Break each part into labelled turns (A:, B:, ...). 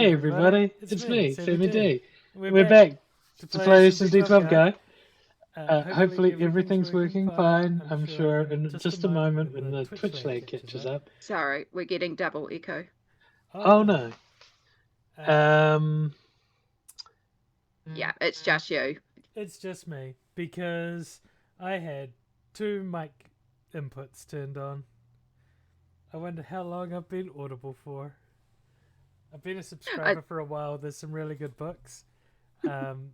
A: Hey everybody, it's me, Sammy D. We're back to play some d12GO. Hopefully everything's working fine, I'm sure, in just a moment when the Twitch lag catches up.
B: Sorry, we're getting double echo.
A: Oh no.
B: Yeah, it's just you.
C: It's just me, because I had 2 mic inputs turned on. I wonder how long I've been Audible for. I've been a subscriber for a while. There's some really good books. I'm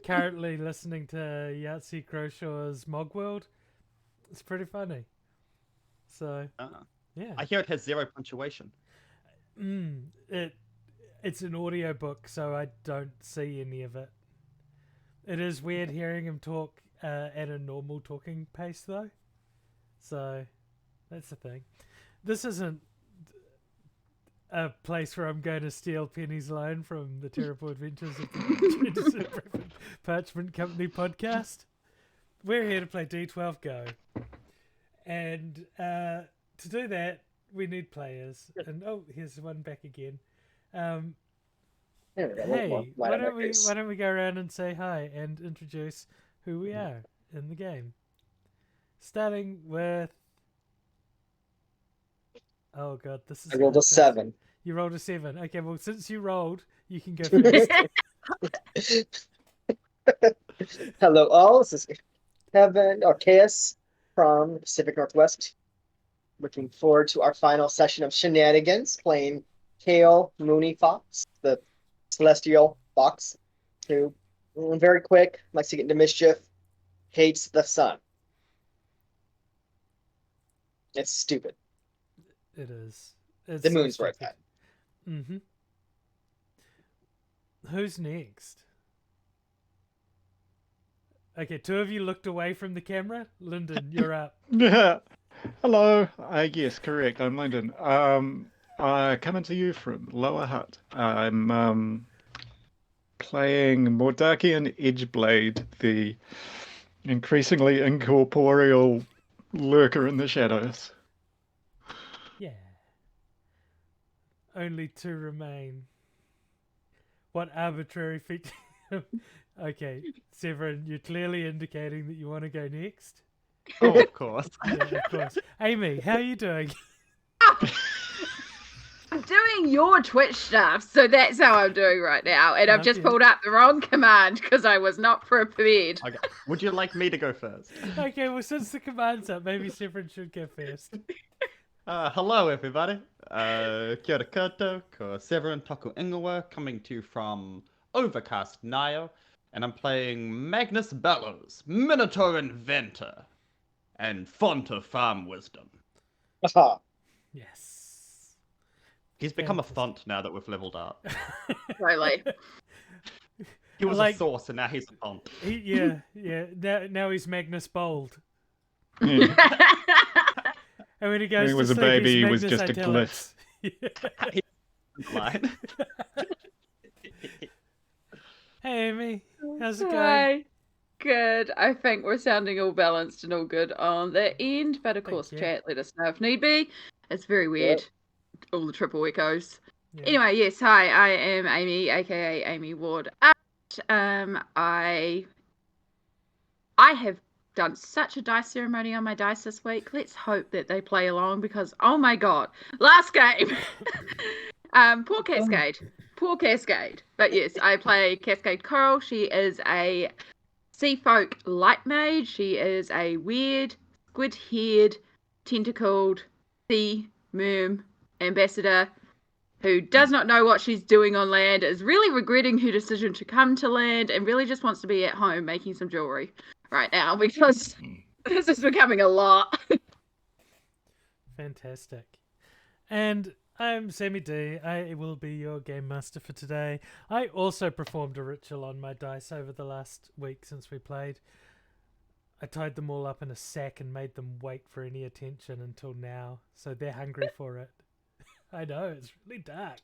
C: currently listening to Yahtzee Crowshaw's Mogworld. It's pretty funny. So, yeah.
D: I hear it has 0 punctuation.
C: It's an audio book, so I don't see any of it. It is weird hearing him talk at a normal talking pace, though. So, that's the thing. This isn't a place where I'm going to steal Penny's line from the Terrible Adventures of the Parchment Company podcast. We're here to play D12GO. And to do that, we need players. And here's one back again. Hey, why don't we go around and say hi and introduce who we are in the game? Starting with... Oh god, this is...
E: I rolled a 7.
C: You rolled a 7. Okay, well, since you rolled, you can go first.
E: Hello all, this is Kevin, or KS, from the Pacific Northwest. Looking forward to our final session of shenanigans, playing Kale Mooney Fox, the celestial fox, who very quick, likes to get into mischief, hates the sun. It's stupid.
C: It is. It's
E: the moon's right there.
C: Mm-hmm. Who's next? Okay, 2 of you looked away from the camera. Lyndon, you're up.
F: Yeah. Hello. Yes, correct. I'm Lyndon. Coming to you from Lower Hut. I'm playing Mordakian Edgeblade, the increasingly incorporeal lurker in the shadows.
C: Yeah. Only 2 remain. What arbitrary feature? Okay, Severin, you're clearly indicating that you want to go next.
D: Oh, of course.
C: Yeah, of course. Amy, how are you doing?
B: I'm doing your Twitch stuff, so that's how I'm doing right now. And I've just pulled up the wrong command because I was not prepared.
D: Okay. Would you like me to go first?
C: Okay, well, since the command's up, maybe Severin should go first.
D: Hello, everybody. Kia ora koutou, ko Severin Toku Ingawa, coming to you from Overcast Nile, and I'm playing Magnus Bellows, Minotaur Inventor, and Font of Farm Wisdom.
C: Yes.
D: He's become a font now that we've leveled up.
B: Really?
D: He was a source, and now he's a font.
C: Yeah. Now he's Magnus Bold.
F: Yeah.
C: And when he goes
F: when he was
C: to
F: a
C: sleep,
F: baby, he
C: he's
F: was just a
C: Magnus
D: Line.
C: Hey, Amy. How's it going?
B: Hi. Good. I think we're sounding all balanced and all good on the end, but of course, chat, let us know if need be. It's very weird. Yep. All the triple echoes. Yeah. Anyway, yes, hi, I am Amy, aka Amy Ward. I have done such a dice ceremony on my dice this week. Let's hope that they play along because, oh my god, last game. Poor Cascade. But yes, I play Cascade Coral. She is a sea folk light mage. She is a weird, squid-haired, tentacled sea merm ambassador who does not know what she's doing on land, is really regretting her decision to come to land, and really just wants to be at home making some jewelry right now because this is becoming a lot.
C: Fantastic. And I'm Sammy D. I will be your game master for today. I also performed a ritual on my dice over the last week since we played. I tied them all up in a sack and made them wait for any attention until now, so they're hungry for it. I know, it's really dark.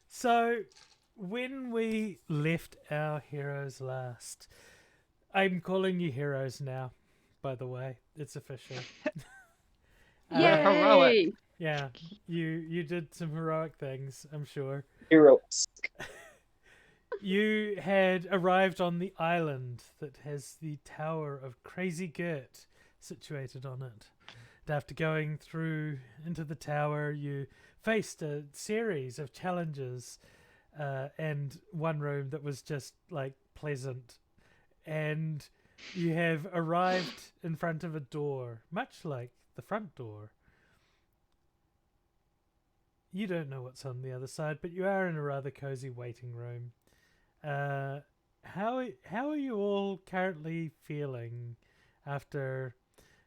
C: So, when we left our heroes last, I'm calling you heroes now, by the way. It's official.
D: Heroic.
B: Yay!
C: Yeah, you did some heroic things, I'm sure.
E: Heroes.
C: You had arrived on the island that has the Tower of Crazy Gert situated on it. And after going through into the tower, you faced a series of challenges and one room that was just like pleasant. And you have arrived in front of a door, much like the front door. You don't know what's on the other side, but you are in a rather cozy waiting room. How are you all currently feeling after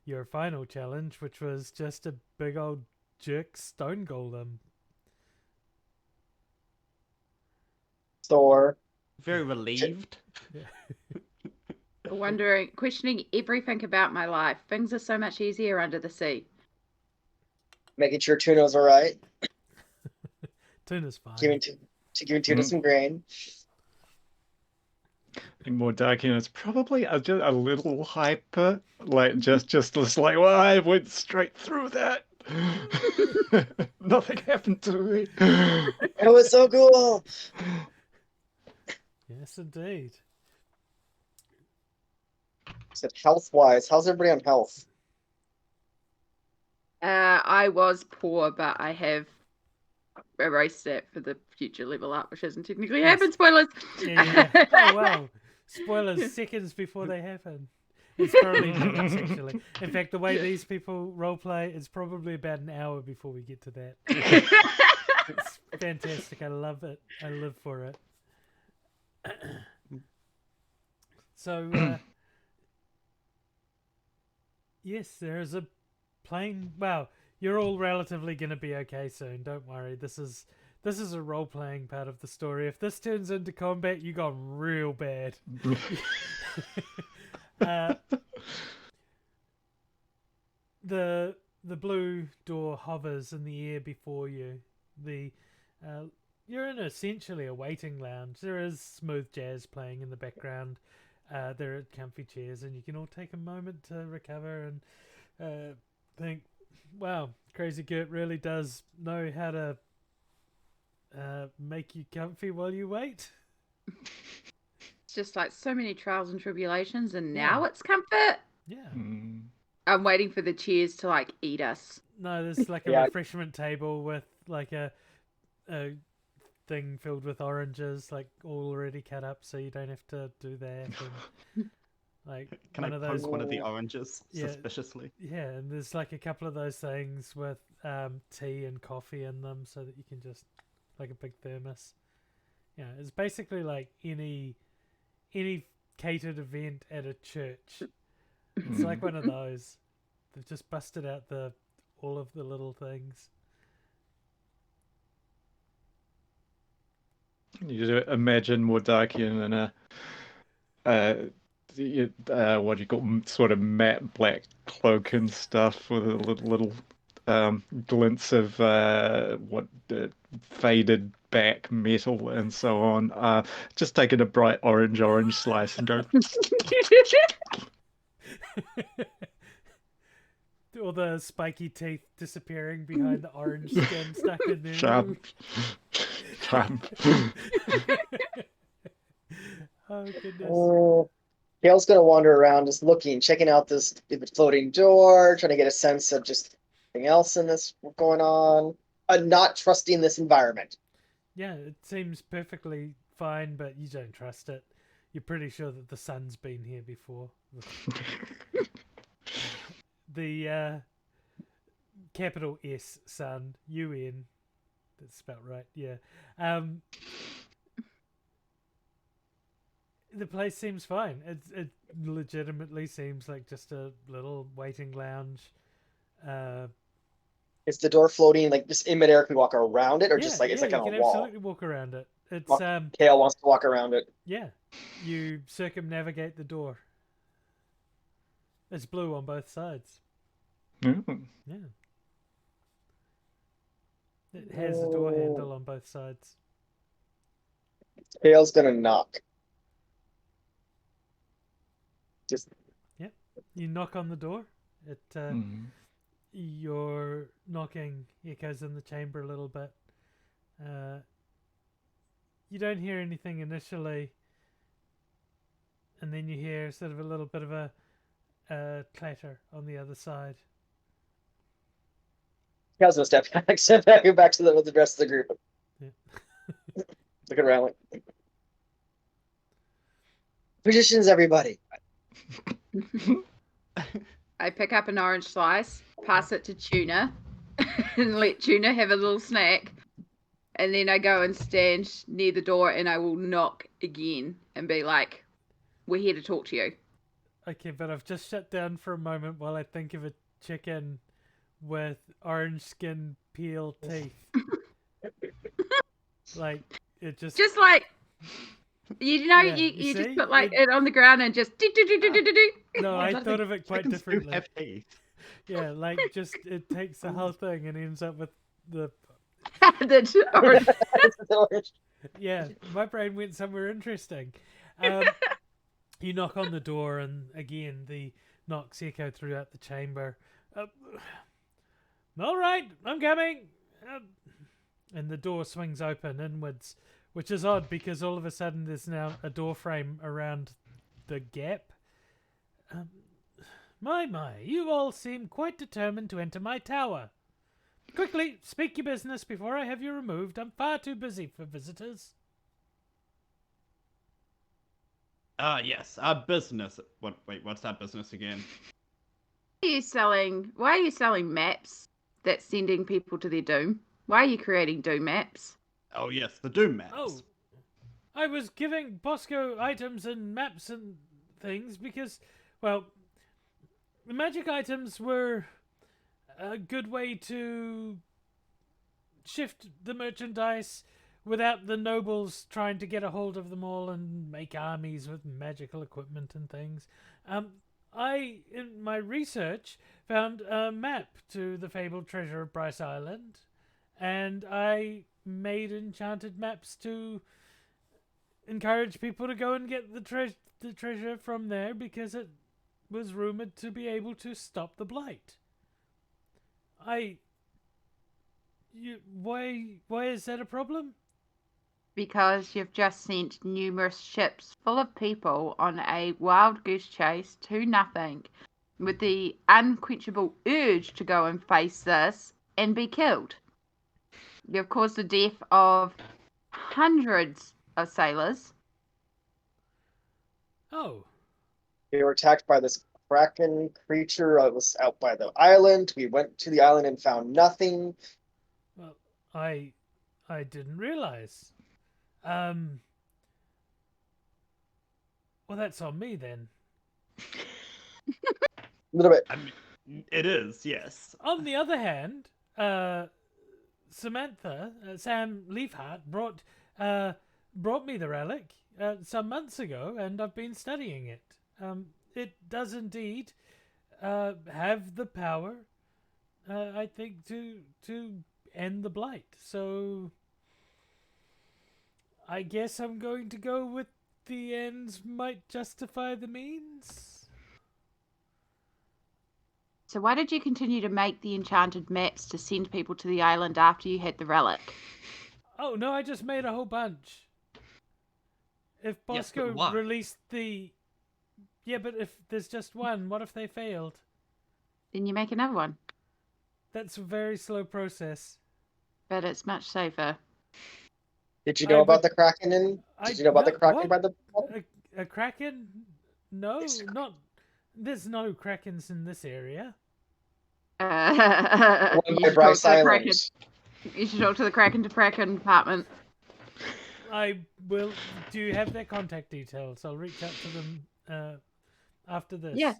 C: your final challenge, which was just a big old jerk stone golem?
E: Thor.
D: Very relieved.
B: Wondering, questioning everything about my life. Things are so much easier under the sea.
E: Making sure Tuna's all right.
C: Tuna's fine.
E: Giving Tuna some grain.
F: Mordakian is probably just a little hyper, like just like, well, I went straight through that. Nothing happened to me.
E: It was so cool.
C: Yes, indeed.
E: Said health-wise, how's everybody on health?
B: I was poor, but I have erased it for the future level up, which hasn't technically happened. Spoilers.
C: Yeah. Oh wow! Spoilers seconds before they happen. It's probably minutes, actually. In fact, the way these people roleplay, it's probably about an hour before we get to that. It's fantastic. I love it. I live for it. So, yes, there is a plane. Well, you're all relatively going to be okay soon. Don't worry. This is a role-playing part of the story. If this turns into combat, you gone real bad. The blue door hovers in the air before you. You're in essentially a waiting lounge. There is smooth jazz playing in the background. There are comfy chairs, and you can all take a moment to recover and think, wow, Crazy Gert really does know how to make you comfy while you wait.
B: It's just like so many trials and tribulations, and now it's comfort.
C: Yeah.
B: I'm waiting for the chairs to like eat us.
C: No, there's like a refreshment table with like a thing filled with oranges, like already cut up, so you don't have to do that. And, like,
D: Can I poke one of the oranges suspiciously?
C: Yeah, and there's like a couple of those things with tea and coffee in them, so that you can just like a big thermos. Yeah, it's basically like any catered event at a church. It's like one of those. They've just busted out all of the little things.
F: You imagine Mordakian in a what do you call sort of matte black cloak and stuff with a little glints of faded back metal and so on. Just taking a bright orange slice and go.
C: All the spiky teeth disappearing behind the orange skin stuck in there.
F: Chomp.
C: Oh goodness.
E: Oh, Kale's gonna wander around, just looking, checking out this floating door, trying to get a sense of just anything else in this going on. Not trusting this environment.
C: Yeah, it seems perfectly fine, but you don't trust it. You're pretty sure that the sun's been here before. The capital S sun, UN. That's about right. Yeah. The place seems fine. It legitimately seems like just a little waiting lounge.
E: Is the door floating like just in midair? Can we walk around it, or just like it's like on a wall?
C: You can absolutely walk around it. It's
E: Kale wants to walk around it.
C: Yeah, you circumnavigate the door. It's blue on both sides. Yeah. It has a door handle on both sides.
E: Kale's gonna knock. Just
C: You knock on the door. It your knocking echoes in the chamber a little bit. You don't hear anything initially, and then you hear sort of a little bit of a clatter on the other side.
E: Cal's gonna step back to the rest of the group.
C: Yeah.
E: Looking around like, positions, everybody.
B: I pick up an orange slice, pass it to Tuna, and let Tuna have a little snack. And then I go and stand near the door, and I will knock again and be like, "We're here to talk to you."
C: Okay, but I've just shut down for a moment while I think of a chicken with orange skin peel teeth. Like, it just...
B: Just like,
C: Yeah,
B: you just
C: see?
B: put like it on the ground and just do.
C: No, I thought of it quite
D: Chickens do
C: differently.
D: have teeth.
C: Yeah, like, just, it takes the whole thing and ends up with the...
B: The orange.
C: Yeah, my brain went somewhere interesting. You knock on the door, and again, the knocks echo throughout the chamber. All right, I'm coming. And the door swings open inwards, which is odd because all of a sudden there's now a door frame around the gap. My, you all seem quite determined to enter my tower. Quickly, speak your business before I have you removed. I'm far too busy for visitors.
D: Yes, our business. Wait, what's that business again?
B: Why are you selling maps that's sending people to their doom? Why are you creating doom maps?
D: Oh, yes, the Doom maps.
C: Oh, I was giving Bosco items and maps and things because, well, the magic items were a good way to shift the merchandise without the nobles trying to get a hold of them all and make armies with magical equipment and things. I, in my research, found a map to the fabled treasure of Bryce Island, and I made enchanted maps to encourage people to go and get the treasure from there because it was rumored to be able to stop the blight. Why is that a problem?
B: Because you've just sent numerous ships full of people on a wild goose chase to nothing with the unquenchable urge to go and face this and be killed. You've caused the death of hundreds of sailors.
C: Oh.
E: We were attacked by this kraken creature. It was out by the island. We went to the island and found nothing.
C: Well, I didn't realize. Well, that's on me then.
E: A little bit.
D: I mean, it is, yes.
C: On the other hand, Samantha, Sam Leafheart brought me the relic some months ago, and I've been studying it. It does indeed have the power, I think, to end the blight. So I guess I'm going to go with the ends might justify the means.
B: So why did you continue to make the enchanted maps to send people to the island after you had the relic?
C: Oh, no, I just made a whole bunch. If Bosco
D: but why?
C: released the... Yeah, but if there's just one, what if they failed?
B: Then you make another one.
C: That's a very slow process.
B: But it's much safer.
E: Did you know about the kraken? Did you know about the kraken
C: what?
E: by the?
C: A kraken? No, not. There's no krakens in this area.
E: One
B: You
E: by
B: should
E: Bryce
B: talk to the
E: Island.
B: Kraken. You should talk to the Kraken to Kraken department.
C: I will. Do you have their contact details? I'll reach out to them after this.
B: Yeah,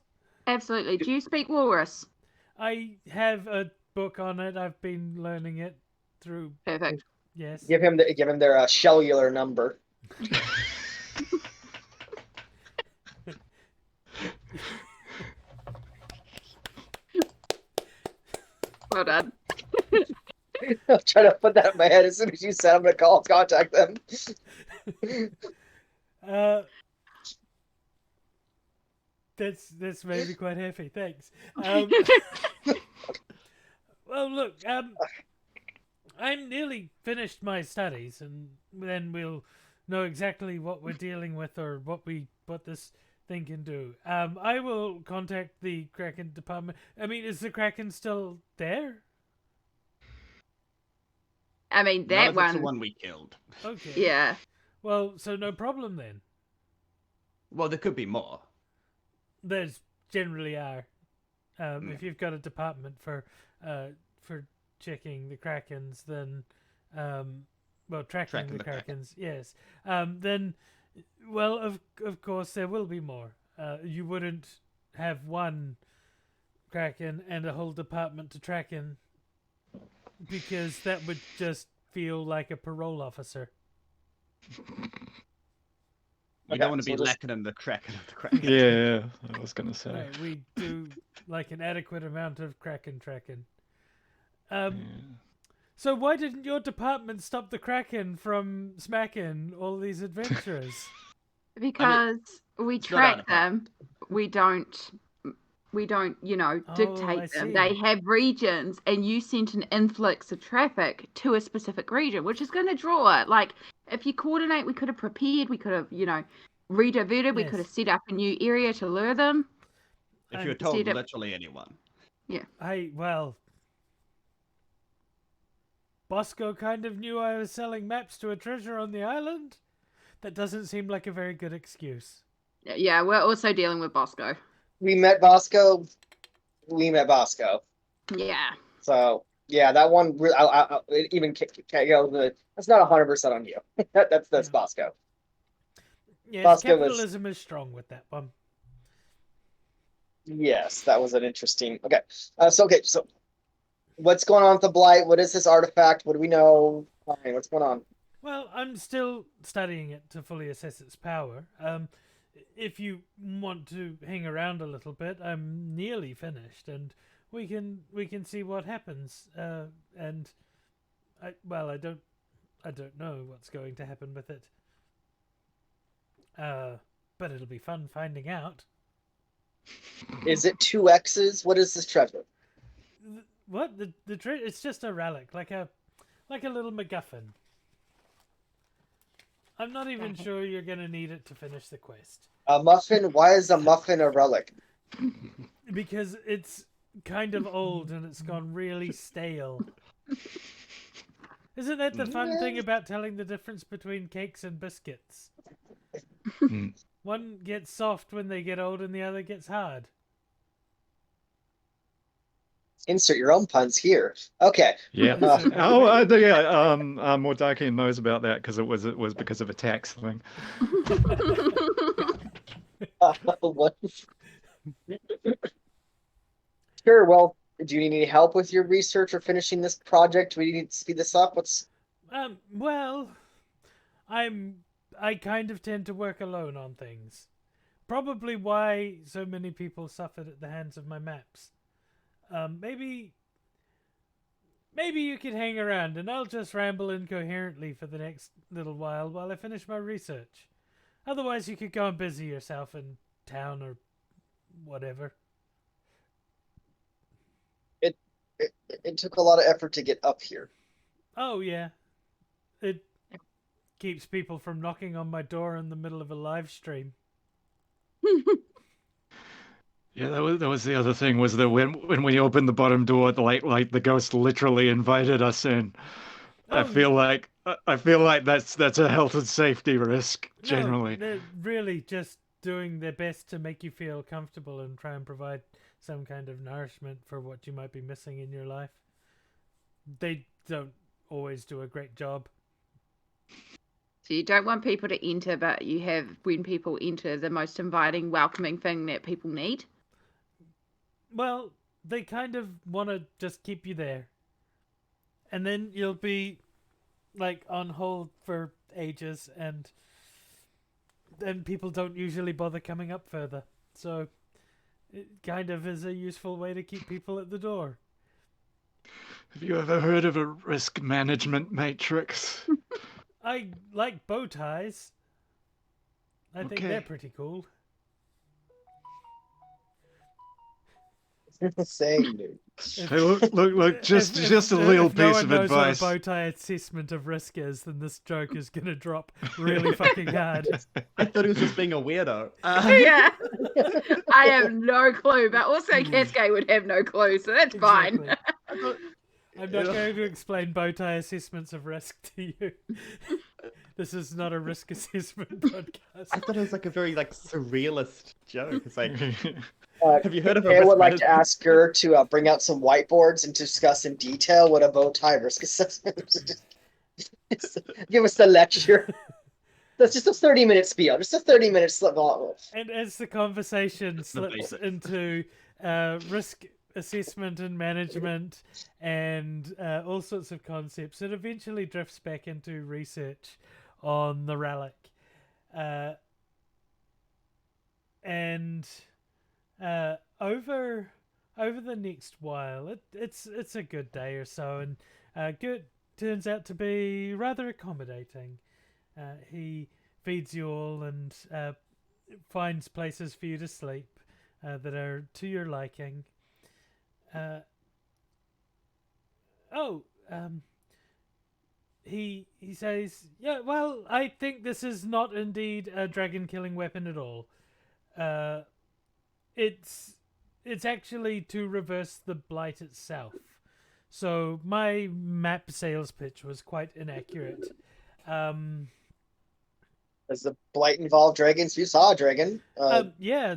B: absolutely. Do you speak Walrus?
C: I have a book on it. I've been learning it through.
B: Perfect.
C: Yes.
E: Give him their cellular number.
B: Well done.
E: I'll try to put that in my head as soon as you said I'm going to contact them.
C: That's made me quite happy. Thanks. Well, look, I'm nearly finished my studies, and then we'll know exactly what we're dealing with or what this thing can do. I will contact the Kraken department. I mean, is the Kraken still there?
B: I mean,
D: None
B: that
D: of it's the
B: one.
D: one we killed.
C: Okay.
B: Yeah.
C: Well, so no problem then.
D: Well, there could be more.
C: There's generally are. If you've got a department for checking the Krakens, then tracking the Krakens, yes. Then, well, of course there will be more. You wouldn't have one Kraken and a whole department to track in, because that would just feel like a parole officer.
D: You don't want to be lacking in the Kraken of the Kraken.
F: Yeah, I was gonna say.
C: No, we do like an adequate amount of Kraken tracking. So why didn't your department stop the Kraken from smacking all these adventurers?
B: Because we track them. We don't, dictate them. They have regions, and you sent an influx of traffic to a specific region, which is going to draw it. Like, if you coordinate, we could have prepared, we could have, rediverted, we could have set up a new area to lure them.
D: If you had told literally anyone.
B: Yeah.
C: Bosco kind of knew I was selling maps to a treasure on the island? That doesn't seem like a very good excuse.
B: Yeah, we're also dealing with Bosco.
E: We met Bosco.
B: Yeah.
E: So, yeah, that one, even that's not 100% on you. That's Bosco.
C: Yes,
E: Bosco
C: capitalism is strong with that one.
E: Yes, that was an interesting. Okay, so what's going on with the Blight? What is this artifact? What do we know? What's going on?
C: Well, I'm still studying it to fully assess its power. If you want to hang around a little bit, I'm nearly finished, and we can see what happens. And I don't know what's going to happen with it. But it'll be fun finding out.
E: Is it 2X's? What is this treasure?
C: What the treasure? It's just a relic, like a little MacGuffin. I'm not even sure you're gonna need it to finish the quest.
E: A muffin? Why is a muffin a relic?
C: Because it's kind of old and it's gone really stale. Isn't that the fun thing about telling the difference between cakes and biscuits? One gets soft when they get old and the other gets hard.
E: Insert your own puns here. Okay.
F: Yeah. Mordaki knows about that because it was because of a tax thing.
E: Sure. Well, do you need any help with your research or finishing this project? Do we need to speed this up?
C: Well, I kind of tend to work alone on things. Probably why so many people suffered at the hands of my maps. Maybe you could hang around and I'll just ramble incoherently for the next little while I finish my research. Otherwise, you could go and busy yourself in town or whatever.
E: It took a lot of effort to get up here.
C: Oh, yeah. It keeps people from knocking on my door in the middle of a live stream.
F: Yeah, that was the other thing, was that when we opened the bottom door, the ghost literally invited us in. I feel like that's a health and safety risk generally.
C: No, they're really just doing their best to make you feel comfortable and try and provide some kind of nourishment for what you might be missing in your life. They don't always do a great job.
B: So you don't want people to enter, but you have, when people enter, the most inviting, welcoming thing that people need?
C: Well, they kind of want to just keep you there. And then you'll be, like, on hold for ages, and then people don't usually bother coming up further. So it kind of is a useful way to keep people at the door.
F: Have you ever heard of a risk management matrix?
C: I like bow ties. I think they're pretty cool.
E: Saying, dude.
F: Hey, look, just a little
C: if no
F: piece
C: one
F: of
C: knows
F: advice.
C: what a bow tie assessment of risk is, then this joke is going to drop really fucking hard.
D: I thought he was just being a weirdo.
B: Yeah. I have no clue, but also Cascade would have no clue, so that's
C: Exactly.
B: fine.
C: I'm not going to explain bow tie assessments of risk to you. This is not a risk assessment podcast.
D: I thought it was like a very like surrealist joke. It's like,
E: Uh,
D: have you heard of a
E: I
D: risk
E: would like to
D: management?
E: ask her to bring out some whiteboards and discuss in detail what a bow tie risk assessment is. Give us the lecture. That's just a 30-minute spiel, just a 30-minute slip.
C: And as the conversation slips
D: basics.
C: into risk assessment and management and all sorts of concepts, it eventually drifts back into research on the relic. And over the next while, it's a good day or so, and Gert turns out to be rather accommodating. He feeds you all and finds places for you to sleep that are to your liking. He says, yeah, well, I think this is not indeed a dragon-killing weapon at all. It's actually to reverse the blight itself. So my map sales pitch was quite inaccurate.
E: Does the blight involve dragons? You saw a dragon.
C: Yeah,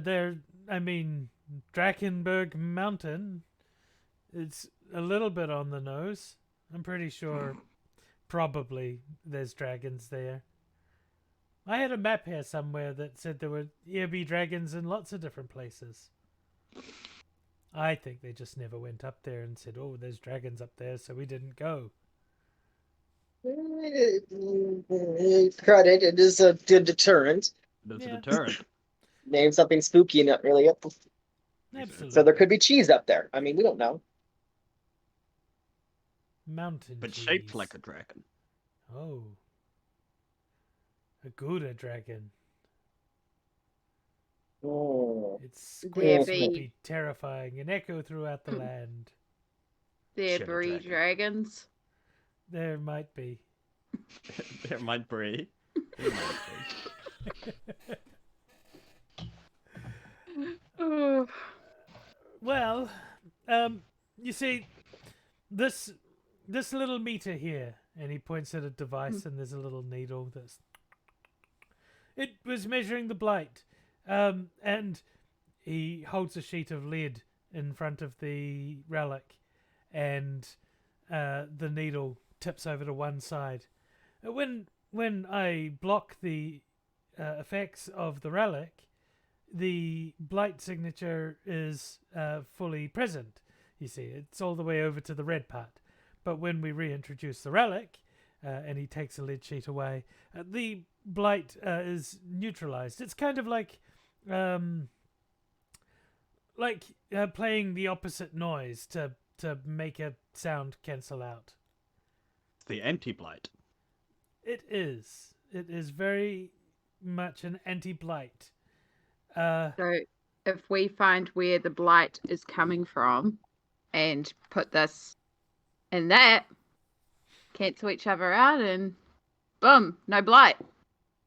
C: Drakenberg Mountain. It's a little bit on the nose. I'm pretty sure probably there's dragons there. I had a map here somewhere that said there would be dragons in lots of different places. I think they just never went up there and said, oh, there's dragons up there, so we didn't go.
E: Credit, it is a good deterrent.
D: There's
C: Yeah.
D: a deterrent.
E: Name something spooky and not really up.
C: Absolutely.
E: So there could be cheese up there. I mean, we don't know.
C: Mountain
D: But
C: cheese.
D: shaped like a dragon.
C: Oh. A Gouda dragon.
E: Oh.
C: Its
B: There
C: squeaks would
B: be-
C: be terrifying and echo throughout the land.
B: There
D: Shit,
B: be
D: dragon.
B: dragons.
C: There might be.
D: There might be. There might be.
B: Oh.
C: Well, you see, this little meter here, and he points at a device, and there's a little needle that's. It was measuring the blight, and he holds a sheet of lead in front of the relic, and the needle tips over to one side. When I block the effects of the relic, the blight signature is fully present. You see, it's all the way over to the red part. But when we reintroduce the relic, and he takes a lead sheet away, the blight is neutralized. It's kind of like playing the opposite noise to make a sound cancel out.
D: The anti-blight.
C: It is. It is very much an anti-blight.
B: So if we find where the blight is coming from and put this in that, cancel each other out, and boom, no blight.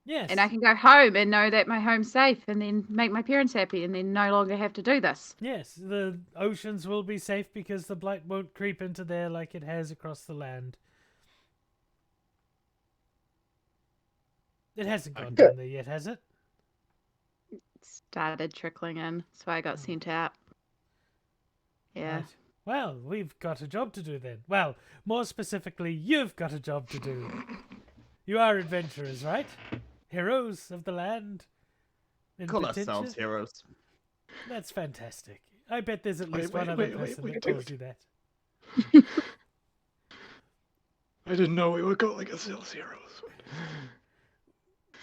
C: Yes.
B: And I can go home and know that my home's safe, and then make my parents happy, and then no longer have to do this.
C: Yes, the oceans will be safe because the blight won't creep into there like it has across the land. It hasn't gone down there yet, has it?
B: Started trickling in, so I got sent out. Yeah.
C: Right. Well, we've got a job to do then. Well, more specifically, you've got a job to do. You are adventurers, right? Heroes of the land. in
D: Call
C: potential?
D: ourselves heroes.
C: That's fantastic. I bet there's at
F: Wait,
C: least
F: wait,
C: one other
F: wait,
C: person
F: wait,
C: that
F: wait,
C: calls you that.
F: I didn't know we were calling ourselves heroes.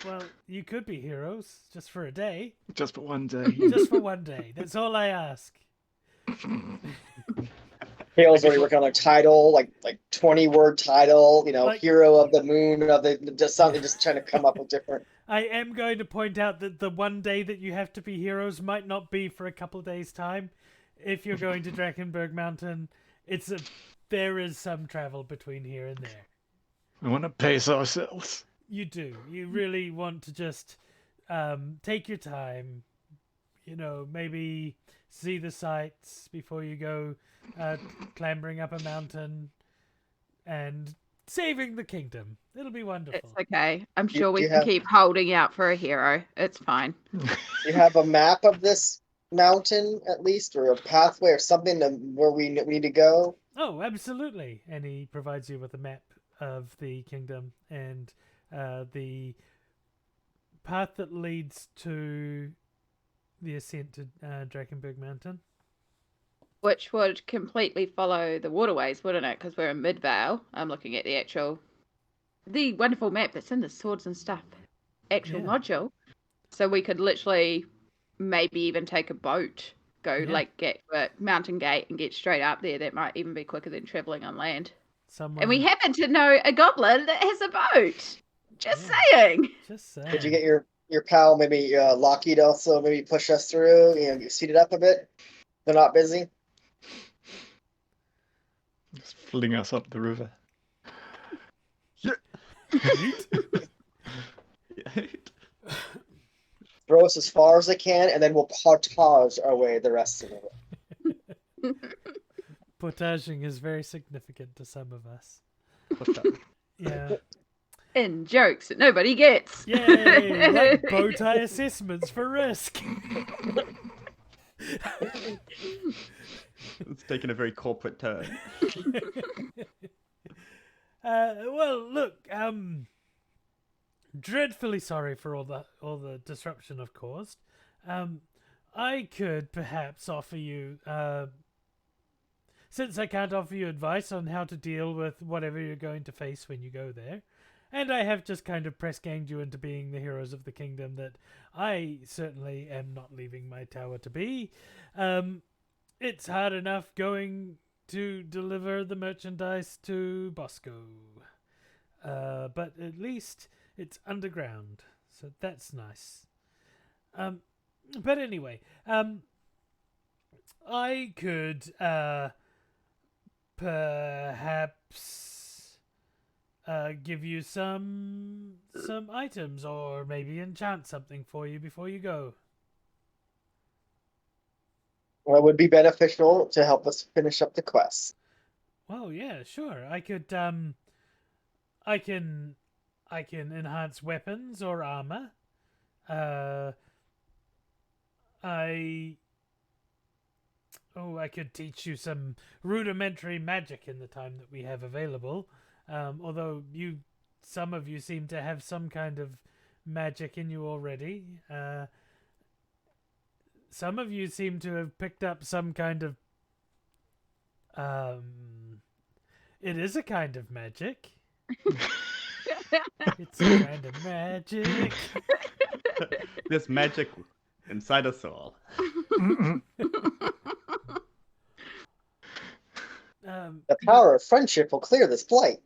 C: Well, you could be heroes just for a day.
F: Just for one day.
C: Just for one day. That's all I ask.
E: Hale's already working on a title, like 20-word title,
C: Like-
E: hero of the moon, of the just something, just trying to come up with different.
C: I am going to point out that the one day that you have to be heroes might not be for a couple days' time. if you're going to Drakkenberg Mountain, there is some travel between here and there.
F: We want to pace ourselves.
C: You do. You really want to just take your time. Maybe see the sights before you go clambering up a mountain and saving the kingdom. It'll be wonderful.
B: It's okay. I'm sure we can keep holding out for a hero. It's fine.
E: You have a map of this mountain, at least, or a pathway or something where we need to go?
C: Oh, absolutely. And he provides you with a map of the kingdom and the path that leads to the ascent to Drakkenberg Mountain.
B: Which would completely follow the waterways, wouldn't it? Because we're in Midvale. I'm looking at the wonderful map that's in the Swords and Stuff module. So we could literally maybe even take a boat, get a Mountain Gate and get straight up there. That might even be quicker than travelling on land. And we happen to know a goblin that has a boat. Just saying.
E: Did you get your pal, maybe Lockheed, also maybe push us through, speed it up a bit? They're not busy?
F: Just fling us up the river.
D: Yeah.
E: Throw us as far as they can, and then we'll portage our way the rest of the way.
C: Portaging is very significant to some of us. Yeah.
B: In jokes that nobody gets.
C: Yay! Like bow tie assessments for risk.
D: It's taken a very corporate turn.
C: Well, look, dreadfully sorry for all the disruption I've caused. I could perhaps offer you, since I can't offer you advice on how to deal with whatever you're going to face when you go there, and I have just kind of press-ganged you into being the heroes of the kingdom that I certainly am not leaving my tower to be. It's hard enough going to deliver the merchandise to Bosco. But at least it's underground, so that's nice. But anyway, I could perhaps give you some items, or maybe enchant something for you before you go.
E: Well, it would be beneficial to help us finish up the quest.
C: Well, yeah, sure. I could I can enhance weapons or armor. I could teach you some rudimentary magic in the time that we have available. Although some of you seem to have some kind of magic in you already. Some of you seem to have picked up some kind of it is a kind of magic. It's a kind of magic.
D: There's magic inside us all.
E: The power of friendship will clear this blight.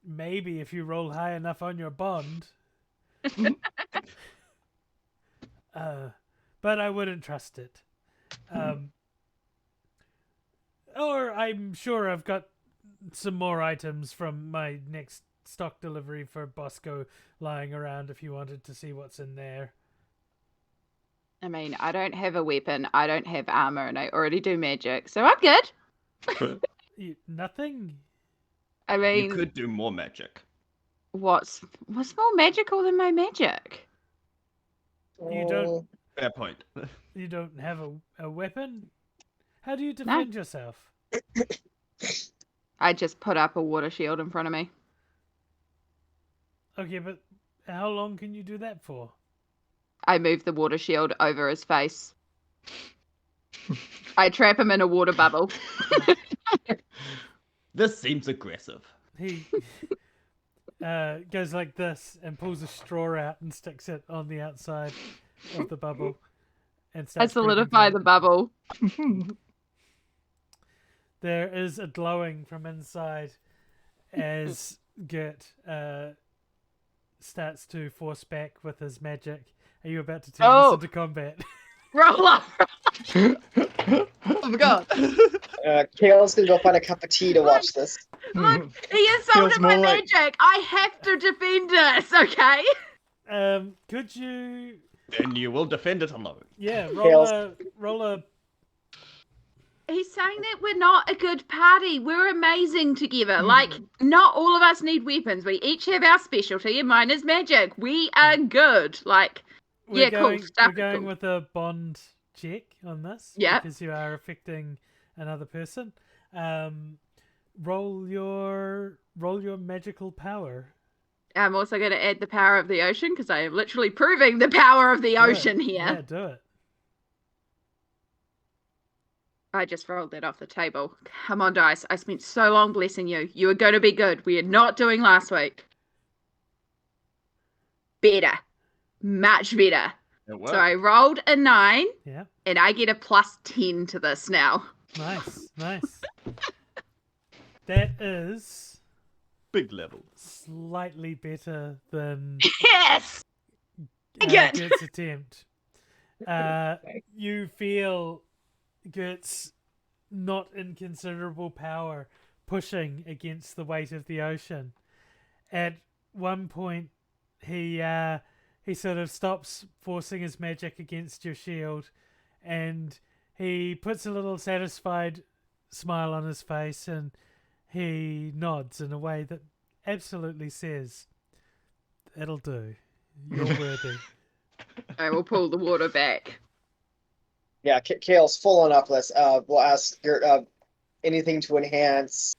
C: Maybe if you roll high enough on your bond. But I wouldn't trust it. Or I'm sure I've got some more items from my next stock delivery for Bosco lying around if you wanted to see what's in there.
B: I mean, I don't have a weapon, I don't have armor, and I already do magic, so I'm good.
C: Nothing?
B: I mean...
D: You could do more magic.
B: What's more magical than my magic?
C: You don't...
D: Fair point.
C: You don't have a weapon? How do you defend yourself?
B: I just put up a water shield in front of me.
C: Okay, but how long can you do that for?
B: I move the water shield over his face. I trap him in a water bubble.
D: This seems aggressive.
C: He goes like this and pulls a straw out and sticks it on the outside of the bubble. And
B: I solidify the bubble.
C: There is a glowing from inside as Gert starts to force back with his magic, Are you about to turn this into combat?
B: Roll up.
D: Oh my god.
E: Kale's gonna go find a cup of tea to watch this.
B: Look, he insulted
F: Feels
B: my
F: more like-
B: magic. I have to defend this, okay?
C: Could you?
D: Then you will defend it alone.
C: Yeah,
E: Tails.
C: roll a.
B: He's saying that we're not a good party. We're amazing together. Like, not all of us need weapons. We each have our specialty, and mine is magic. We are good. Like,
C: We're
B: cool.
C: going,
B: Stuff
C: we're going
B: cool.
C: with a bond check on this.
B: Yep.
C: Because you are affecting another person. Roll your magical power.
B: I'm also going to add the power of the ocean because I am literally proving the power of the ocean here.
C: Yeah, do it.
B: I just rolled that off the table. Come on, dice. I spent so long blessing you. You are going to be good. We are not doing last week. Better. Much better.
D: It worked.
B: So I rolled a 9.
C: Yeah.
B: And I get a +10 to this now.
C: Nice. That is
D: Big level.
C: slightly better than
B: Yes! Good.
C: Gert's attempt. You feel Gert's not inconsiderable power pushing against the weight of the ocean. At one point, he sort of stops forcing his magic against your shield, and he puts a little satisfied smile on his face, and he nods in a way that absolutely says, "It'll do. You're worthy."
B: I will pull the water back.
E: Yeah, Kale's full on up list. We'll ask Gert anything to enhance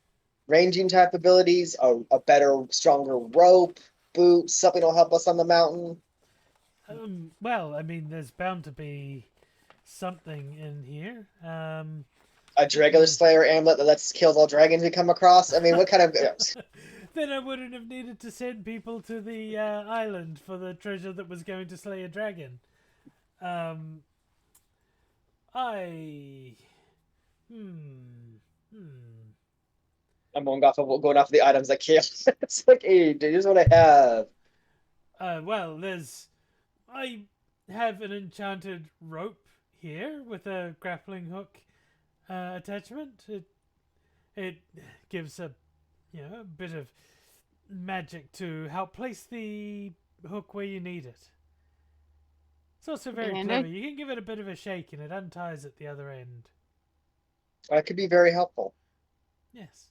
E: ranging type abilities, a better, stronger rope, boots, something will help us on the mountain.
C: Well, I mean, there's bound to be something in here.
E: A Dragon Slayer amulet that lets us kill all dragons we come across. I mean, what kind of...
C: Then I wouldn't have needed to send people to the island for the treasure that was going to slay a dragon. I'm
E: going off of the items that Kale. It's like, hey, dude, here's what I have.
C: Well, I have an enchanted rope here with a grappling hook attachment. It gives a bit of magic to help place the hook where you need it. It's also very clever. You can give it a bit of a shake and it unties at the other end.
E: That could be very helpful.
C: Yes.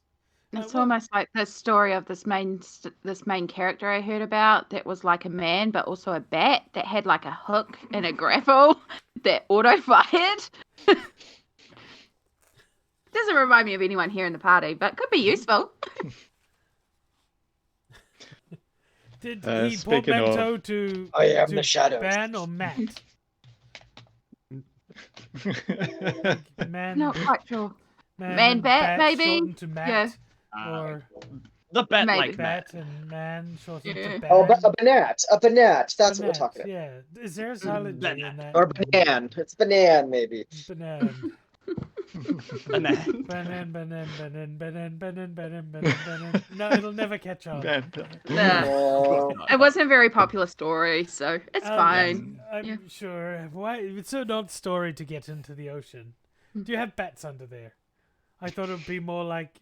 B: It's almost like the story of this main character I heard about that was like a man, but also a bat that had like a hook and a grapple that auto-fired. Doesn't remind me of anyone here in the party, but could be useful.
C: Did he
F: speaking
C: portmanteau
F: of-
C: to
E: I am
C: to
E: the shadows.
C: Ban or Matt? Man,
B: Not quite sure.
C: man
B: Man
C: and
B: bat, maybe?
C: shortened to Matt,
B: Yeah.
C: or
D: The bat
B: Maybe.
D: like
C: bat
D: Matt.
C: and man shortened
B: Yeah.
C: to ban.
E: Oh, a banat. A banat. That's what we're
C: Banat,
E: talking about.
C: Yeah, is there a silent G in
D: Banat.
C: that?
E: Or banan. It's banan, maybe.
C: Banan.
D: Banan.
C: Banan. No, it'll never catch on.
E: Oh.
B: It wasn't a very popular story, so it's fine.
C: I'm
B: Yeah.
C: sure. Why? It's an odd story to get into the ocean. Do you have bats under there? I thought it would be more like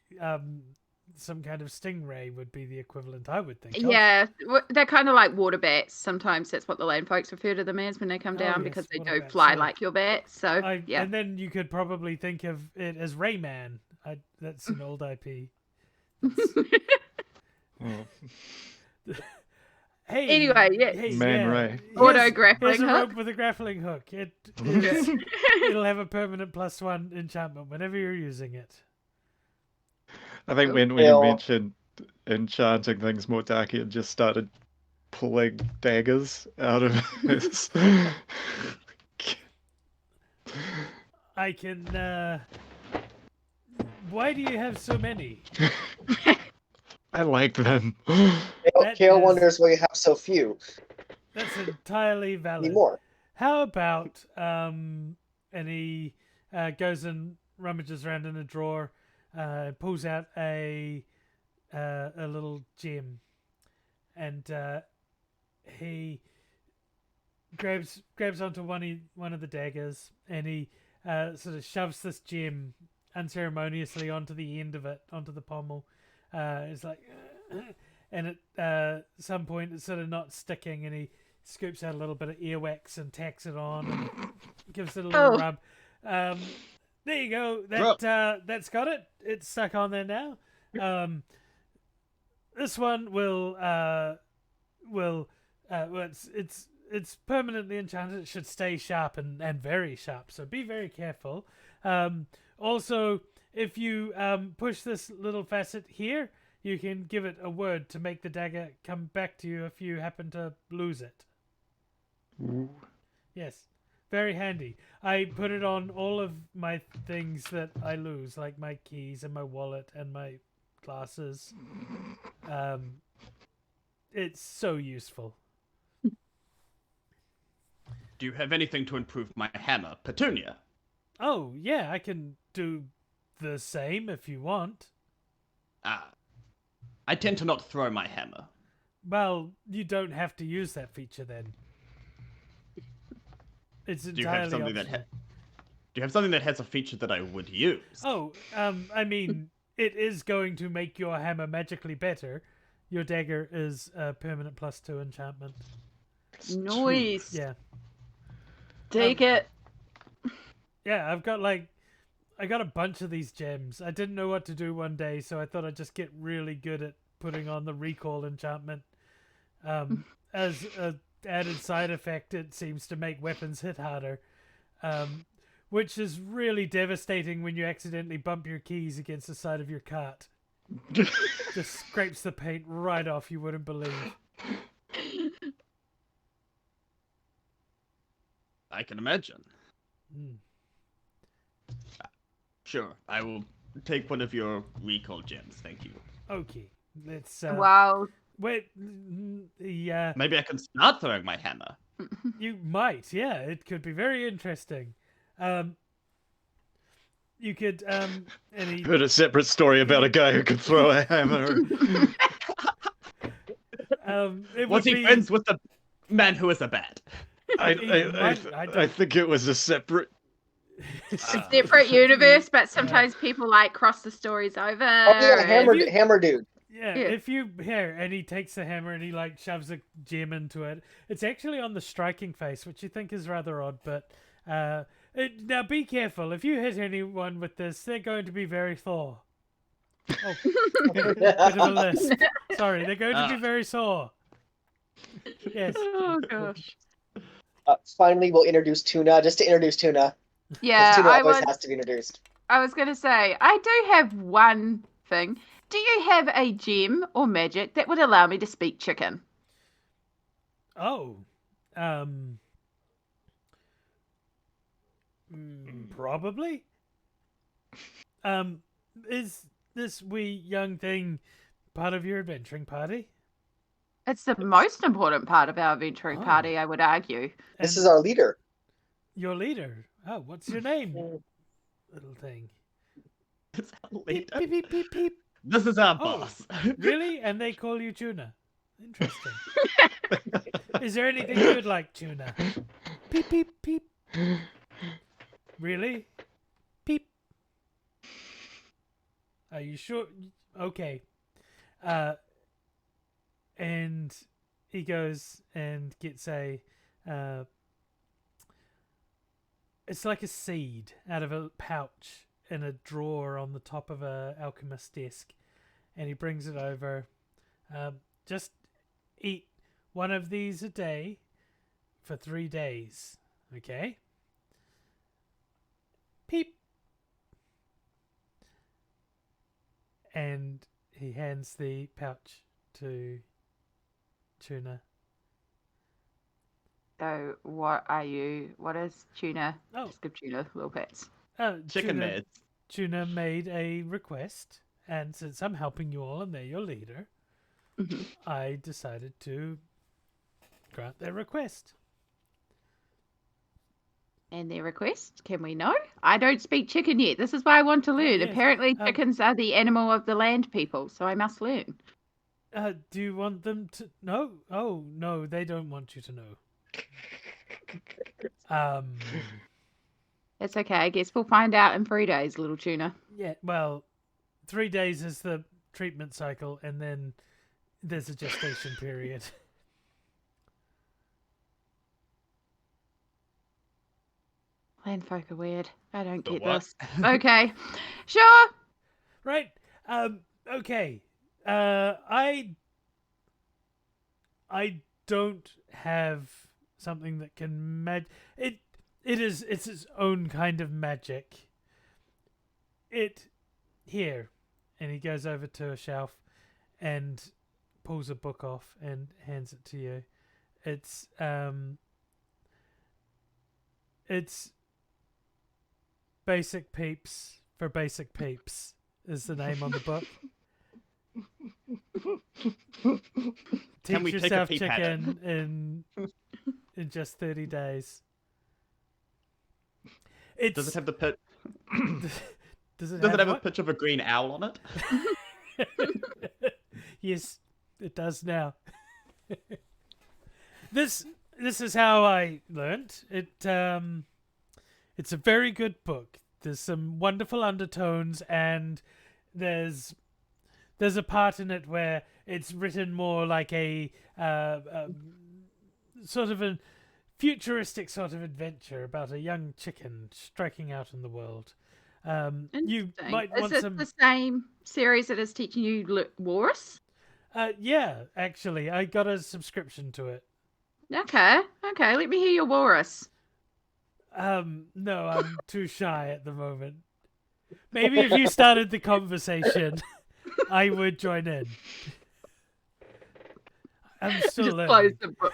C: some kind of stingray would be the equivalent, I would think.
B: Yeah, they're kind of like water bats. Sometimes that's what the land folks refer to them as when they come
C: Oh,
B: down
C: yes,
B: because they
C: water
B: do
C: bats,
B: fly
C: yeah.
B: like your bats. So, yeah.
C: And then you could probably think of it as Rayman. That's an old IP. Hey.
B: Anyway, yeah.
C: Hey,
F: Man,
C: yeah.
F: Ray.
B: Auto grappling
C: Here's a
B: hook.
C: rope with a grappling hook.
B: Yeah.
C: It'll have a permanent +1 enchantment whenever you're using it.
F: I think when you
E: Bill.
F: mentioned enchanting things more darky, it just started pulling daggers out of his.
C: I can. Why do you have so many?
F: I like them.
C: That
E: Kale
C: is-
E: wonders why you have so few.
C: That's entirely valid.
E: Need more.
C: How about and he goes and rummages around in a drawer, pulls out a little gem, and he grabs onto one of the daggers, and he sort of shoves this gem unceremoniously onto the end of it, onto the pommel. It's like, and at some point it's sort of not sticking, and he scoops out a little bit of earwax and tacks it on, and gives it a little rub. There you go. That's got it. It's stuck on there now. This one will it's permanently enchanted. It should stay sharp and very sharp. So be very careful. Also, if you push this little facet here, you can give it a word to make the dagger come back to you if you happen to lose it.
F: Ooh.
C: Yes, very handy. I put it on all of my things that I lose, like my keys and my wallet and my glasses. It's so useful.
D: Do you have anything to improve my hammer, Petunia?
C: Oh, yeah, I can do the same if you want.
D: I tend to not throw my hammer.
C: Well, you don't have to use that feature then. It's entirely optional.
D: Do you have something that has a feature that I would use?
C: Oh, I mean, it is going to make your hammer magically better. Your dagger is a permanent +2 enchantment.
B: Nice.
C: Yeah.
B: Take it.
C: Yeah, I got a bunch of these gems. I didn't know what to do one day, so I thought I'd just get really good at putting on the recall enchantment. As an added side effect, it seems to make weapons hit harder, which is really devastating when you accidentally bump your keys against the side of your cart. Just scrapes the paint right off, you wouldn't believe.
D: I can imagine.
C: Mm.
D: Sure, I will take one of your recall gems, thank you.
C: Okay, let's...
B: Wow.
C: Wait, yeah.
D: Maybe I can start throwing my hammer.
C: You might, yeah. It could be very interesting. You could,
F: Heard a separate story about a guy who could throw a hammer.
D: Was he friends with the man who is a bat?
F: I think it was a separate...
B: A separate universe, but sometimes people like cross the stories over.
E: Oh yeah, hammer dude.
C: Yeah, if you and he takes the hammer and he like shoves a gem into it. It's actually on the striking face, which you think is rather odd, but now be careful. If you hit anyone with this, they're going to be very sore. Oh, bit of a lisp. Sorry, they're going to be very sore. Yes.
B: Oh gosh.
E: Finally, we'll introduce Tuna, just to introduce Tuna.
B: Yeah,
E: Tuna always has to be introduced.
B: I was going to say, I do have one thing. Do you have a gem or magic that would allow me to speak chicken?
C: Oh, probably. Is this wee young thing part of your adventuring party?
B: It's the most important part of our adventuring party, I would argue.
E: This is our leader.
C: Your leader. Oh, what's your name? Little thing.
D: It's our leader.
C: Beep, beep, beep, beep.
D: This is our boss.
C: Really? And they call you Tuna? Interesting. Is there anything you would like, Tuna? Beep, beep, beep. Really? Beep. Are you sure? Okay. And he goes and gets it's like a seed out of a pouch in a drawer on the top of a alchemist's desk, and he brings it over. Just eat one of these a day for 3 days, okay? Peep. And he hands the pouch to Tuna.
B: So what are you? What is Tuna?
C: Oh.
B: Just give Tuna little pats.
D: Chicken meds.
C: Tuna made a request, and since I'm helping you all and they're your leader, I decided to grant their request.
B: And their request, can we know? I don't speak chicken yet. This is why I want to learn.
C: Yes.
B: Apparently chickens are the animal of the land people, so I must learn.
C: Do you want them to know? Oh, no, they don't want you to know.
B: It's okay. I guess we'll find out in 3 days, little tuna.
C: Yeah, well, 3 days is the treatment cycle, and then there's a gestation period.
B: Landfolk are weird. I don't get
D: what?
B: this. Okay. Sure.
C: Right. Okay. I don't have something that can it's its own kind of magic. Here, and he goes over to a shelf and pulls a book off and hands it to you. It's Basic Peeps for Basic Peeps is the name on the book.
D: Can we
C: Teach
D: take a
C: yourself
D: peep at it?
C: chicken in just 30 days.
D: Does it have the pit?
C: Does it
D: Does it have a
C: what?
D: picture of a green owl on it?
C: Yes, it does now. This is how I learned it. It's a very good book. There's some wonderful undertones, and there's a part in it where it's written more like a sort of a futuristic sort of adventure about a young chicken striking out in the world. You might want
B: Is it
C: some.
B: the same series that is teaching you Walrus?
C: Yeah, actually, I got a subscription to it.
B: Okay. Let me hear your Walrus.
C: No, I'm too shy at the moment. Maybe if you started the conversation, I would join in. I'm still
B: Just
C: learning.
B: close the book.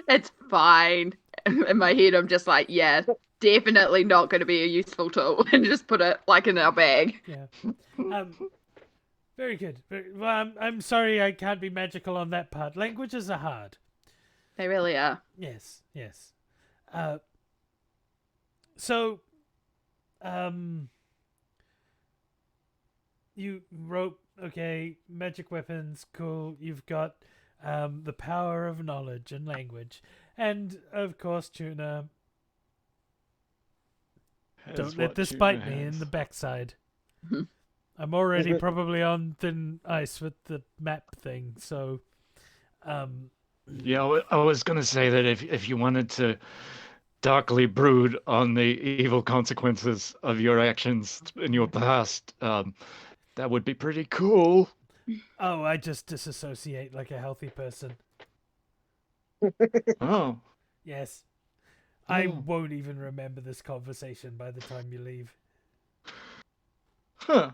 B: It's fine. In my head, I'm just like, yeah, definitely not going to be a useful tool, and just put it like in our bag.
C: Yeah. Very good. Well, I'm sorry I can't be magical on that part. Languages are hard.
B: They really are.
C: Yes. So, you wrote, okay, magic weapons, cool. You've got the power of knowledge and language. And, of course, Tuna, don't let this bite me in the backside. I'm already probably on thin ice with the map thing, so...
F: Yeah, I was going to say that if you wanted to darkly brood on the evil consequences of your actions in your past, that would be pretty cool.
C: Oh, I just disassociate like a healthy person.
F: Oh.
C: Yes. I won't even remember this conversation by the time you leave.
F: Huh.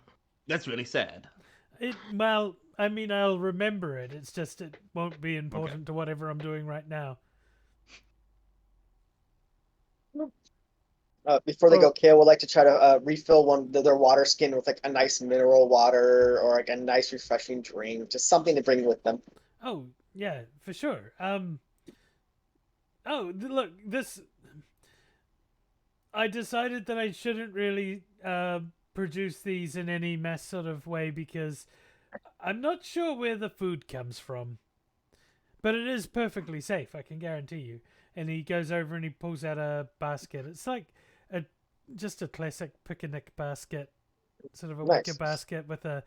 D: That's really sad.
C: Well, I mean, I'll remember it. It's just it won't be important to whatever I'm doing right now.
E: Before they go, Kale would like to try to refill their water skin with like a nice mineral water or like a nice refreshing drink, just something to bring with them.
C: Oh, yeah, for sure. Look, this... I decided that I shouldn't really produce these in any mass sort of way because I'm not sure where the food comes from. But it is perfectly safe, I can guarantee you. And he goes over and he pulls out a basket. It's like just a classic picnic basket, sort of a wicker basket with a...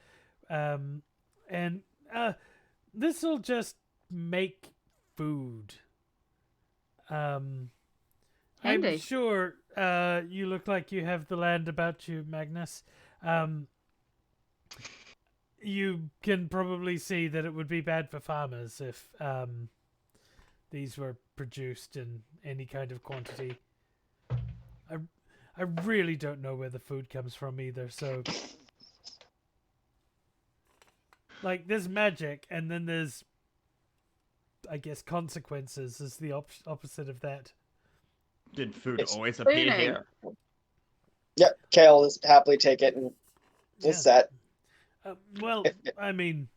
C: this will just make food. I'm sure you look like you have the land about you, Magnus. You can probably see that it would be bad for farmers if these were produced in any kind of quantity. I really don't know where the food comes from either, so... Like, there's magic, and then there's, I guess, consequences is the opposite of that.
D: Did food always appear here?
E: Yep, Kale is happily take it and is set.
C: Well, I mean,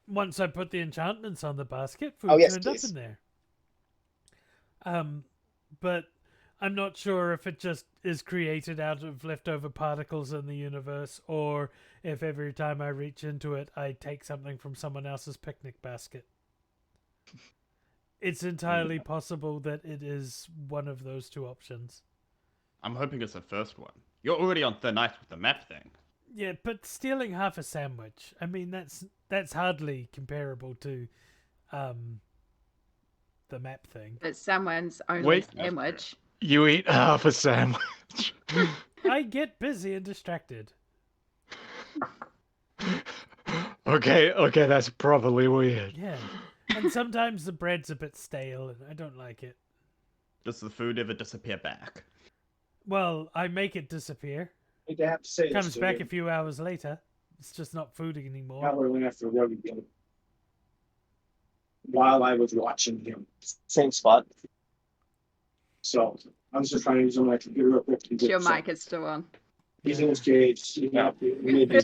C: once I put the enchantments on the basket, food turned up in there. But I'm not sure if it just is created out of leftover particles in the universe, or if every time I reach into it, I take something from someone else's picnic basket. it's entirely possible that it is one of those two options.
D: I'm hoping it's the first one. You're already on thin ice with the map thing.
C: Yeah, but stealing half a sandwich, I mean, that's hardly comparable to the map thing.
B: It's someone's only
F: Wait.
B: sandwich.
F: You eat half a sandwich.
C: I get busy and distracted.
F: Okay, that's probably weird.
C: Yeah. And sometimes the bread's a bit stale and I don't like it.
D: Does the food ever disappear back?
C: Well, I make it disappear.
G: I think I have to say
C: Comes back a few hours later. It's just not food anymore.
G: Tyler went after Rogan while I was watching him.
E: Same spot.
G: So I was just trying to use my computer real quick.
B: Your mic is still on.
G: He's in his cage. Maybe.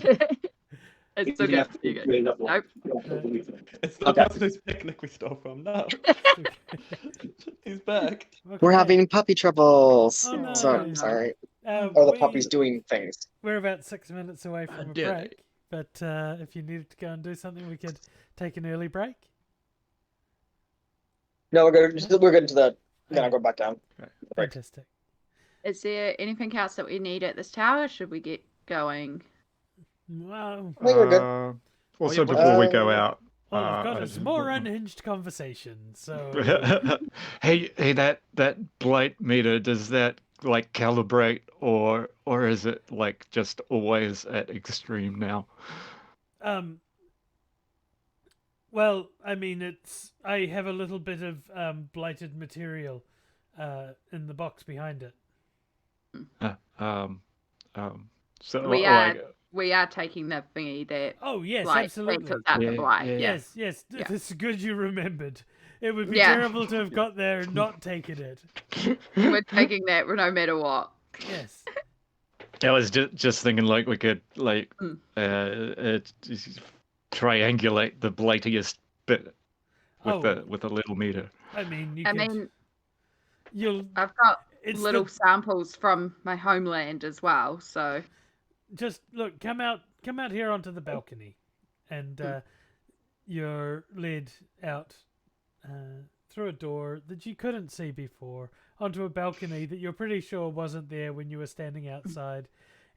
B: It's still good. You're good. Nope.
D: It's the person whose picnic we stole from. No. He's back.
C: Okay.
E: We're having puppy troubles.
C: Oh, no.
E: Sorry. Or the puppy's doing things.
C: We're about 6 minutes away from a
D: dare
C: break. But if you needed to go and do something, we could take an early break.
E: No, we're good to the. Then I'll go back down. Break.
C: Fantastic.
B: Is there anything else that we need at this tower? Should we get going?
C: Well,
E: I think we're good.
F: Also,
D: yeah,
F: before we go out,
C: all I've got is more unhinged conversation. So
F: hey, that blight meter, does that like calibrate, or is it like just always at extreme now?
C: well, I mean, I have a little bit of blighted material in the box behind it.
F: So
B: We are taking the thingy that.
C: Oh yes,
B: Blight
C: absolutely.
B: takes out the blight.
F: Yeah.
C: Yes.
B: Yeah.
C: It's good you remembered. It would be
B: Yeah.
C: terrible to have got there and not taken it.
B: We're taking that no matter what.
C: Yes.
F: I was just thinking like we could like triangulate the blightiest bit with a little meter.
C: I mean,
B: I've got
C: it's
B: little samples from my homeland as well, so
C: just look, come out here onto the balcony, and you're led out through a door that you couldn't see before onto a balcony that you're pretty sure wasn't there when you were standing outside,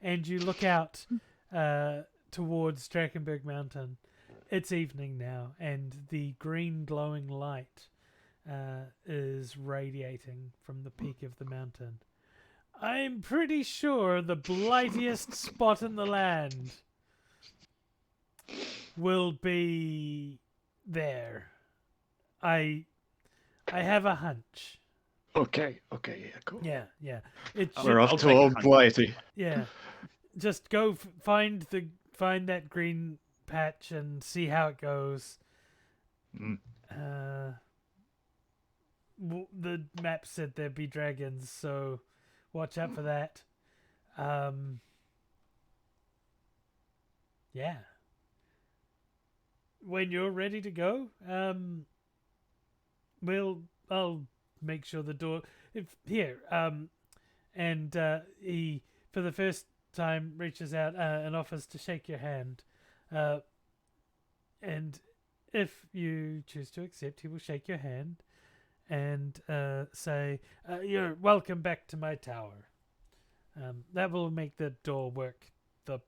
C: and you look out towards Drakkenberg Mountain. It's evening now, and the green glowing light is radiating from the peak of the mountain. I'm pretty sure the blightiest spot in the land will be there. I have a hunch.
F: Okay, yeah, cool.
C: Yeah.
F: We're off to old blighty.
C: Yeah, just go find that green patch and see how it goes. The map said there'd be dragons, so watch out for that. Yeah. When you're ready to go, I'll make sure the door and he for the first time reaches out and offers to shake your hand, and if you choose to accept, he will shake your hand and say, "You're welcome back to my tower." That will make the door work the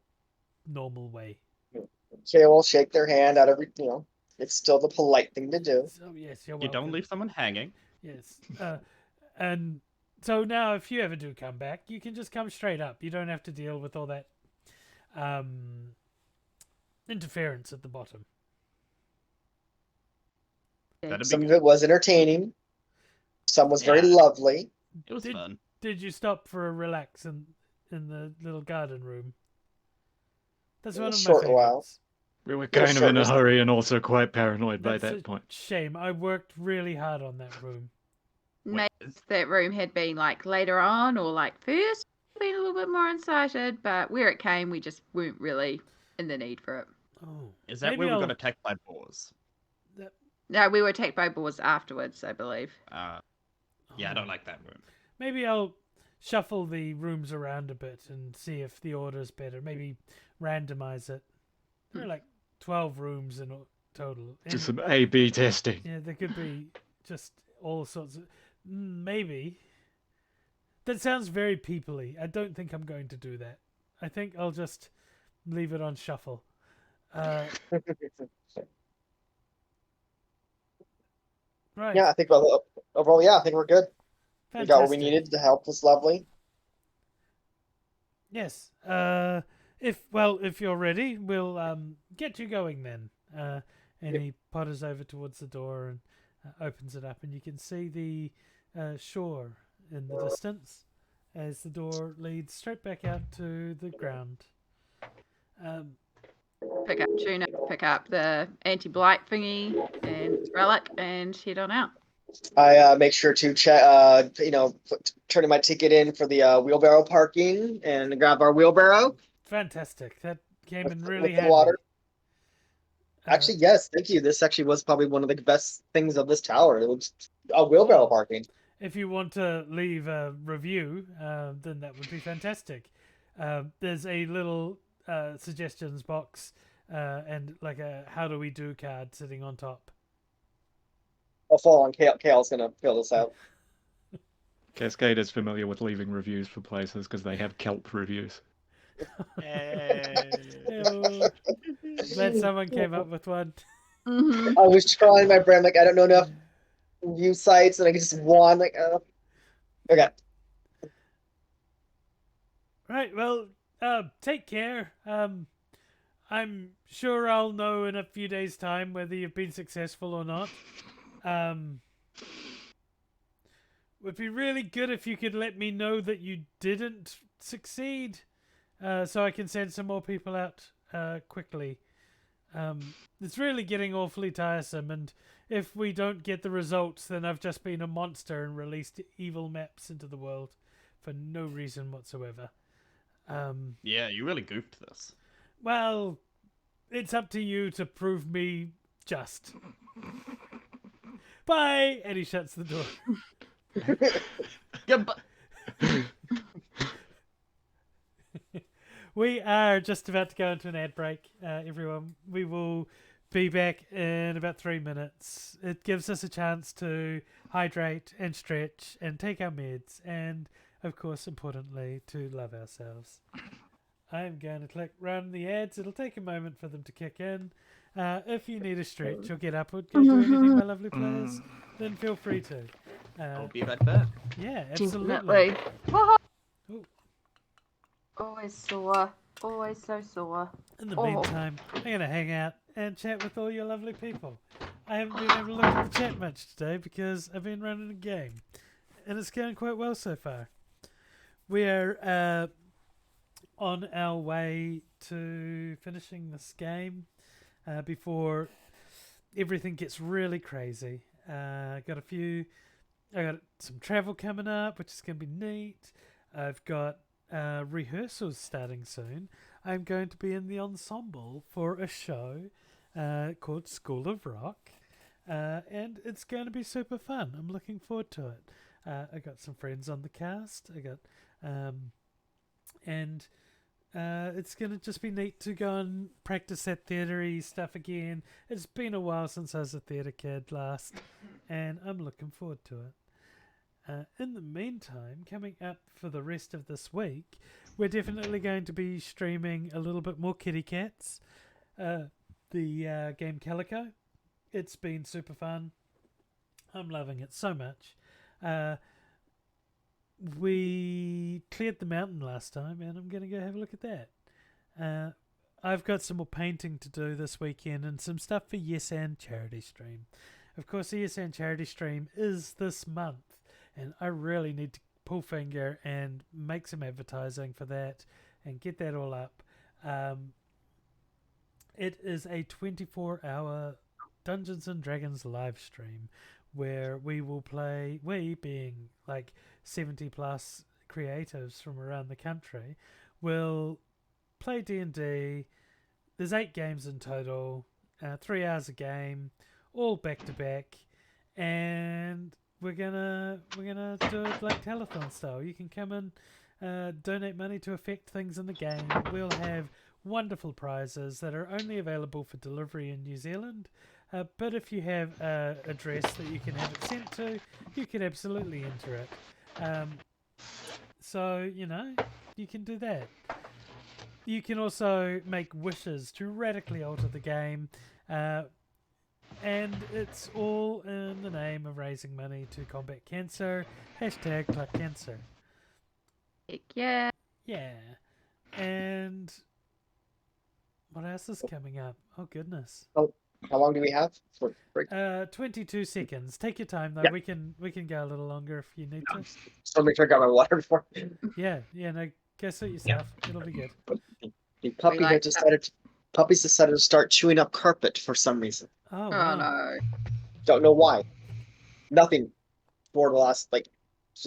C: normal way.
E: Okay, we'll shake their hand out of it's still the polite thing to do.
C: So yes, you're
D: You
C: welcome.
D: don't leave someone hanging.
C: Yes. And so now if you ever do come back, you can just come straight up. You don't have to deal with all that interference at the bottom.
E: Some of it was entertaining. Some was very lovely.
D: It was fun.
C: Did you stop for a relax in the little garden room? That's one of my
E: Short while.
C: favorites.
F: We were kind of in a hurry and also quite paranoid by
C: That's
F: that
C: a
F: point.
C: shame. I worked really hard on that room.
B: maybe if that room had been like later on or like first, been a little bit more incited, but where it came, we just weren't really in the need for it.
C: Oh,
D: Is that where we got attacked by boars?
B: No, we were attacked by boars afterwards, I believe.
D: Yeah, I don't like that room.
C: Maybe I'll shuffle the rooms around a bit and see if the order's better. Maybe randomize it. There are like 12 rooms in total.
F: Just some A/B testing.
C: Yeah, there could be just all sorts of maybe. That sounds very people-y. I don't think I'm going to do that. I think I'll just leave it on shuffle. Right.
E: Yeah, I think overall, yeah, I think we're good.
C: Fantastic.
E: We got what we needed. The help was lovely.
C: Yes. If you're ready, we'll get you going then. And he potters over towards the door and opens it up, and you can see the shore in the distance as the door leads straight back out to the ground.
B: Pick up tuna, pick up the anti-blight thingy and relic, and head on out.
E: I make sure to check, turning my ticket in for the wheelbarrow parking and grab our wheelbarrow.
C: Fantastic. That came in really
E: with
C: handy.
E: The water. Actually, yes, thank you. This actually was probably one of the best things of this tower. It was a wheelbarrow parking.
C: If you want to leave a review, then that would be fantastic. There's a little suggestions box and like a how do we do card sitting on top.
E: I'll fall on Kale. Kale's going to fill this out.
F: Cascade is familiar with leaving reviews for places because they have kelp reviews.
C: Glad someone came up with one.
B: Mm-hmm.
E: I was trying my brain, like, I don't know enough review sites, and I just one, like, okay.
C: Right, well, take care. I'm sure I'll know in a few days' time whether you've been successful or not. Would be really good if you could let me know that you didn't succeed, so I can send some more people out quickly. It's really getting awfully tiresome, and if we don't get the results, then I've just been a monster and released evil maps into the world for no reason whatsoever.
D: Yeah, you really goofed this.
C: Well, it's up to you to prove me just. Bye! And he shuts the door.
D: Goodbye.
C: We are just about to go into an ad break, everyone. We will be back in about 3 minutes. It gives us a chance to hydrate and stretch and take our meds and, of course, importantly, to love ourselves. I'm going to click run the ads. It'll take a moment for them to kick in. If you need a stretch or get up or go do anything, my lovely players, then feel free to.
D: I'll be right back.
C: Yeah, absolutely.
B: Definitely.
C: Ooh.
B: Always sore. Always so sore.
C: In the meantime, I'm going to hang out and chat with all your lovely people. I haven't been able to look at the chat much today because I've been running a game. And it's going quite well so far. We're on our way to finishing this game before everything gets really crazy. I got some travel coming up, which is going to be neat. I've got rehearsals starting soon. I'm going to be in the ensemble for a show called School of Rock, and it's going to be super fun. I'm looking forward to it. I got some friends on the cast. It's going to just be neat to go and practice that theatre-y stuff again. It's been a while since I was a theatre kid last, and I'm looking forward to it. In the meantime, coming up for the rest of this week, we're definitely going to be streaming a little bit more Kitty Cats, the game Calico. It's been super fun. I'm loving it so much. We cleared the mountain last time, and I'm going to go have a look at that. I've got some more painting to do this weekend and some stuff for Yes and Charity Stream. Of course, the Yes and Charity Stream is this month, and I really need to pull finger and make some advertising for that and get that all up. It is a 24-hour Dungeons and Dragons live stream where we will play, we being like 70 plus creatives from around the country, will play D&D. There's 8 games in total, 3 hours a game, all back to back, and we're gonna do it like telethon style. You can come and donate money to affect things in the game. We'll have wonderful prizes that are only available for delivery in New Zealand. But if you have an address that you can have it sent to, you can absolutely enter it. So, you can do that. You can also make wishes to radically alter the game. And it's all in the name of raising money to combat cancer. #PluckCancer.
B: Heck yeah.
C: Yeah. And what else is coming up? Oh, goodness.
E: How long do we have for break?
C: 22 seconds. Take your time, though.
E: Yeah.
C: We can go a little longer if you need to.
E: Just want to make sure I got my water before.
C: Yeah, no, go suit yourself. It'll be good.
E: The puppy
B: like
E: had decided. Puppies decided to start chewing up carpet for some reason.
C: Oh,
B: Oh
C: wow.
B: no.
E: Don't know why. Nothing for the last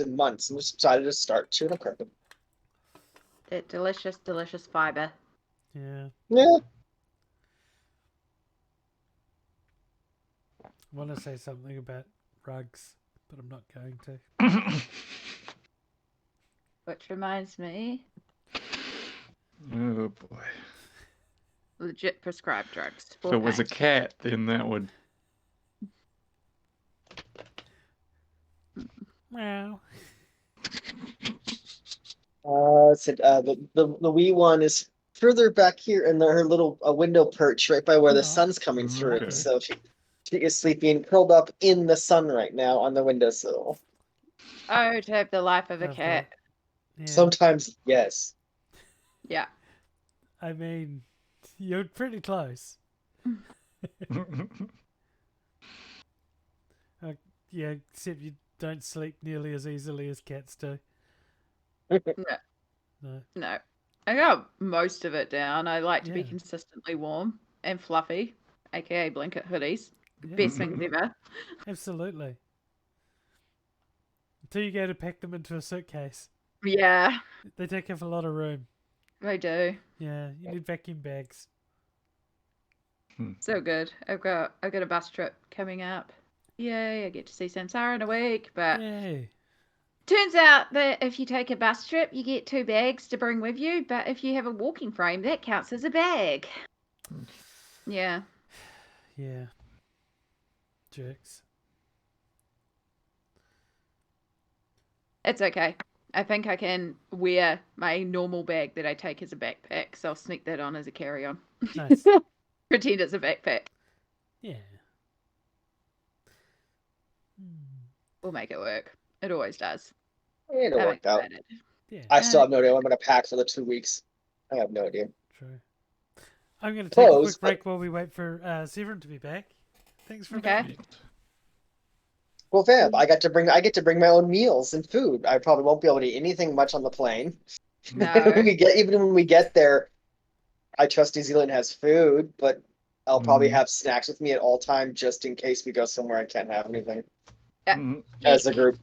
E: months. And just decided to start chewing up carpet.
B: That delicious, delicious fiber.
C: Yeah.
E: Yeah.
C: I want to say something about rugs, but I'm not going to.
B: Which reminds me,
F: Oh boy.
B: legit prescribed drugs.
F: If it was a cat, then that would.
C: Wow.
E: The wee one is further back here in her little window perch right by where the sun's coming through.
F: Okay.
E: So she is sleeping curled up in the sun right now on the windowsill.
B: Oh, to have the life of a
C: Lovely.
B: cat.
C: Yeah.
E: Sometimes, yes.
B: Yeah.
C: I mean, you're pretty close. Yeah, except you don't sleep nearly as easily as cats do.
B: No. I got most of it down. I like to be
C: Yeah.
B: consistently warm and fluffy, aka blanket hoodies.
C: Yeah,
B: Best things ever.
C: absolutely. Until you go to pack them into a suitcase.
B: Yeah,
C: They take up a lot of room.
B: they do.
C: Yeah, you need vacuum bags.
B: So good. I've got a bus trip coming up. Yay, I get to see Samsara in a week, but
C: Yay.
B: turns out that if you take a bus trip, you get 2 bags to bring with you, but if you have a walking frame, that counts as a bag. Yeah.
C: Yeah. Jerks.
B: It's okay. I think I can wear my normal bag that I take as a backpack, so I'll sneak that on as a carry-on.
C: Nice.
B: Pretend it's a backpack.
C: Yeah.
B: We'll make it work. It always does.
E: It'll
B: I'm
E: work out.
B: excited.
C: Yeah,
E: I still have no idea what I'm going to pack for the 2 weeks. I have no idea.
C: true. I'm going to take a
E: Close,
C: quick break while we wait for Severin to be back. Thanks for
B: Okay.
C: being
E: Well, fam, I get to bring my own meals and food. I probably won't be able to eat anything much on the plane.
B: No.
E: Even when we get there, I trust New Zealand has food, but I'll probably have snacks with me at all time just in case we go somewhere I can't have anything as a group.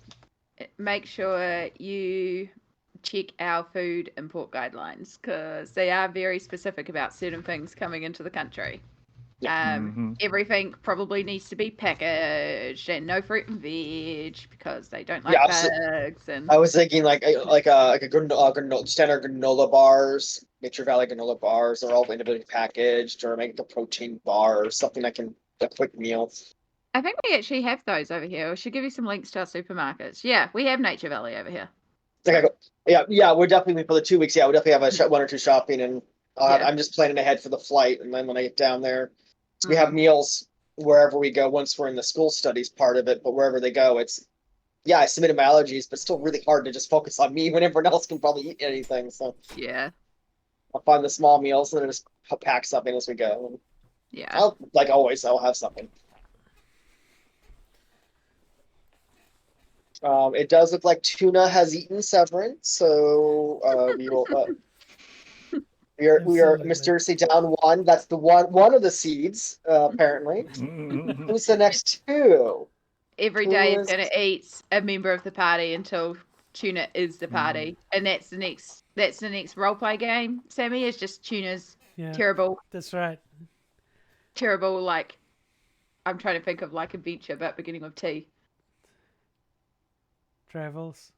B: Make sure you check our food import guidelines because they are very specific about certain things coming into the country. Everything probably needs to be packaged and no fruit and veg because they don't like bugs. And
E: I was thinking like a standard granola bars, Nature Valley granola bars are all individually packaged, or make a protein bar or something that can a quick meal.
B: I think we actually have those over here. We should give you some links to our supermarkets. Yeah, we have Nature Valley over here.
E: We're definitely for the 2 weeks. Yeah, we definitely have one or two shopping, and I'm just planning ahead for the flight, and then when I get down there, we have meals wherever we go. Once we're in the school studies part of it, but wherever they go, I submitted my allergies, but it's still really hard to just focus on me when everyone else can probably eat anything. So
B: yeah,
E: I'll find the small meals and then just pack something as we go.
B: Yeah,
E: Like always, I'll have something. It does look like Tuna has eaten Severin, so we will. We are mysteriously down one. That's the one of the seeds, apparently. Who's the next two?
B: every day is gonna eat a member of the party until Tuna is the party, and that's the next roleplay game. Sammy is just Tuna's terrible.
C: That's right.
B: Terrible, like I'm trying to think of like adventure, but beginning with T.
C: Travels.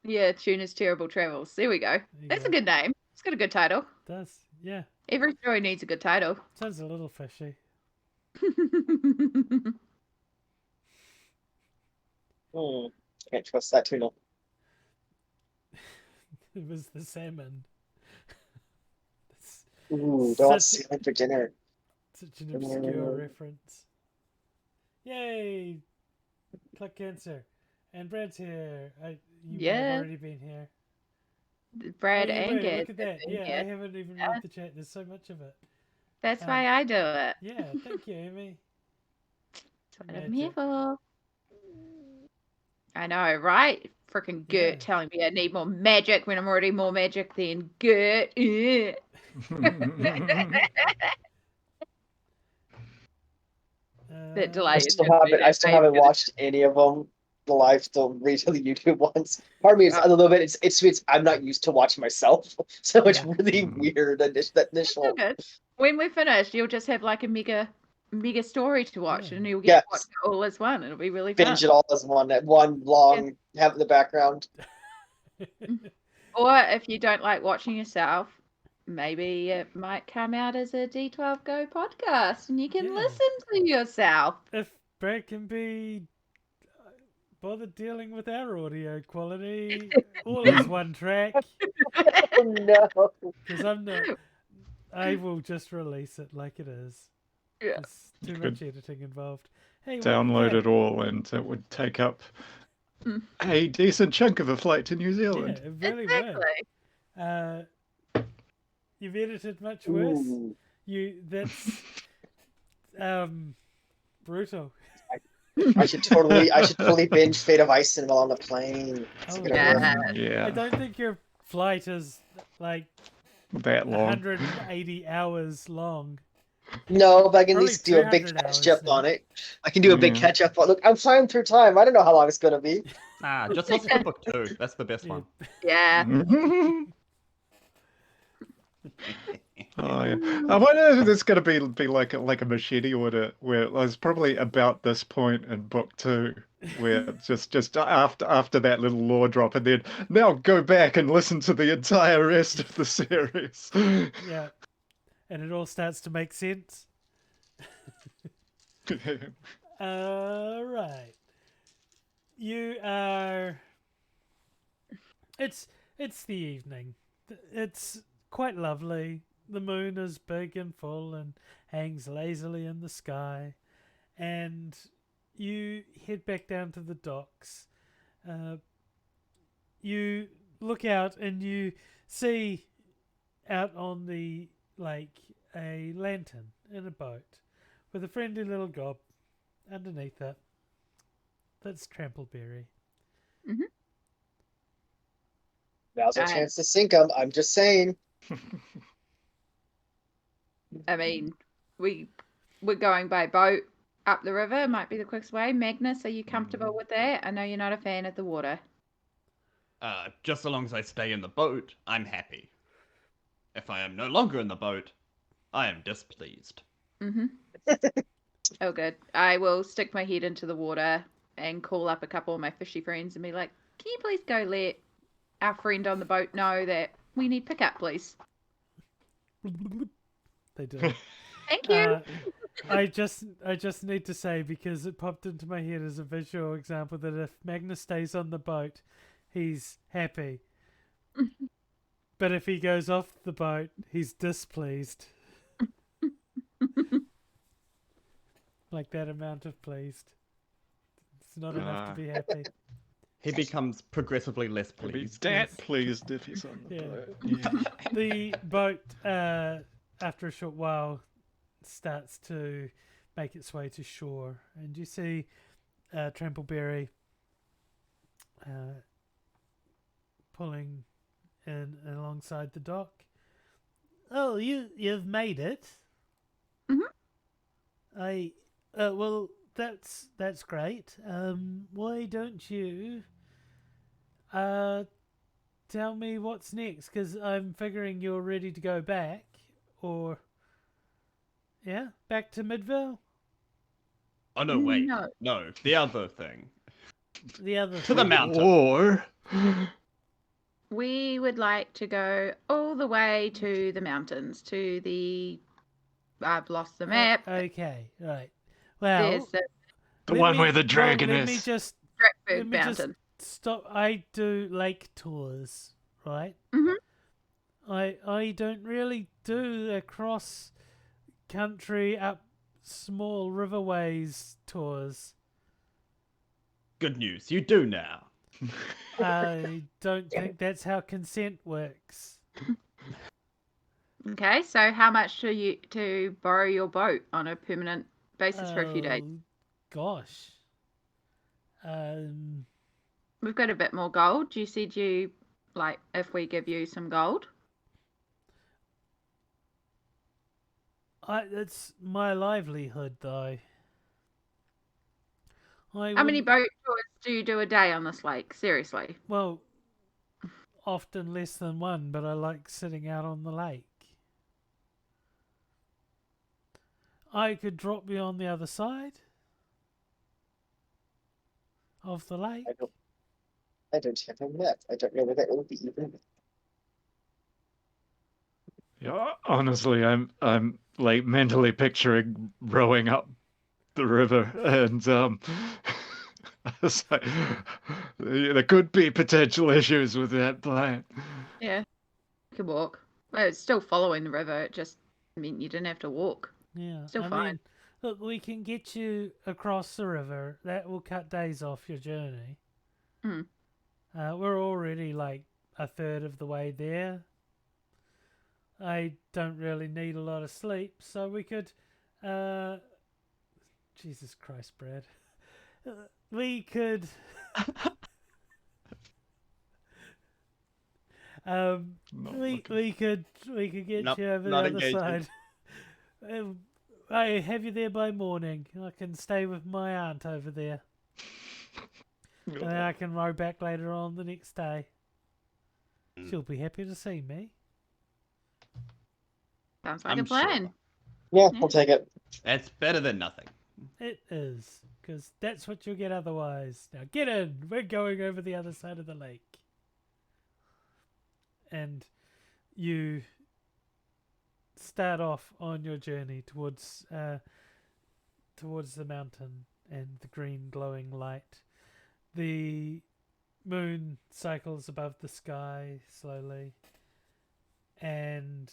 B: Yeah, Tuna's terrible travels. There we go. That's a good name. It's got a good title.
C: It does, yeah.
B: Every story needs a good title.
C: Sounds a little fishy.
E: Can't trust that tuna.
C: It was the salmon.
E: Ooh, don't want
C: Such-
E: salmon for dinner.
C: Such an obscure reference. Yay! Click cancer. And Brad's here. You may have already been here.
B: Brad
C: Oh, yeah,
B: and
C: wait,
B: Gaz
C: look at that.
B: have been
C: Yeah,
B: here.
C: I haven't even read the chat. There's so much of it.
B: That's why I do it.
C: Yeah, thank you, Amy.
B: That's what I'm here for. I know, right? Freaking Gert telling me I need more magic when I'm already more magic than Gert. That delay.
E: I still haven't watched any of them. The live, still read the YouTube ones. Part of me is a little bit. It's I'm not used to watching myself, so it's really weird. That initial.
B: Good. When we finish, you'll just have like a mega story to watch, and you'll get to watch it all as one. It'll be really fun.
E: Binge it all as one long. Have in the background.
B: Or if you don't like watching yourself, maybe it might come out as a D12GO podcast, and you can listen to yourself.
C: If Brad can be bothered dealing with our audio quality, all is one track.
E: No,
C: because I'm not. I will just release it like it is.
B: Yeah,
C: there's too much editing involved. Hey,
F: download it all, and it would take up a decent chunk of a flight to New Zealand.
C: Yeah, it really would. You've edited much worse. That's brutal.
E: I should totally binge Fate of Ice while on the plane.
C: I don't think your flight is like
F: that long.
C: 180 hours long.
E: No, but I can at least do a big catch up on it. I can do a big catch up on. Look, I'm flying through time. I don't know how long it's gonna be.
D: Just listen to book 2. That's the best one.
B: Yeah.
F: Oh, yeah. I wonder if it's going to be like a machete order, where it was probably about this point in book 2, where just after that little lore drop, and then now go back and listen to the entire rest of the series.
C: Yeah, and it all starts to make sense. Right. You are. It's the evening. It's quite lovely. The moon is big and full and hangs lazily in the sky, and you head back down to the docks. You look out and you see out on the lake a lantern in a boat with a friendly little gob underneath it. That's Trampleberry.
B: Mm-hmm.
E: Now's our chance to sink them. I'm just saying.
B: I mean, we're going by boat up the river. Might be the quickest way. Magnus, are you comfortable with that? I know you're not a fan of the water.
D: Just so long as I stay in the boat, I'm happy. If I am no longer in the boat, I am displeased.
B: Mm-hmm. Oh, good. I will stick my head into the water and call up a couple of my fishy friends and be like, can you please go let our friend on the boat know that we need pickup, please?
C: They do.
B: Thank you.
C: I just need to say, because it popped into my head as a visual example, that if Magnus stays on the boat, he's happy. But if he goes off the boat, he's displeased. Like that amount of pleased. It's not enough to be happy.
D: He becomes progressively less pleased.
F: Pleased if he's on the boat.
C: Yeah. The boat, after a short while, starts to make its way to shore, and you see Trampleberry pulling in alongside the dock. Oh, you've made it.
B: Mm-hmm.
C: Well, that's great. Why don't you tell me what's next? Because I'm figuring you're ready to go back, or back to Midvale.
D: Oh no, wait, no, the other thing.
C: The other
D: to the mountain.
F: Or
B: we would like to go all the way to the mountains, to the I've lost the map.
C: Okay, right. Well,
B: There's the
F: The one where the dragon
C: let me
F: is.
C: just
B: Driftwood Mountain.
C: stop. I do lake tours, right?
B: Mhm.
C: I don't really do the cross country up small riverways tours.
D: Good news, you do now.
C: I don't think that's how consent works.
B: Okay, so how much do you to borrow your boat on a permanent basis for a few days?
C: Gosh.
B: We've got a bit more gold. You said you like if we give you some gold.
C: It's my livelihood, though.
B: How many boat tours do you do a day on this lake? Seriously.
C: Well, often less than one, but I like sitting out on the lake. I could drop you on the other side of the lake.
E: I don't have a map. I don't know where that will be even.
F: Yeah, honestly, I'm like mentally picturing rowing up the river, and it's like, there could be potential issues with that plan.
B: Yeah, you could walk. Well, it's still following the river. It just meant you didn't have to walk.
C: Yeah,
B: Still
C: I
B: fine.
C: mean, look, we can get you across the river. That will cut days off your journey.
B: Mm.
C: We're already like a third of the way there. I don't really need a lot of sleep, so we could. Jesus Christ, Brad. We could. We could get
D: Nope,
C: you over the
D: not
C: other
D: engaging.
C: side. I have you there by morning. I can stay with my aunt over there. And then I can row back later on the next day. She'll be happy to see me.
B: Sounds like
D: I'm
B: a plan.
D: sure.
E: Yeah,
B: Yeah.
E: I'll take it.
D: It's better than nothing.
C: It is, because that's what you'll get otherwise. Now get in. We're going over the other side of the lake. And you start off on your journey towards the mountain and the green glowing light. The moon cycles above the sky slowly, and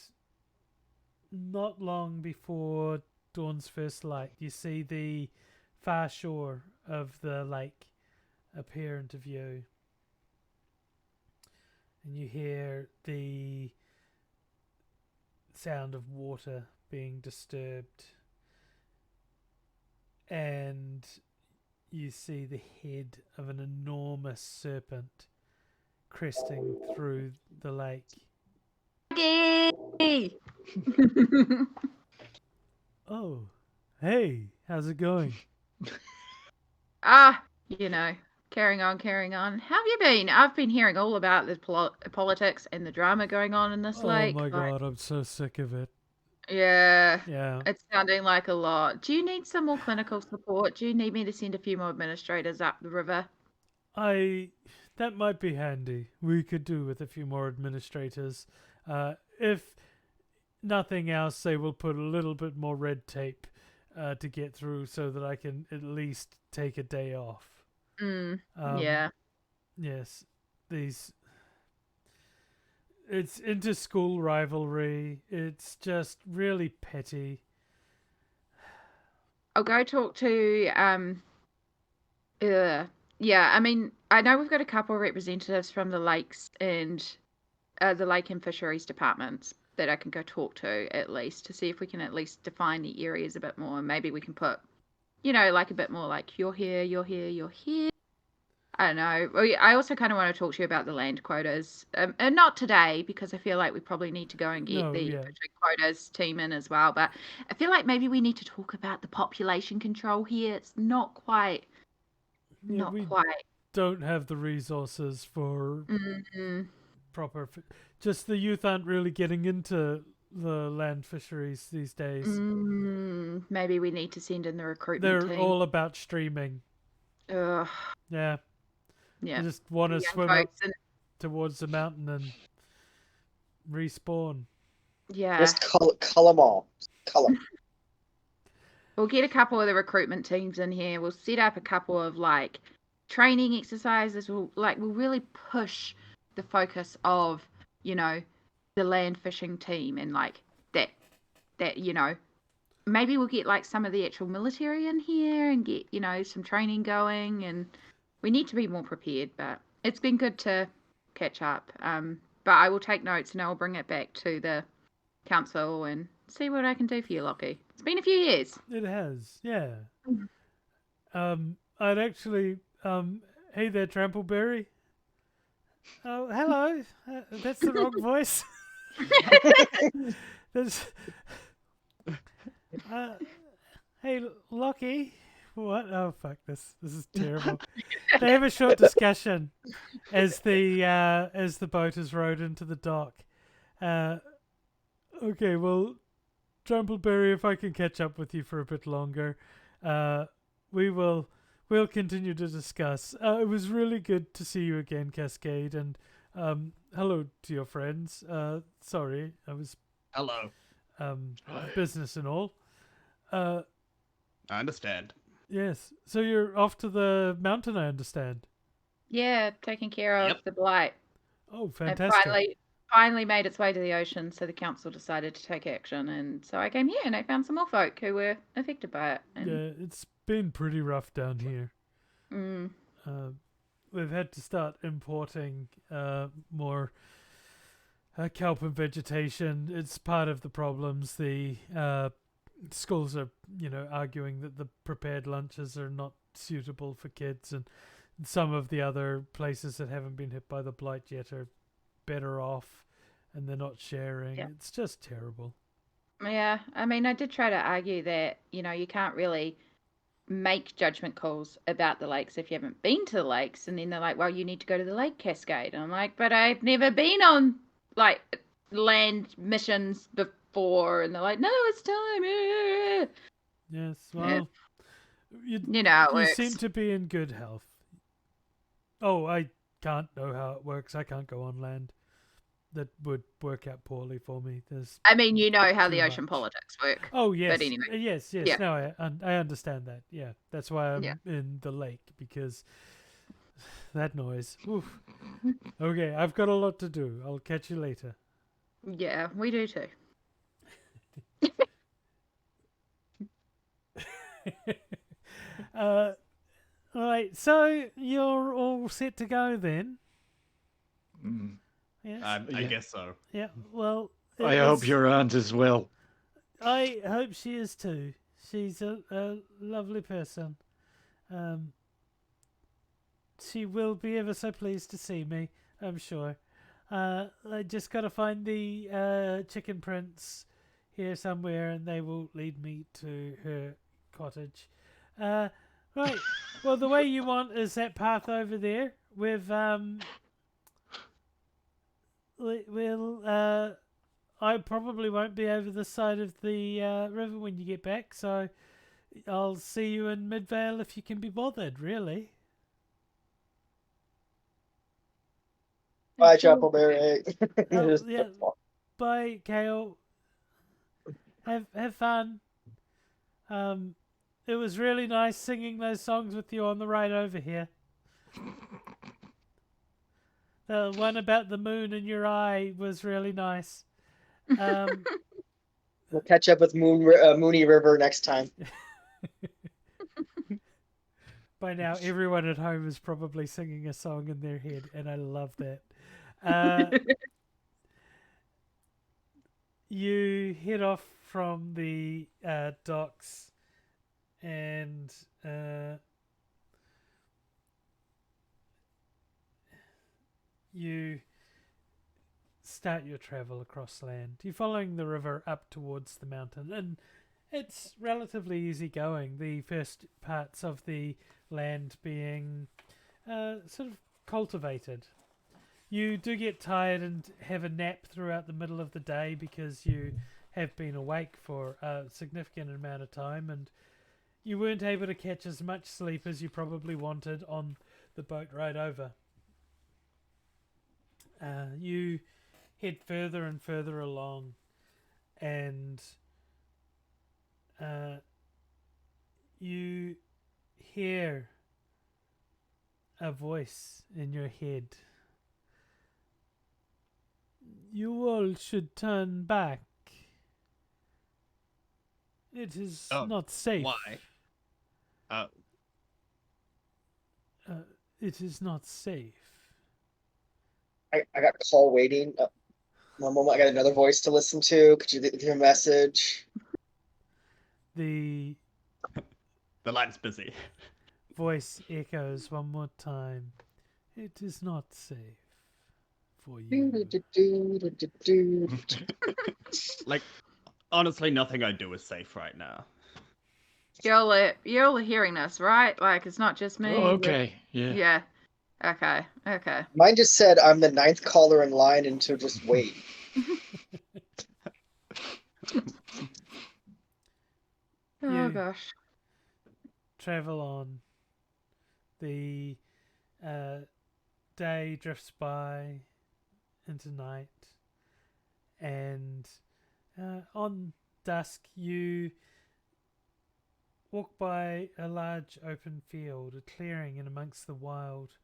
C: not long before dawn's first light, you see the far shore of the lake appear into view, and you hear the sound of water being disturbed, and you see the head of an enormous serpent cresting through the lake.
B: Maggie!
C: Oh, hey, how's it going?
B: Carrying on. How have you been? I've been hearing all about the politics and the drama going on in this lake.
C: Oh my god, I'm so sick of it.
B: Yeah,
C: Yeah.
B: it's sounding like a lot. Do you need some more clinical support? Do you need me to send a few more administrators up the river?
C: That might be handy. We could do with a few more administrators. If nothing else, they will put a little bit more red tape to get through so that I can at least take a day off.
B: Yeah.
C: Yes. It's inter-school rivalry. It's just really petty.
B: I'll go talk to I mean, I know we've got a couple of representatives from the lakes and the lake and fisheries departments that I can go talk to at least to see if we can at least define the areas a bit more. Maybe we can put, like a bit more like you're here, you're here, you're here. I don't know. I also kind of want to talk to you about the land quotas, and not today because I feel like we probably need to go and get fishery quotas team in as well. But I feel like maybe we need to talk about the population control here. It's not quite.
C: Don't have the resources for proper. Just the youth aren't really getting into the land fisheries these days.
B: Maybe we need to send in the recruitment team.
C: They're all about streaming.
B: Ugh.
C: Yeah.
B: Yeah.
C: They just want to swim up towards the mountain and respawn.
B: Yeah.
E: Just color them all. Color.
B: We'll get a couple of the recruitment teams in here. We'll set up a couple of like training exercises. We'll really push the focus of, you know, the land fishing team and like that, you know, maybe we'll get like some of the actual military in here and get, you know, some training going. And we need to be more prepared, but it's been good to catch up. But I will take notes and I'll bring it back to the council and see what I can do for you, Lockie. It's been a few years.
C: It has, yeah. I'd actually, hey there, Trampleberry. Oh, hello. That's the wrong voice. That's, hey, Lockie. What? Oh, fuck this. This is terrible. They have a short discussion as the boat is rowed into the dock. Okay, well, Trumpleberry, if I can catch up with you for a bit longer, we'll continue to discuss. It was really good to see you again, Cascade, and hello to your friends. Sorry, I was
D: Hello.
C: Business and all.
D: I understand.
C: Yes. So you're off to the mountain, I understand.
B: Yeah, taking care of the blight.
C: Oh, fantastic.
B: It finally made its way to the ocean, so the council decided to take action. And so I came here and I found some more folk who were affected by it. And...
C: yeah, it's been pretty rough down here. We've had to start importing more kelp and vegetation. It's part of the problems. The schools are, you know, arguing that the prepared lunches are not suitable for kids, and some of the other places that haven't been hit by the blight yet are better off, and they're not sharing. Yeah. It's just terrible.
B: Yeah, I mean, I did try to argue that, you know, you can't really make judgment calls about the lakes if you haven't been to the lakes. And then they're like, well, you need to go to the lake cascade. And I'm like, but I've never been on like land missions before. And they're like, no, it's time.
C: Yes, well, you seem to be in good health. Oh, I can't know how it works. I can't go on land. That would work out poorly for me.
B: I mean, you know how the ocean politics work.
C: Oh, yes.
B: But anyway.
C: Yes.
B: Yeah.
C: No, I understand that. Yeah. That's why I'm in the lake, because that noise. Oof. Okay, I've got a lot to do. I'll catch you later.
B: Yeah, we do too.
C: All right, so you're all set to go then?
F: Mm.
C: Yes.
D: I guess so.
C: Yeah, well...
F: I hope your aunt is well.
C: I hope she is too. She's a lovely person. She will be ever so pleased to see me, I'm sure. I just got to find the chicken prince here somewhere, and they will lead me to her cottage. Right. Well, the way you want is that path over there with I probably won't be over the side of the river when you get back, so I'll see you in Midvale if you can be bothered, really.
E: Bye, Trumpleberry.
C: Yeah. Bye, Kale. Have fun. It was really nice singing those songs with you on the ride over here. The one about the moon in your eye was really nice.
E: We'll catch up with Mooney River next time.
C: By now, everyone at home is probably singing a song in their head, and I love that. You head off from the docks, and you start your travel across land. You're following the river up towards the mountain, and it's relatively easy going. The first parts of the land being sort of cultivated. You do get tired and have a nap throughout the middle of the day because you have been awake for a significant amount of time, and you weren't able to catch as much sleep as you probably wanted on the boat ride over. You head further and further along, and you hear a voice in your head. You all should turn back. It is not safe.
D: Why?
C: It is not safe.
E: I got call waiting. One moment, I got another voice to listen to. Could you leave your message?
C: The
D: line's busy.
C: voice echoes one more time. It is not safe for you.
D: Like, honestly, nothing I do is safe right now.
B: You're all hearing this, right? Like, it's not just me.
F: Oh, okay. Yeah.
B: Yeah. Okay. Okay.
E: Mine just said I'm the 9th caller in line and to just wait.
B: Oh
C: You
B: gosh.
C: travel on. The day drifts by into night, and on dusk you walk by a large open field, a clearing in amongst the wild,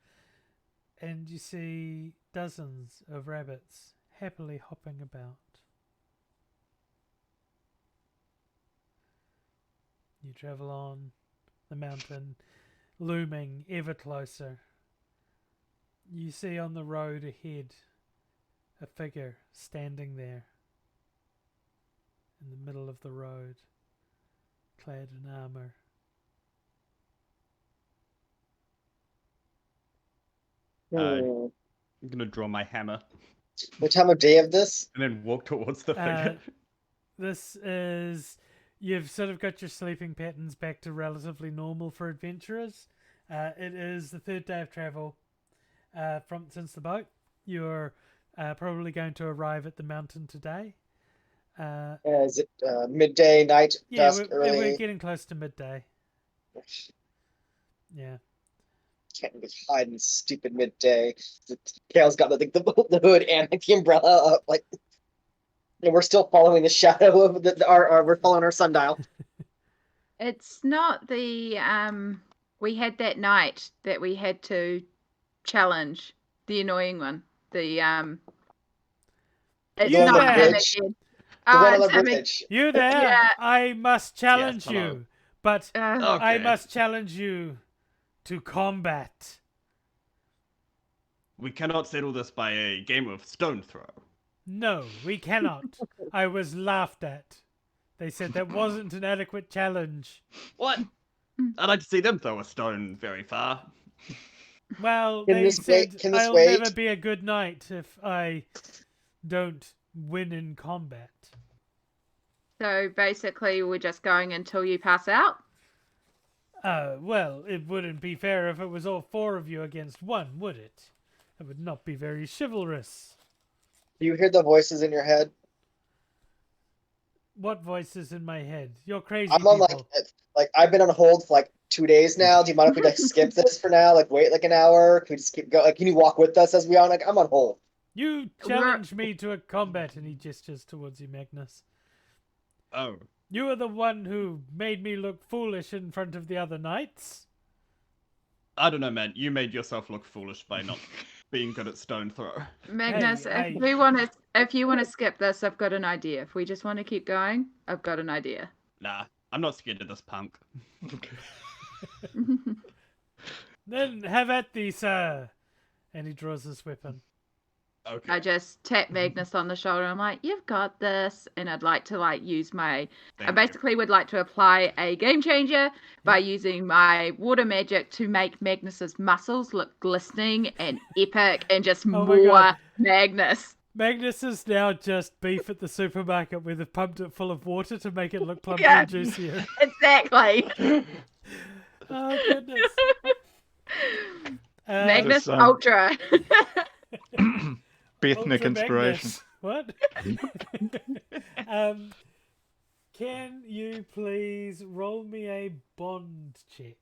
C: and you see dozens of rabbits happily hopping about. You travel on, the mountain looming ever closer. You see on the road ahead a figure standing there in the middle of the road, clad in armor.
D: I'm gonna draw my hammer
E: What time of day of this?
D: and then walk towards the figure.
C: This is... You've sort of got your sleeping patterns back to relatively normal for adventurers. It is the 3rd day of travel since the boat. You're probably going to arrive at the mountain today.
E: Is it midday, night, dusk, early?
C: We're getting close to midday. Yeah.
E: Can't be hiding stupid midday. Kale's got the hood and the umbrella up, like, and we're still following the shadow of we're following our sundial.
B: It's not the we had that night that we had to challenge the annoying one. The it's
C: You
B: not
C: there.
B: him
E: Bridge.
B: again.
E: The one on
B: It's
E: the
B: him
E: bridge.
C: You there?
B: Yeah.
C: I must challenge
D: Yes, hello.
C: you, but
B: again.
C: I
D: Okay.
C: must challenge you to combat.
D: We cannot settle this by a game of stone throw.
C: No, we cannot. I was laughed at. They said that wasn't an adequate challenge.
D: What? I'd like to see them throw a stone very far.
C: Well,
E: Can
C: they
E: this
C: said
E: wait? Can this
C: I'll
E: wait?
C: never be a good knight if I don't win in combat.
B: So basically, we're just going until you pass out.
C: Well, it wouldn't be fair if it was all 4 of you against 1, would it? It would not be very chivalrous.
E: Do you hear the voices in your head?
C: What voices in my head? You're crazy
E: I'm on
C: people.
E: like I've been on hold for like 2 days now. Do you mind if we like skip this for now? Like wait like an hour? Can we just keep going? Like, can you walk with us as we are? Like I'm on hold.
C: You challenge me to a combat, and he gestures towards you, Magnus.
D: Oh.
C: You are the one who made me look foolish in front of the other knights.
D: I don't know, man. You made yourself look foolish by not being good at stone throw.
B: Magnus,
C: Hey.
B: if you want to skip this, I've got an idea. If we just want to keep going, I've got an idea.
D: Nah, I'm not scared of this punk.
C: Then have at thee, sir. And he draws his weapon.
D: Okay.
B: I just tap Magnus on the shoulder. I'm like, you've got this. And I'd like to use my... I basically would like to apply a game changer by using my water magic to make Magnus's muscles look glistening and epic and just
C: Oh my
B: more
C: God.
B: Magnus.
C: Magnus is now just beef at the supermarket where they've pumped it full of water to make it look plumper
B: Yeah.
C: and juicier.
B: Exactly.
C: Oh, goodness.
B: Magnus
F: This,
B: Ultra.
F: Beathnic
C: Ultra
F: inspiration.
C: Magnus. What? Can you please roll me a bond check?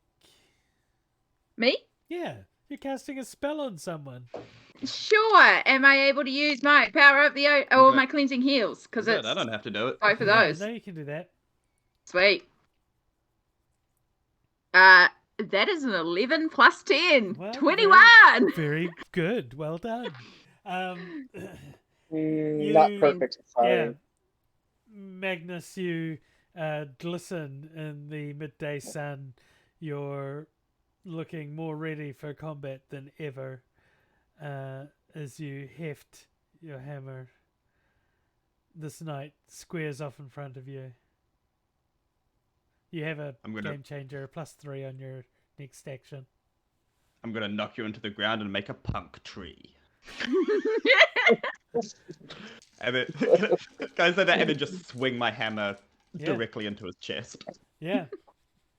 B: Me?
C: Yeah, you're casting a spell on someone.
B: Sure. Am I able to use my power of the or my cleansing heals? Because
D: Good,
B: it's
D: I don't have to do it.
B: both of
C: Yeah,
B: those.
C: no, you can do that.
B: Sweet. That is an 11 plus 10.
C: Well,
B: 21!
C: Very good. Well done.
E: Not perfect. Sorry.
C: Yeah. Magnus, you glisten in the midday sun. You're looking more ready for combat than ever as you heft your hammer. This knight squares off in front of you. You have a game changer, a +3 on your next action.
D: I'm gonna knock you into the ground and make a punk tree. And then, guys, like that, and then just swing my hammer directly into his chest.
C: Yeah.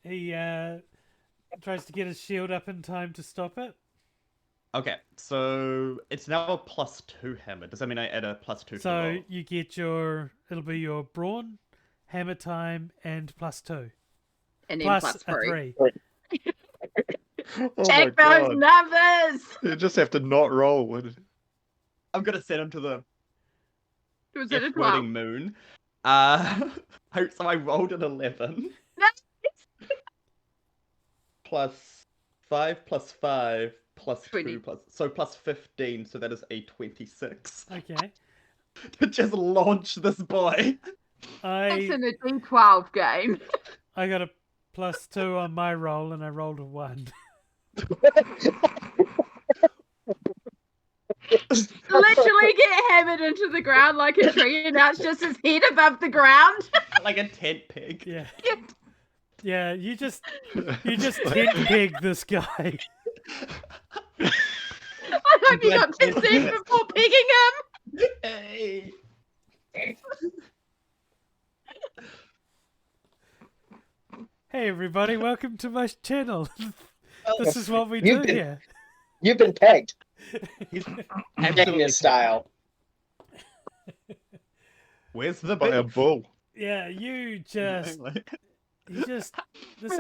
C: He tries to get his shield up in time to stop it.
D: Okay, so it's now a +2 hammer. Does that mean I add a +2 to the
C: So
D: roll?
C: you get it'll be your brawn, hammer time, and +2.
B: And then
C: Plus a
B: 3.
C: 3.
F: Oh
B: Check those numbers!
F: You just have to not roll.
D: I'm gonna send him to the
B: Was it a 12?
D: F-wording moon. So I rolled an 11.
B: Nice!
D: +5 +5
B: 20.
D: +2 so +15. So that is a 26.
C: Okay.
D: To just launch this boy.
B: It's in a D12 game.
C: I got a +2 on my roll, and I rolled a 1.
B: Literally get hammered into the ground like a tree, and now it's just his head above the ground.
D: Like a tent peg.
C: Yeah. Yeah, you just tent peg this guy.
B: I hope you got consent before pegging him.
D: Hey.
C: Hey everybody, welcome to my channel. This is what we do here.
E: You've been pegged.
D: He's
E: Magnus style.
D: Where's the
F: By a
D: beef?
F: bull.
C: Yeah, this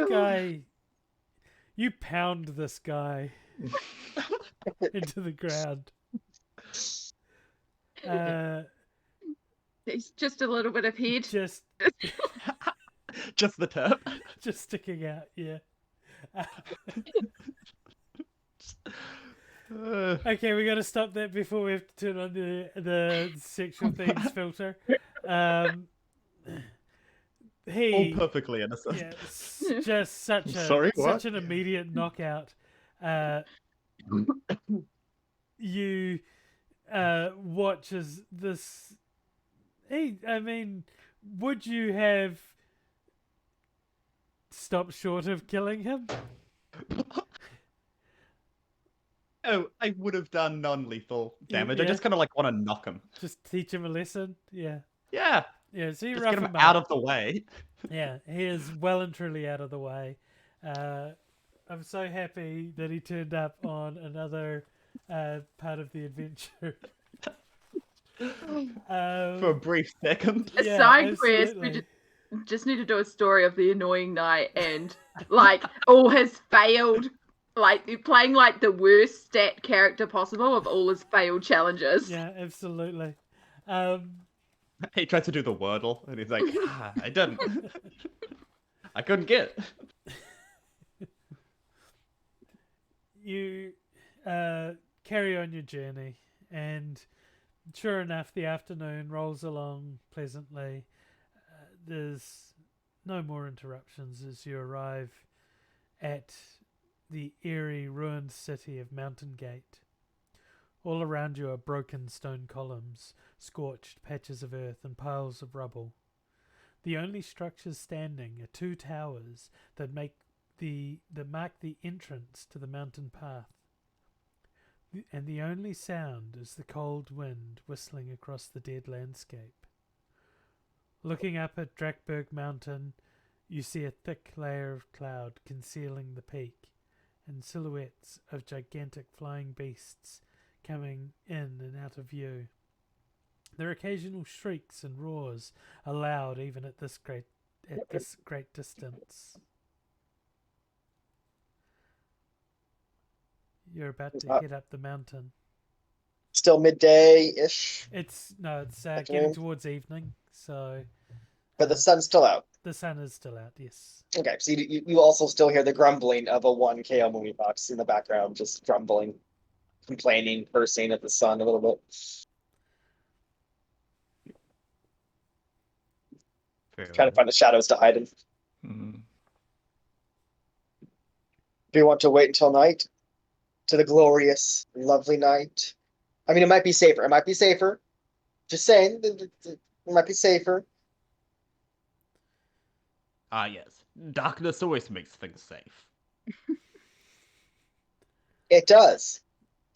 C: guy, you pound this guy into the ground.
B: It's just a little bit of head.
C: Just
D: Just the tip.
C: just sticking out, yeah. Okay, we got to stop that before we have to turn on the sexual themes filter.
D: All perfectly innocent.
C: Yeah, just such an immediate knockout. You watch as this. I mean, would you have stopped short of killing him?
D: Oh, I would have done non-lethal damage.
C: Yeah.
D: I just kind of like want to knock him.
C: Just teach him a lesson? Yeah.
D: Yeah.
C: Yeah, so you
D: Just
C: rough
D: get him
C: him
D: out
C: up.
D: of the way.
C: Yeah, he is well and truly out of the way. I'm so happy that he turned up on another part of the adventure.
D: For a brief second.
B: A side quest. We just need to do a story of the annoying knight and like all his failed, like playing like the worst stat character possible of all his failed challenges.
C: Yeah, absolutely.
D: He tried to do the Wordle and he's like, I didn't. I couldn't get it.
C: You carry on your journey, and sure enough, the afternoon rolls along pleasantly. There's no more interruptions as you arrive at the eerie, ruined city of Mountain Gate. All around you are broken stone columns, scorched patches of earth, and piles of rubble. The only structures standing are 2 towers that mark the entrance to the mountain path. And the only sound is the cold wind whistling across the dead landscape. Looking up at Drivethrurpg Mountain, you see a thick layer of cloud concealing the peak, and silhouettes of gigantic flying beasts coming in and out of view. Their occasional shrieks and roars are loud even at this great distance. You're about to head up the mountain.
E: Still midday-ish,
C: It's getting towards evening, so
E: but the sun's still out.
C: The sun is still out, yes.
E: Okay, so you also still hear the grumbling of a 1 KO movie box in the background, just grumbling, complaining, cursing at the sun a little bit. Trying to find the shadows to hide in.
F: Mm.
E: Do you want to wait until night? To the glorious, lovely night? I mean, it might be safer. It might be safer. Just saying, it might be safer.
D: Ah, yes. Darkness always makes things safe.
E: It does.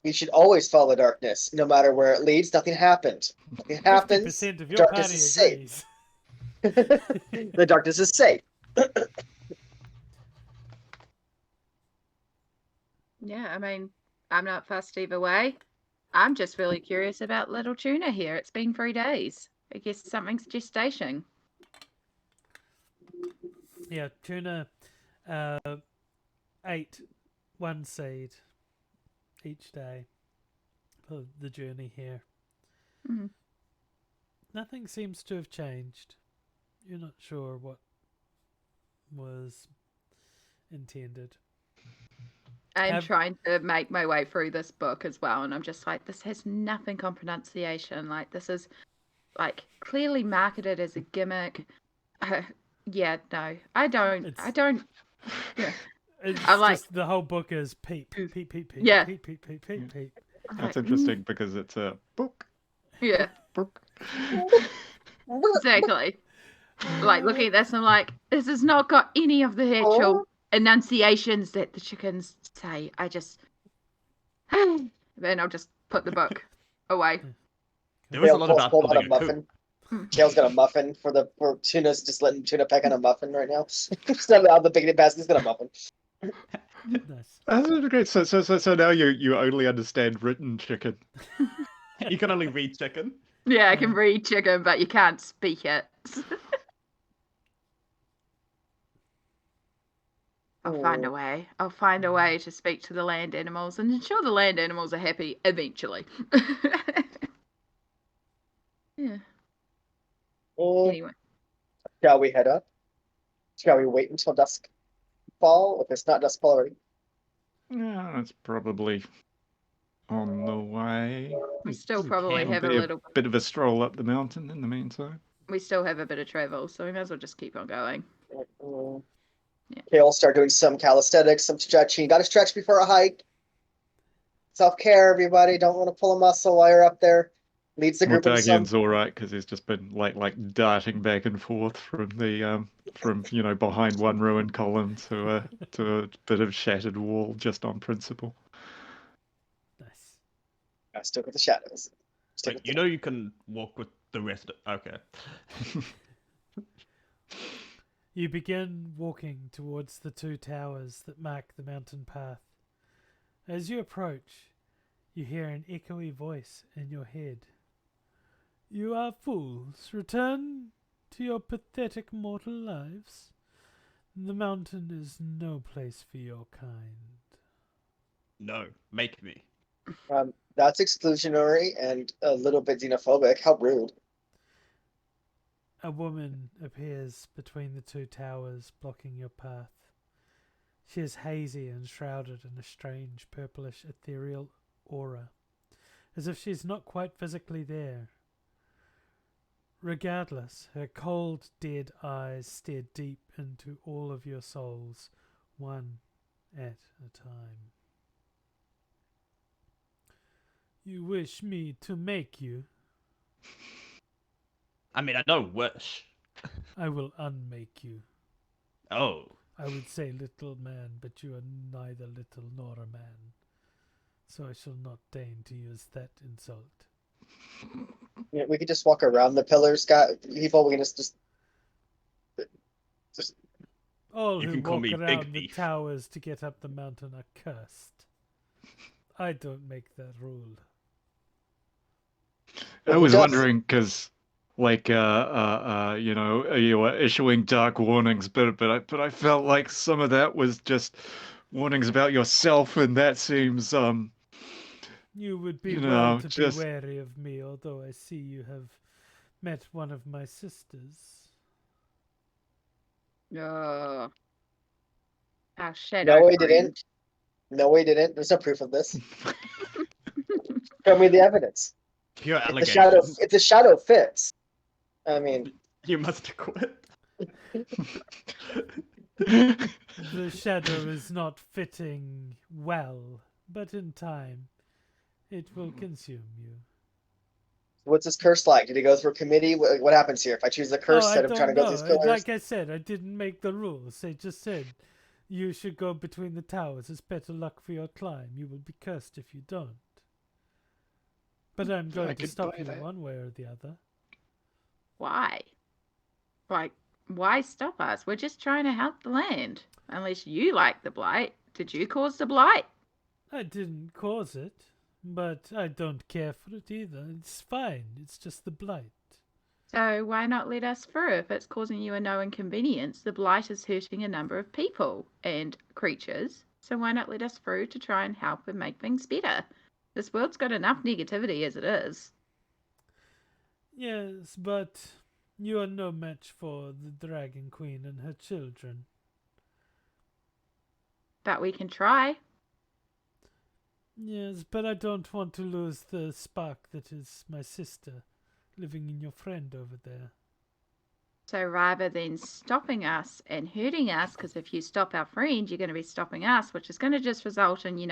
E: We should always follow darkness, no matter where it leads. Nothing happened. Nothing happens.
C: 50% of
E: The
C: your
E: darkness
C: party
E: is safe.
C: agrees.
E: The darkness is safe.
B: Yeah, I mean, I'm not fussed either way. I'm just really curious about little Tuna here. It's been 3 days. I guess something's gestating.
C: Yeah, Tuna ate 1 seed each day for the journey here.
B: Mhm.
C: Nothing seems to have changed. You're not sure what was intended.
B: I'm trying to make my way through this book as well, and I'm just like, this has nothing on pronunciation. Like, this is like clearly marketed as a gimmick. Yeah, no, I don't. Yeah.
C: It's
B: I'm like,
C: just the whole book is peep, peep, peep, peep,
B: Yeah.
C: peep, peep, peep, peep, peep.
F: That's interesting because it's a book.
B: Yeah,
F: Book.
B: exactly. Like, looking at this, I'm like, this has not got any of the actual enunciations that the chickens say. I just, then I'll just put the book away.
D: There is a lot about
E: pulled out
D: building
E: a
D: a coop.
E: muffin. Kale's got a muffin for Tuna's just letting Tuna peck on a muffin right now. Instead of the picnic basket's got a muffin.
C: Nice.
F: That's great. So now you only understand written chicken.
D: You can only read chicken.
B: Yeah, I can read chicken, but you can't speak it. I'll find a way. I'll find a way to speak to the land animals and ensure the land animals are happy eventually. Yeah. Anyway.
E: Shall we head up? Shall we wait until dusk fall? If it's not dusk fall already.
F: Yeah, that's probably on the way.
B: We still probably have a little
F: bit of a stroll up the mountain in the meantime.
B: We still have a bit of travel, so we might as well just keep on going.
E: Yeah. Kale start doing some calisthenics, some stretching. Got to stretch before a hike. Self-care, everybody. Don't want to pull a muscle while you're up there. Leads the group.
F: Dagian's all right because he's just been like darting back and forth from the from behind one ruined column to a bit of shattered wall just on principle.
C: Nice.
E: I stick with the shadows.
D: Wait, you can walk with the rest of... Okay.
C: You begin walking towards the 2 towers that mark the mountain path. As you approach, you hear an echoey voice in your head. You are fools. Return to your pathetic mortal lives. The mountain is no place for your kind.
D: No, make me.
E: That's exclusionary and a little bit xenophobic. How rude.
C: A woman appears between the 2 towers, blocking your path. She is hazy and shrouded in a strange purplish ethereal aura, as if she's not quite physically there. Regardless, her cold, dead eyes stare deep into all of your souls, one at a time. You wish me to make you?
D: I mean, I don't wish.
C: I will unmake you.
D: Oh.
C: I would say little man, but you are neither little nor a man. So I shall not deign to use that insult.
E: Yeah, we could just walk around the pillars, people. We can just
C: All
D: You
C: who
D: can call
C: walk
D: me
C: around
D: Big
C: the
D: Beef.
C: towers to get up the mountain are cursed. I don't make that rule.
F: I was wondering because, like, you were issuing dark warnings, but I felt like some of that was just warnings about yourself, and that seems
C: You would be be wary of me, although I see you have met one of my sisters.
B: Our shadow
E: No, he
B: friend.
E: didn't. No, he didn't. There's no proof of this. Show me the evidence.
D: Pure
E: If
D: allegations.
E: the shadow fits, I mean,
D: You must quit.
C: The shadow is not fitting well, but in time, it will consume you.
E: what's this curse like? Did he go through a committee? What happens here if I choose the curse
C: I
E: instead of trying to
C: don't
E: go
C: know.
E: through these pillars?
C: Like I said, I didn't make the rules. They just said you should go between the towers. It's better luck for your climb. You will be cursed if you don't. But I'm going to
F: could
C: stop
F: buy
C: you
F: that.
C: one way or the other.
B: Why? Like, why stop us? We're just trying to help the land. Unless you like the blight. Did you cause the blight?
C: I didn't cause it, but I don't care for it either. It's fine. It's just the blight.
B: So why not let us through? If it's causing you a no inconvenience, the blight is hurting a number of people and creatures. So why not let us through to try and help and make things better? This world's got enough negativity as it is.
C: Yes, but you are no match for the Dragon Queen and her children.
B: But we can try.
C: Yes, but I don't want to lose the spark that is my sister living in your friend over there.
B: So rather than stopping us and hurting us, because if you stop our friend, you're going to be stopping us, which is going to just result in,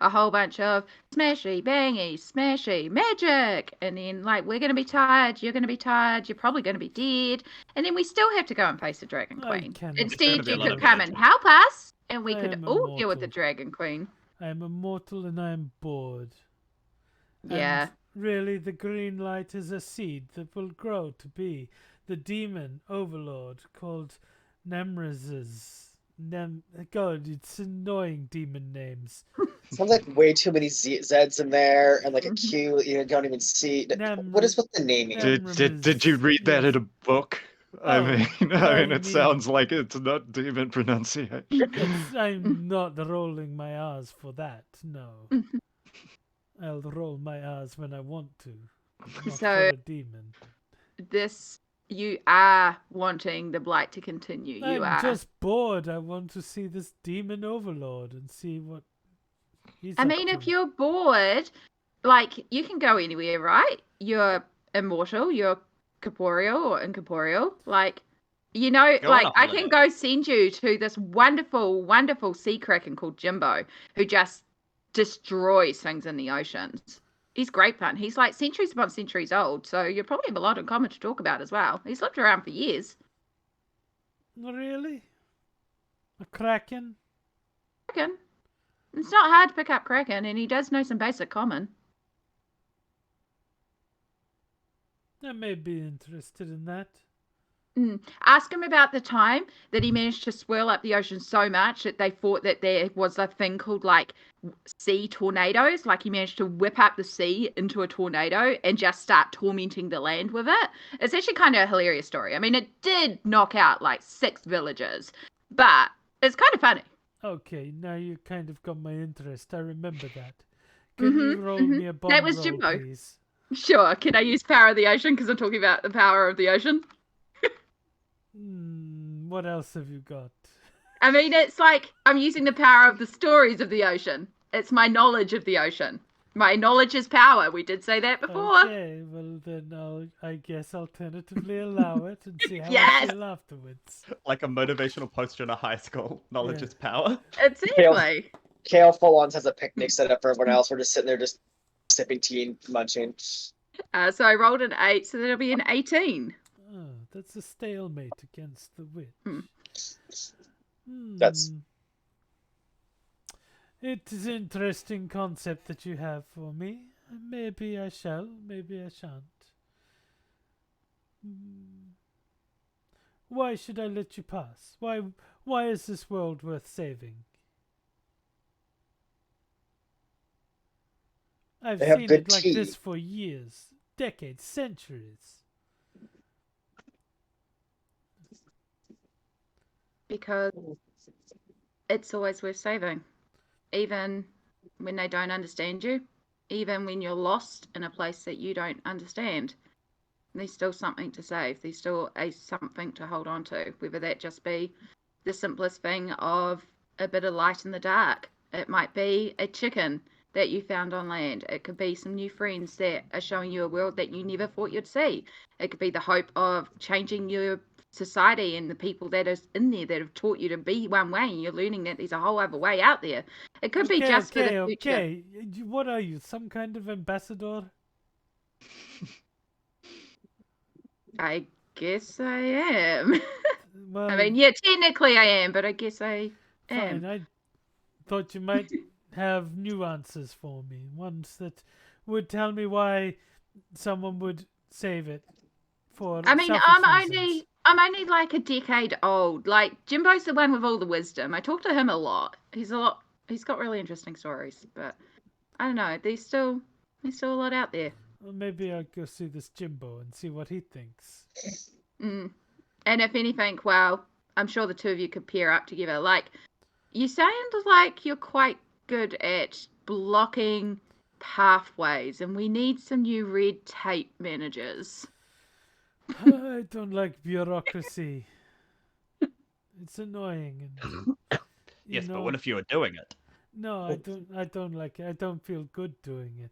B: a whole bunch of smashy, bangy, smashy magic. And then, we're going to be tired, you're going to be tired, you're probably going to be dead. And then we still have to go and face the Dragon
C: I
B: Queen.
C: cannot
B: Instead,
D: be a
B: you
D: lot
B: could
D: of
B: come
D: magic.
B: and help us, and we
C: I
B: could
C: am
B: all deal with the
C: immortal.
B: Dragon Queen.
C: I am immortal and I am bored.
B: Yeah.
C: And really, the green light is a seed that will grow to be the demon overlord called Nemrizes. God, it's annoying demon names.
E: Sounds like way too many Z's in there and like a Q that you don't even see. What is with the naming?
F: Did you read that in a book? I
C: Oh,
F: mean,
C: I
F: it sounds like it's not demon pronunciation.
C: I'm not rolling my R's for that, no. I'll roll my R's when I want to, not
B: So-
C: for a demon.
B: You are wanting the blight to continue. You
C: I'm
B: are.
C: just bored. I want to see this demon overlord and see what he's
B: I
C: up
B: mean,
C: to.
B: if you're bored, you can go anywhere, right? You're immortal, you're corporeal or incorporeal.
D: Go on a
B: I
D: holiday.
B: can go send you to this wonderful, wonderful sea kraken called Jimbo, who just destroys things in the oceans. He's great fun. He's centuries upon centuries old, so you probably have a lot in common to talk about as well. He's lived around for years.
C: Really? A kraken?
B: Kraken. It's not hard to pick up Kraken, and he does know some basic common.
C: I may be interested in that.
B: Ask him about the time that he managed to swirl up the ocean so much that they thought that there was a thing called sea tornadoes. He managed to whip up the sea into a tornado and just start tormenting the land with it. It's actually kind of a hilarious story. I mean, it did knock out 6 villages, but it's kind of funny.
C: Okay, now you kind of got my interest. I remember that. Can you roll me a bomb
B: That was
C: roll,
B: Jimbo.
C: please?
B: Sure. Can I use Power of the Ocean because I'm talking about the power of the ocean?
C: What else have you got?
B: I mean, it's I'm using the power of the stories of the ocean. It's my knowledge of the ocean. My knowledge is power. We did say that before.
C: Okay, well then I guess alternatively allow it and see how
B: Yes!
C: I feel afterwards.
D: Like a motivational poster in a high school. Knowledge
C: Yeah.
D: is power.
B: Exactly.
E: Kale full on has a picnic set up for everyone else. We're just sitting there just sipping tea and munching.
B: So I rolled an 8, so that'll be an 18.
C: Oh, that's a stalemate against the witch.
E: That's-
C: It is an interesting concept that you have for me. Maybe I shall, maybe I shan't. Why should I let you pass? Why is this world worth saving? I've
E: They have
C: seen
E: good
C: it like
E: tea.
C: this for years, decades, centuries.
B: Because it's always worth saving. Even when they don't understand you. Even when you're lost in a place that you don't understand. There's still something to save. There's still something to hold on to, whether that just be the simplest thing of a bit of light in the dark. It might be a chicken that you found on land. It could be some new friends that are showing you a world that you never thought you'd see. It could be the hope of changing your society and the people that is in there that have taught you to be one way, and you're learning that there's a whole other way out there. It could be just for the future.
C: Okay. What are you, some kind of ambassador?
B: I guess I am.
C: Well,
B: I mean, yeah, technically I am, but I guess I am.
C: fine. I thought you might have nuances for me, ones that would tell me why someone would save it for.
B: I mean,
C: selfish
B: I'm only like a decade old. Like Jimbo's the one with all the wisdom. I talk to him a lot. He's got really interesting stories, but I don't know. There's still a lot out there.
C: Well, maybe I'll go see this Jimbo and see what he thinks.
B: And if anything, well, I'm sure the two of you could pair up together. Like, you sound like you're quite good at blocking pathways, and we need some new red tape managers.
C: I don't like bureaucracy. It's annoying. And,
D: Yes, but what if you were doing it?
C: No, I don't like it. I don't feel good doing it.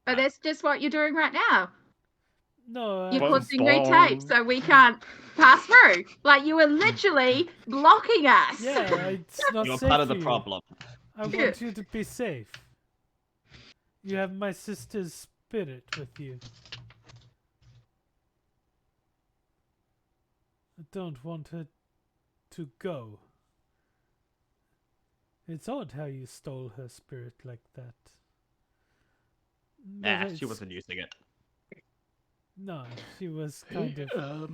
B: But that's just what you're doing right now.
C: No,
B: you're causing red tape, so we can't pass through. Like, you were literally blocking us.
C: Yeah, it's not
D: You're
C: safe
D: part of the
C: for you.
D: problem.
C: I want you to be safe. You have my sister's spirit with you. I don't want her to go. It's odd how you stole her spirit like that.
D: Nah, she wasn't using it.
C: No, she was kind of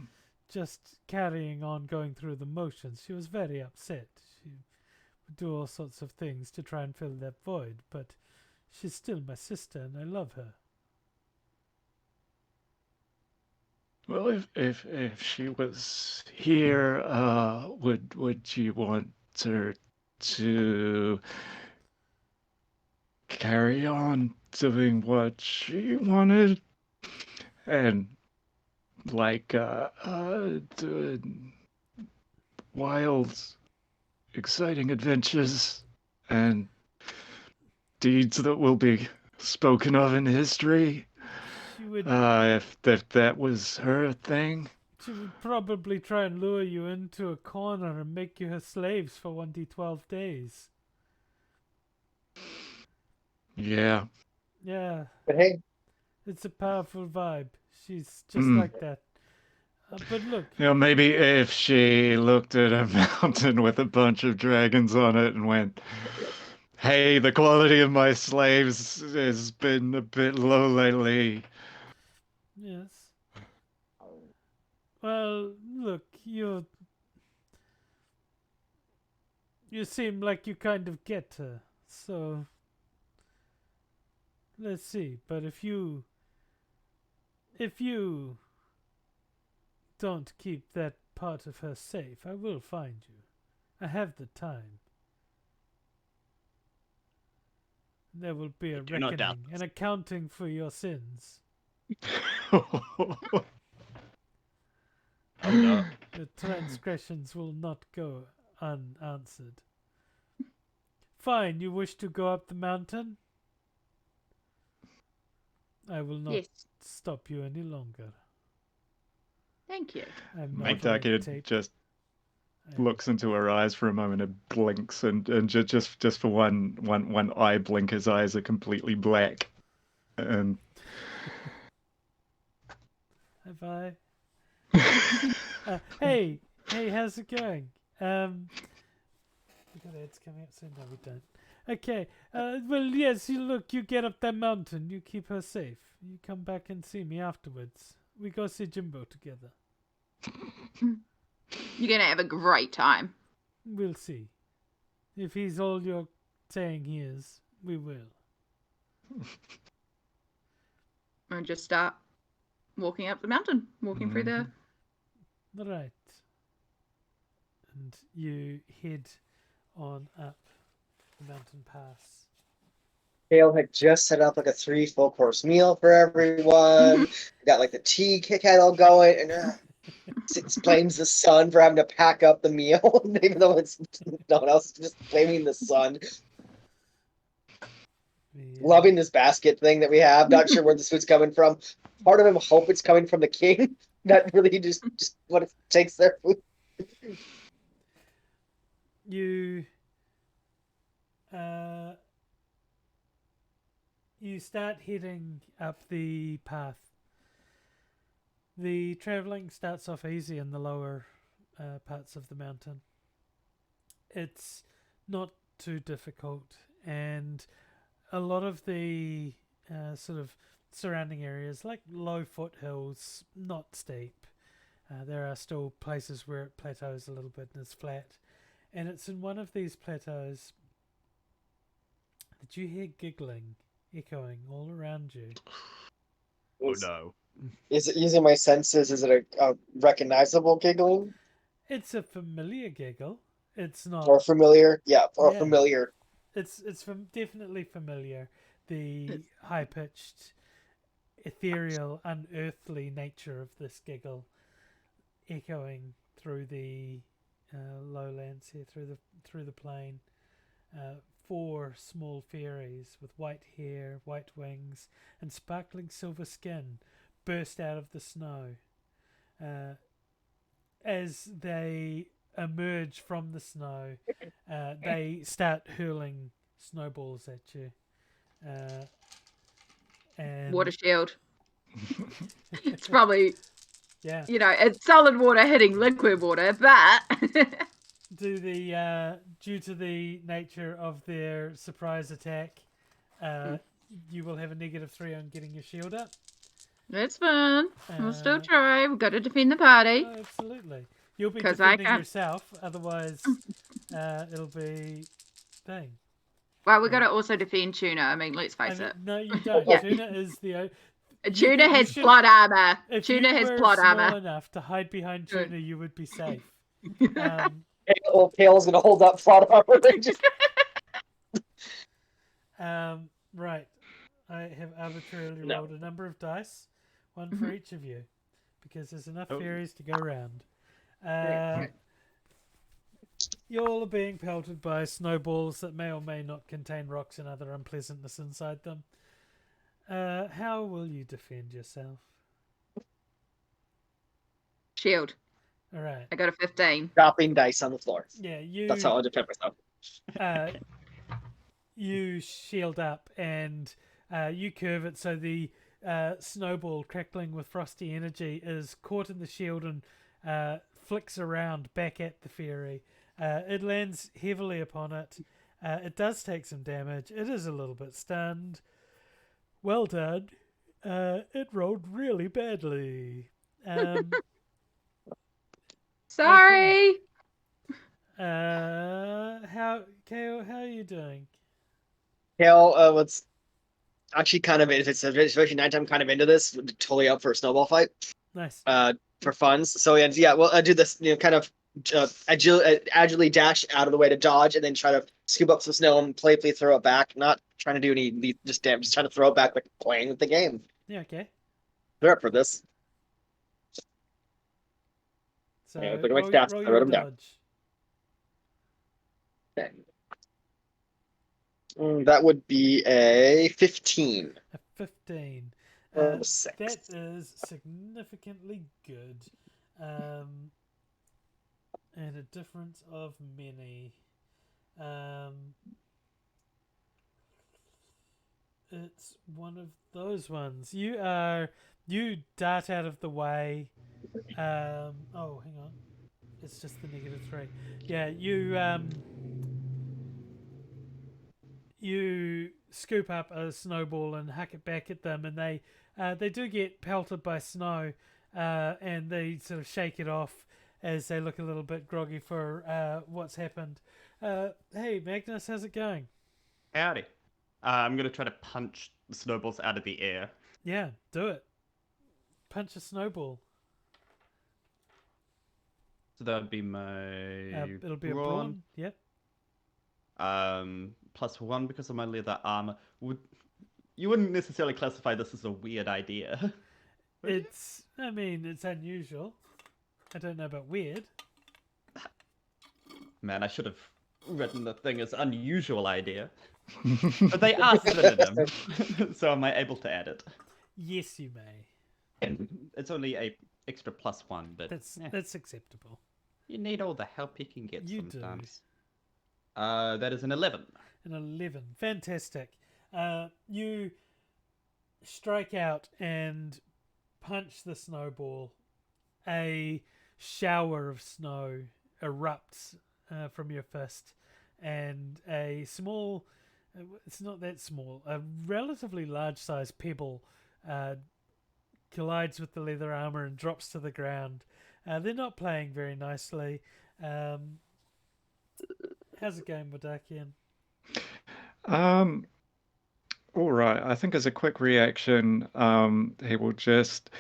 C: just carrying on, going through the motions. She was very upset. She would do all sorts of things to try and fill that void, but she's still my sister and I love her.
F: Well, if she was here, would you want her to carry on doing what she wanted and doing wild, exciting adventures and deeds that will be spoken of in history? If that was her thing.
C: She would probably try and lure you into a corner and make you her slaves for 1d12 days.
F: Yeah.
C: Yeah.
E: But hey,
C: it's a powerful vibe. She's just like that. But look.
F: You know, maybe if she looked at a mountain with a bunch of dragons on it and went, hey, the quality of my slaves has been a bit low lately.
C: Yes. Well, look, you seem like you kind of get her, so let's see. But if you don't keep that part of her safe, I will find you. I have the time. There will be a reckoning, an accounting for your sins.
D: Oh, no.
C: The transgressions will not go unanswered. Fine, you wish to go up the mountain? I will not stop you any longer.
B: Thank you.
F: Mike just looks into her eyes for a moment and blinks, and just for one eye blink, his eyes are completely black. And
C: Bye. Hey, how's it going? We got ads coming up soon. No, we don't. Okay. Well, yes. You get up that mountain. You keep her safe. You come back and see me afterwards. We go see Jimbo together.
B: You're gonna have a great time.
C: We'll see. If he's all you're saying he is, we will.
B: And just start walking up the mountain, walking through the...
C: Right. And you head on up the mountain pass.
E: Kale had just set up like a 3 full course meal for everyone. We got like the tea kettle going, and blames the sun for having to pack up the meal, even though it's no one else is just blaming the sun.
C: Yeah.
E: Loving this basket thing that we have. Not sure where this food's coming from. Part of him hope it's coming from the king. That really just what it takes their food.
C: You start heading up the path. The travelling starts off easy in the lower parts of the mountain. It's not too difficult, and a lot of the sort of surrounding areas, like low foothills, not steep. There are still places where it plateaus a little bit and is flat. And it's in one of these plateaus that you hear giggling echoing all around you.
D: Oh no.
E: Is it using my senses? Is it a recognizable giggling?
C: It's a familiar giggle. It's not...
E: Or familiar? Yeah, or familiar.
C: It's definitely familiar. The high-pitched, ethereal, unearthly nature of this giggle echoing through the lowlands here, through the plain. 4 small fairies with white hair, white wings, and sparkling silver skin burst out of the snow. As they emerge from the snow, they start hurling snowballs at you. And
B: Water shield. It's probably,
C: yeah.
B: It's solid water hitting liquid water, but
C: Due to the nature of their surprise attack, you will have a -3 on getting your shield up.
B: That's fun. We'll still try. We've got to defend the party.
C: Oh, absolutely. You'll be defending yourself, otherwise it'll be thing.
B: Well, we've got to also defend Tuna. I mean, let's face it.
C: No, you don't. Tuna is the...
B: Tuna has plot armor.
C: If
B: Tuna
C: you
B: has
C: were
B: plot
C: small
B: armor.
C: enough to hide behind Tuna, you would be safe.
E: Kale's gonna hold up plot armor.
C: Right. I have arbitrarily rolled a number of dice, one for each of you, because there's enough fairies to go around. You all are being pelted by snowballs that may or may not contain rocks and other unpleasantness inside them. How will you defend yourself?
B: Shield.
C: All right.
B: I got a 15.
E: Dropping dice on the floor.
C: Yeah,
E: That's how I'll defend myself.
C: You shield up and you curve it so the snowball crackling with frosty energy is caught in the shield and flicks around back at the fairy. It lands heavily upon it. It does take some damage. It is a little bit stunned. Well done. It rolled really badly.
B: Sorry.
C: Kale, how are you doing?
E: Kale, what's actually kind of, if it's especially nighttime, kind of into this, totally up for a snowball fight.
C: Nice.
E: For funds. So yeah, well, I do this, kind of agilely dash out of the way to dodge, and then try to scoop up some snow and playfully throw it back. Not trying to do any just damage, just trying to throw it back, like playing with the game.
C: Yeah, okay.
E: They're up for this.
C: So
E: Yeah, look at my stats. I wrote them down. Okay. That would be a 15.
C: A 15.
E: 6.
C: That is significantly good. And a difference of many. It's one of those ones. You dart out of the way. Oh, hang on. It's just the -3. Yeah, you scoop up a snowball and huck it back at them, and they do get pelted by snow, and they sort of shake it off as they look a little bit groggy for what's happened. Hey, Magnus, how's it going?
D: Howdy. I'm going to try to punch the snowballs out of the air.
C: Yeah, do it. Punch a snowball.
D: So that would be my
C: It'll be a brawn. Yep.
D: +1 because of my leather armor. You wouldn't necessarily classify this as a weird idea.
C: It's unusual. I don't know about weird.
D: Man, I should have written the thing as unusual idea. But they are synonyms, so am I able to add it?
C: Yes, you may.
D: It's only a extra +1, but
C: That's acceptable.
D: you need all the help you can get
C: You
D: sometimes. That is an 11.
C: An 11. Fantastic. You strike out and punch the snowball. A shower of snow erupts from your fist, and a small, it's not that small, a relatively large-sized pebble collides with the leather armor and drops to the ground. They're not playing very nicely. How's it going, Wadakian?
F: All right. I think as a quick reaction, he will just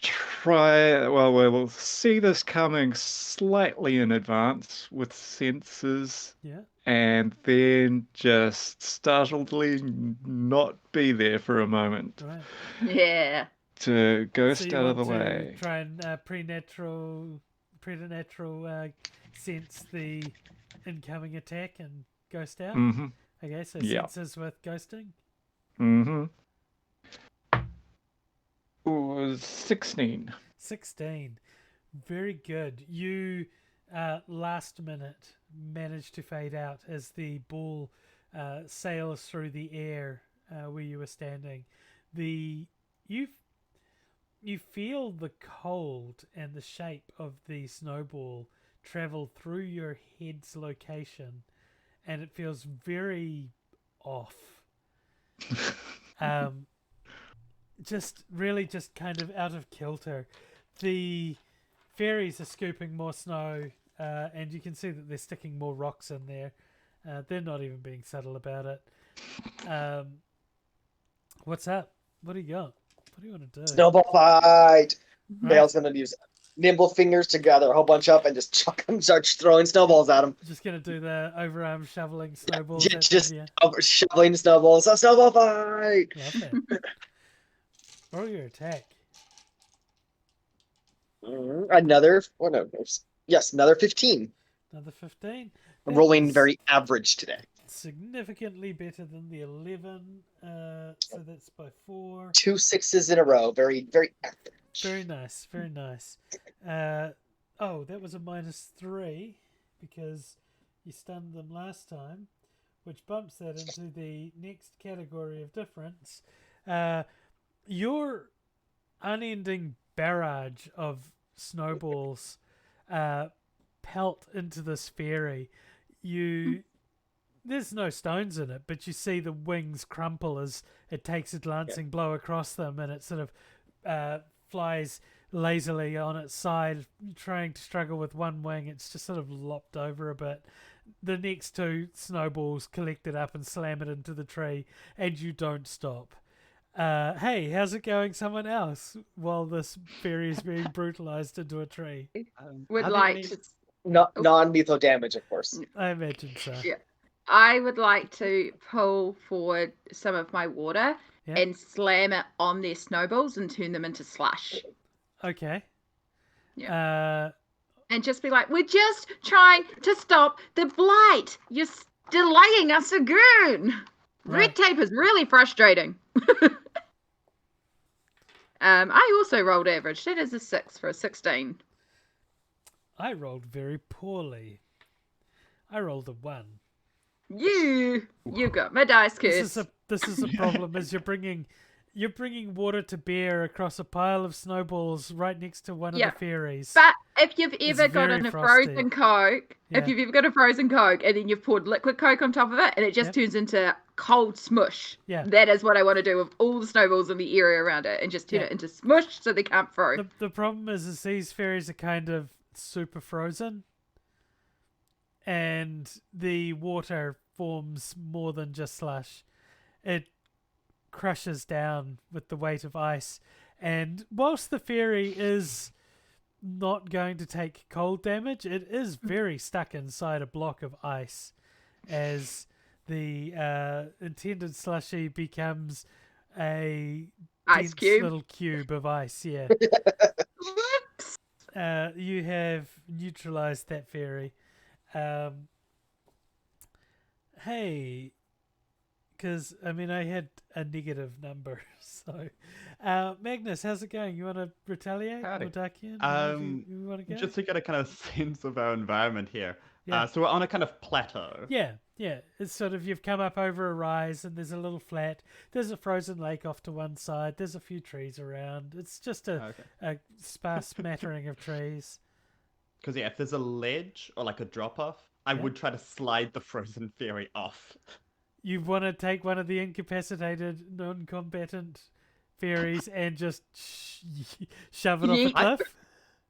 F: try. Well, we'll see this coming slightly in advance with senses,
C: Yeah.
F: and then just startledly not be there for a moment
C: Right.
B: Yeah.
F: to ghost
C: So you
F: out of the
C: want to
F: way.
C: try and preternatural sense the incoming attack and ghost out?
F: Mm-hmm.
C: Okay, so
F: Yeah.
C: senses with ghosting.
F: Mm-hmm. Ooh, 16.
C: 16. Very good. You last minute managed to fade out as the ball sails through the air where you were standing. You feel the cold and the shape of the snowball travel through your head's location, and it feels very off. Just kind of out of kilter. The fairies are scooping more snow, and you can see that they're sticking more rocks in there. They're not even being subtle about it. What's up? What do you got? What do you want to do?
E: Snowball fight.
C: Right.
E: Bale's gonna use nimble fingers to gather a whole bunch up and just chuck them, start throwing snowballs at him.
C: Just gonna do the overarm shoveling snowballs.
E: Yeah,
C: at
E: just
C: them,
E: shoveling snowballs. A snowball fight.
C: Love it. Roll your attack.
E: Another 15.
C: Another 15.
E: I'm
C: That
E: rolling
C: is
E: very average today.
C: significantly better than the 11. So that's by 4.
E: 2 6s in a row. Very, very average.
C: Very nice. Very nice. Oh, that was a -3 because you stunned them last time, which bumps that into the next category of difference. Your unending barrage of snowballs pelt into this fairy. There's no stones in it, but you see the wings crumple as it takes a glancing blow across them, and it sort of flies lazily on its side, trying to struggle with one wing. It's just sort of lopped over a bit. The next 2 snowballs collect it up and slam it into the tree, and you don't stop. Hey, how's it going, someone else? While this fairy is being brutalized into a tree.
B: Would
D: Are there
B: like
D: any-
B: to.
E: Non-lethal damage, of course.
C: I imagine so.
B: Yeah. I would like to pull forward some of my water
C: Yeah.
B: and slam it on their snowballs and turn them into slush.
C: Okay.
B: And just be like, we're just trying to stop the blight. You're delaying us again.
C: Right.
B: Red tape is really frustrating. I also rolled average. That is a 6 for a 16.
C: I rolled very poorly. I rolled a 1.
B: You got my dice curse.
C: This is a problem. Is you're bringing water to bear across a pile of snowballs right next to one of the fairies.
B: But if you've ever
C: It's very
B: gotten a
C: frosty.
B: frozen Coke,
C: Yeah.
B: if you've ever got a frozen Coke and then you've poured liquid Coke on top of it and it just turns into cold smush.
C: Yeah.
B: That is what I want to do with all the snowballs in the area around it and just turn it into smush so they can't throw.
C: The problem is these fairies are kind of super frozen, and the water forms more than just slush. It crushes down with the weight of ice, and whilst the fairy is not going to take cold damage, it is very stuck inside a block of ice as the intended slushy becomes a
B: Ice
C: dense
B: cube.
C: little cube of ice. Yeah.
B: Whoops.
C: You have neutralized that fairy. Hey, because I mean I had a negative number, so Magnus, how's it going? You want to retaliate?
D: Howdy.
C: Mordakian? You want to go?
D: Just to get a kind of sense of our environment here.
C: Yeah.
D: So we're on a kind of plateau.
C: Yeah. It's sort of you've come up over a rise and there's a little flat. There's a frozen lake off to one side. There's a few trees around. It's just a sparse smattering of trees.
D: Because if there's a ledge or like a drop off, I would try to slide the frozen fairy off.
C: You want to take one of the incapacitated, non-combatant fairies and just shove it off a cliff?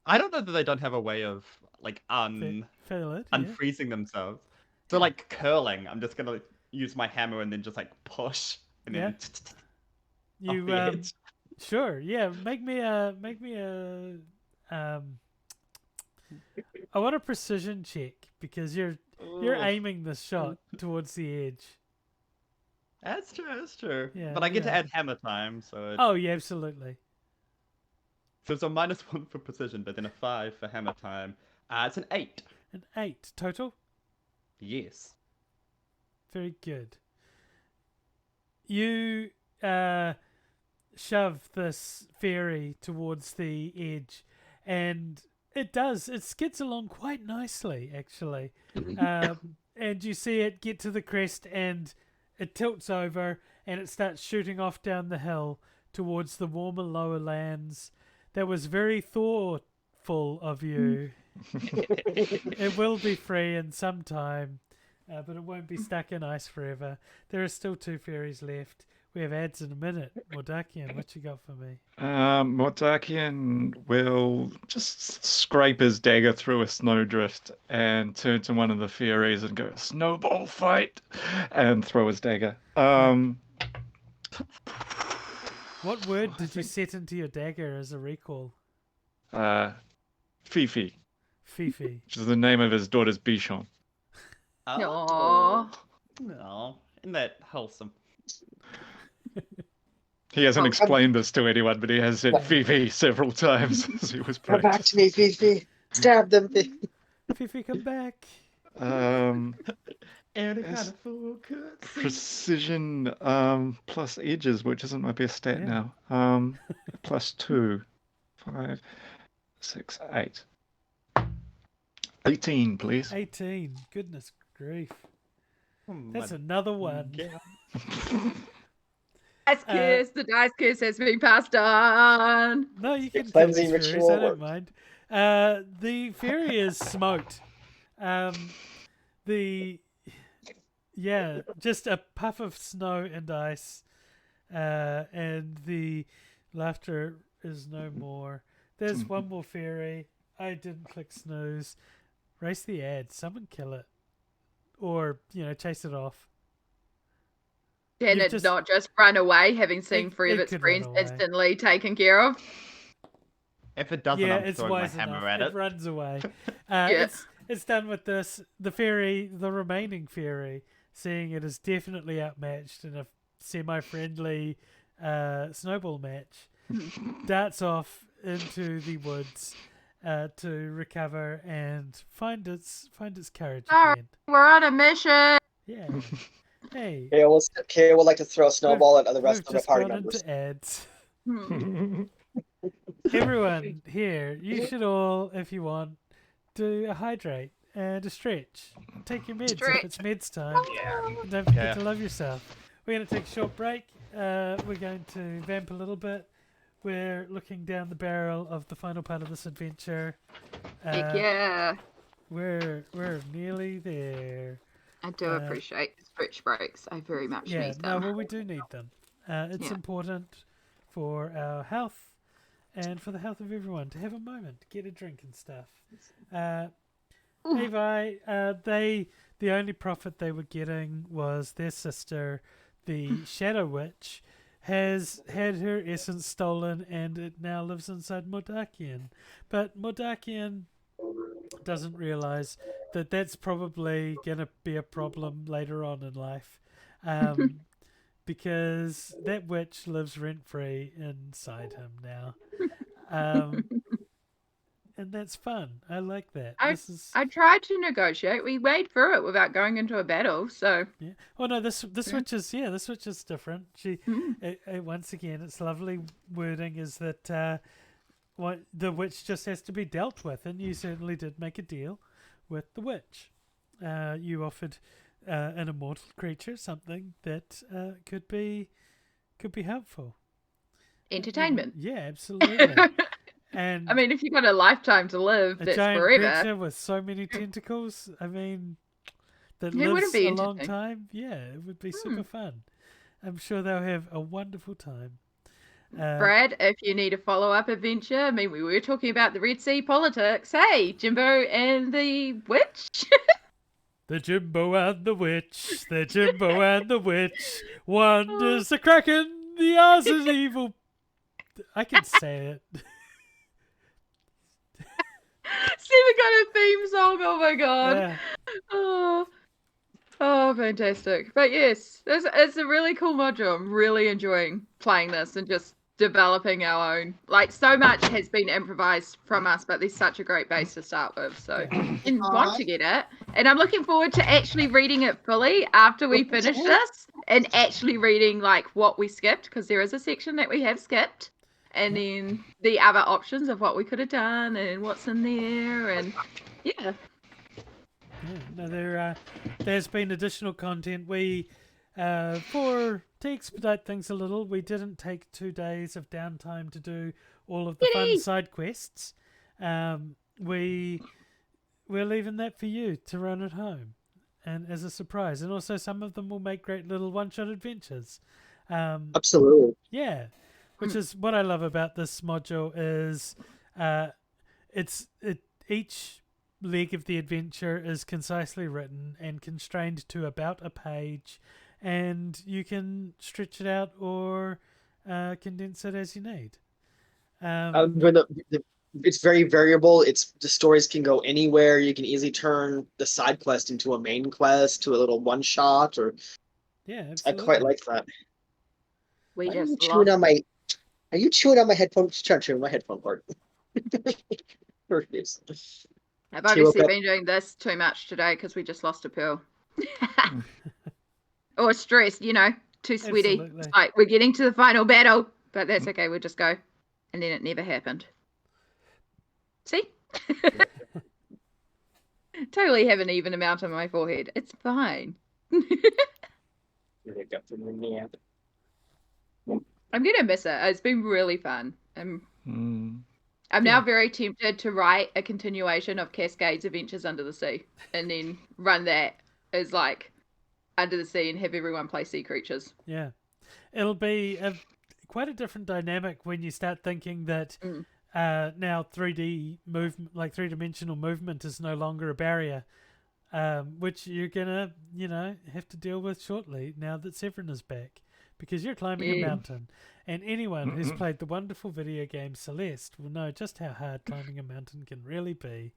D: I don't know that they don't have a way of like unfreezing themselves. So like curling, I'm just gonna use my hammer and then just like push and then
C: you
D: the edge.
C: Sure, yeah. Make me a I want a precision check because you're aiming the shot towards the edge.
D: That's true.
C: Yeah,
D: but I get to add hammer time, so
C: Oh yeah, absolutely.
D: So it's a -1 for precision, but then a 5 for hammer time. It's an 8.
C: An 8 total?
D: Yes.
C: Very good. You shove this fairy towards the edge, and it skids along quite nicely, actually. And you see it get to the crest, and it tilts over, and it starts shooting off down the hill towards the warmer lower lands. That was very thoughtful of you. It will be free in some time, but it won't be stuck in ice forever. There are still 2 fairies left. We have ads in a minute. Mordakian, what you got for me?
F: Mordakian will just scrape his dagger through a snowdrift and turn to one of the fairies and go, "Snowball fight!" and throw his dagger.
C: What word did you set into your dagger as a recall?
F: Fifi.
C: Fifi.
F: Which is the name of his daughter's Bichon.
B: Aww.
D: No, isn't that wholesome?
F: He hasn't explained this to anyone, but he has said Fifi several times as he was
E: Come back to
F: practicing.
E: me, Fifi. Stab them, Fifi.
C: Fifi, come back.
F: Precision plus edges, which isn't my best stat now. Plus 2, 5, 6, 8. 18, please.
C: 18. Goodness grief. That's another one.
B: Dice curse. The dice curse has been passed on.
C: No, you can kill
E: cleansing
C: these fairies.
E: ritual
C: I don't
E: works.
C: mind. The fairy is smoked. Just a puff of snow and ice, and the laughter is no more. There's one more fairy. I didn't click snooze. Race the ad. Someone kill it, or chase it off.
B: Can it not just run away, having seen 3 of its friends instantly taken care of?
D: If it doesn't, I'm throwing my hammer at it.
C: It runs away.
B: Yeah.
C: It's done with this. The remaining fairy, seeing it is definitely outmatched in a semi-friendly snowball match, darts off into the woods to recover and find its courage again.
B: We're on a mission.
C: Yeah. Hey.
E: Kay will like to throw a snowball at the rest of the party members.
C: Into ads. Everyone here, you should all, if you want, do a hydrate and a stretch. Take your meds if it's meds time. And don't forget to love yourself. We're going to take a short break. We're going to vamp a little bit. We're looking down the barrel of the final part of this adventure.
B: Heck yeah.
C: We're nearly there.
B: I do appreciate the stretch breaks. I very much need them.
C: No, well, we do need them. It's important for our health and for the health of everyone to have a moment to get a drink and stuff. Levi, the only profit they were getting was their sister, the Shadow Witch, has had her essence stolen and it now lives inside Mordakian. But Mordakian doesn't realize that that's probably going to be a problem later on in life. Because that witch lives rent-free inside him now. And that's fun. I like that.
B: I tried to negotiate. We made through it without going into a battle. So
C: yeah. Oh no, this witch is different. She once again, it's lovely wording is that what the witch just has to be dealt with, and you certainly did make a deal with the witch. You offered an immortal creature something that could be helpful.
B: Entertainment.
C: Yeah, absolutely. And
B: I mean, if you've got a lifetime to live,
C: a
B: that's
C: giant
B: forever.
C: creature with so many tentacles, I mean, that
B: It wouldn't
C: lives
B: be
C: a long
B: interesting.
C: time. Yeah, it would be super fun. I'm sure they'll have a wonderful time.
B: Brad, if you need a follow-up adventure, I mean, we were talking about the Red Sea politics. Hey, Jimbo and the witch.
C: The Jimbo and the witch, the Jimbo and the witch. One is the Kraken, the other is evil. I can say it.
B: Steven got a theme song. Oh my god.
C: Yeah.
B: Oh, fantastic. But yes, it's a really cool module. I'm really enjoying playing this and just developing our own. Like, so much has been improvised from us, but there's such a great base to start with. So I want to get it. And I'm looking forward to actually reading it fully after we finish this and actually reading like what we skipped, because there is a section that we have skipped. And then the other options of what we could have done and what's in there, and yeah.
C: No, there's been additional content. We, to expedite things a little, we didn't take 2 days of downtime to do all of the fun side quests. We're leaving that for you to run at home, and as a surprise. And also, some of them will make great little one-shot adventures.
E: Absolutely.
C: Yeah. Which is what I love about this module is each leg of the adventure is concisely written and constrained to about a page, and you can stretch it out or condense it as you need.
E: It's very variable. The stories can go anywhere. You can easily turn the side quest into a main quest, to a little one shot, or
C: absolutely.
E: I quite like that. Are you chewing on my headphone? Just trying to chew on my headphone part.
B: I've obviously been doing this too much today because we just lost a pearl. Or stressed, too sweaty. It's like, we're getting to the final battle, but that's okay, we'll just go. And then it never happened. See? Totally have an even amount on my forehead. It's fine. I'm gonna miss it. It's been really fun. I'm now very tempted to write a continuation of Cascade's Adventures Under the Sea, and then run that as like Under the Sea and have everyone play sea creatures.
C: Yeah, it'll be quite a different dynamic when you start thinking that now 3D movement, like 3-dimensional movement, is no longer a barrier, which you're gonna have to deal with shortly now that Severin is back. Because you're climbing a mountain. And anyone who's played the wonderful video game Celeste will know just how hard climbing a mountain can really be.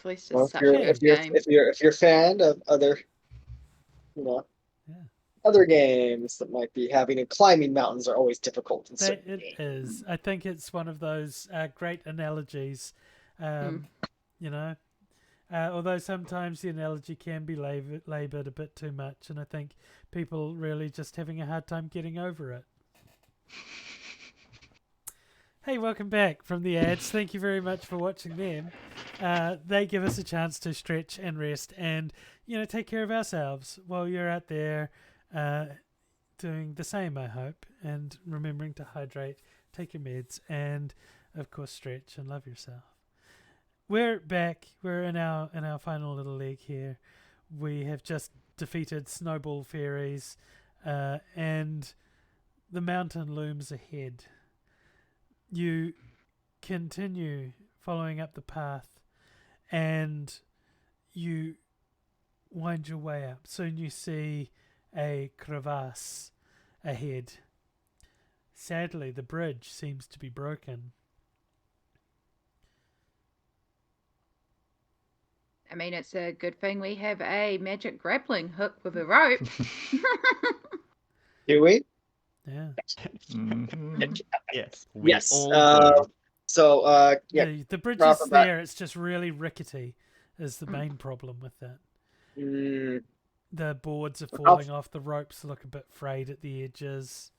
B: Celeste is such a good game.
E: If you're a fan of other other games that might be having climbing mountains are always difficult.
C: It is. I think it's one of those great analogies. Although sometimes the analogy can be laboured a bit too much, and I think people really just having a hard time getting over it. Hey, welcome back from the ads. Thank you very much for watching them. They give us a chance to stretch and rest and, take care of ourselves while you're out there doing the same, I hope, and remembering to hydrate, take your meds, and, of course, stretch and love yourself. We're back. We're in our final little leg here. We have just defeated snowball fairies, and the mountain looms ahead. You continue following up the path, and you wind your way up. Soon you see a crevasse ahead. Sadly, the bridge seems to be broken.
B: I mean, it's a good thing we have a magic grappling hook with a rope.
E: Do we?
C: Yeah.
D: Yes. We
E: Yes.
D: all do.
E: So, yeah.
C: The bridge
E: Robert,
C: is there. It's just really rickety. Is the main problem with that.
E: Mm,
C: The boards are falling off. The ropes look a bit frayed at the edges.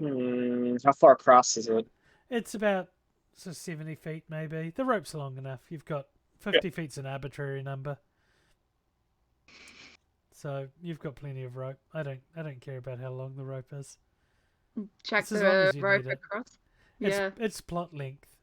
E: how far across is it?
C: It's about 70 feet, maybe. The rope's long enough. You've got 50 feet's an arbitrary number. So you've got plenty of rope. I don't care about how long the rope is.
B: Chuck
C: It's as long
B: the
C: as you
B: rope
C: need it.
B: across. Yeah,
C: It's plot length.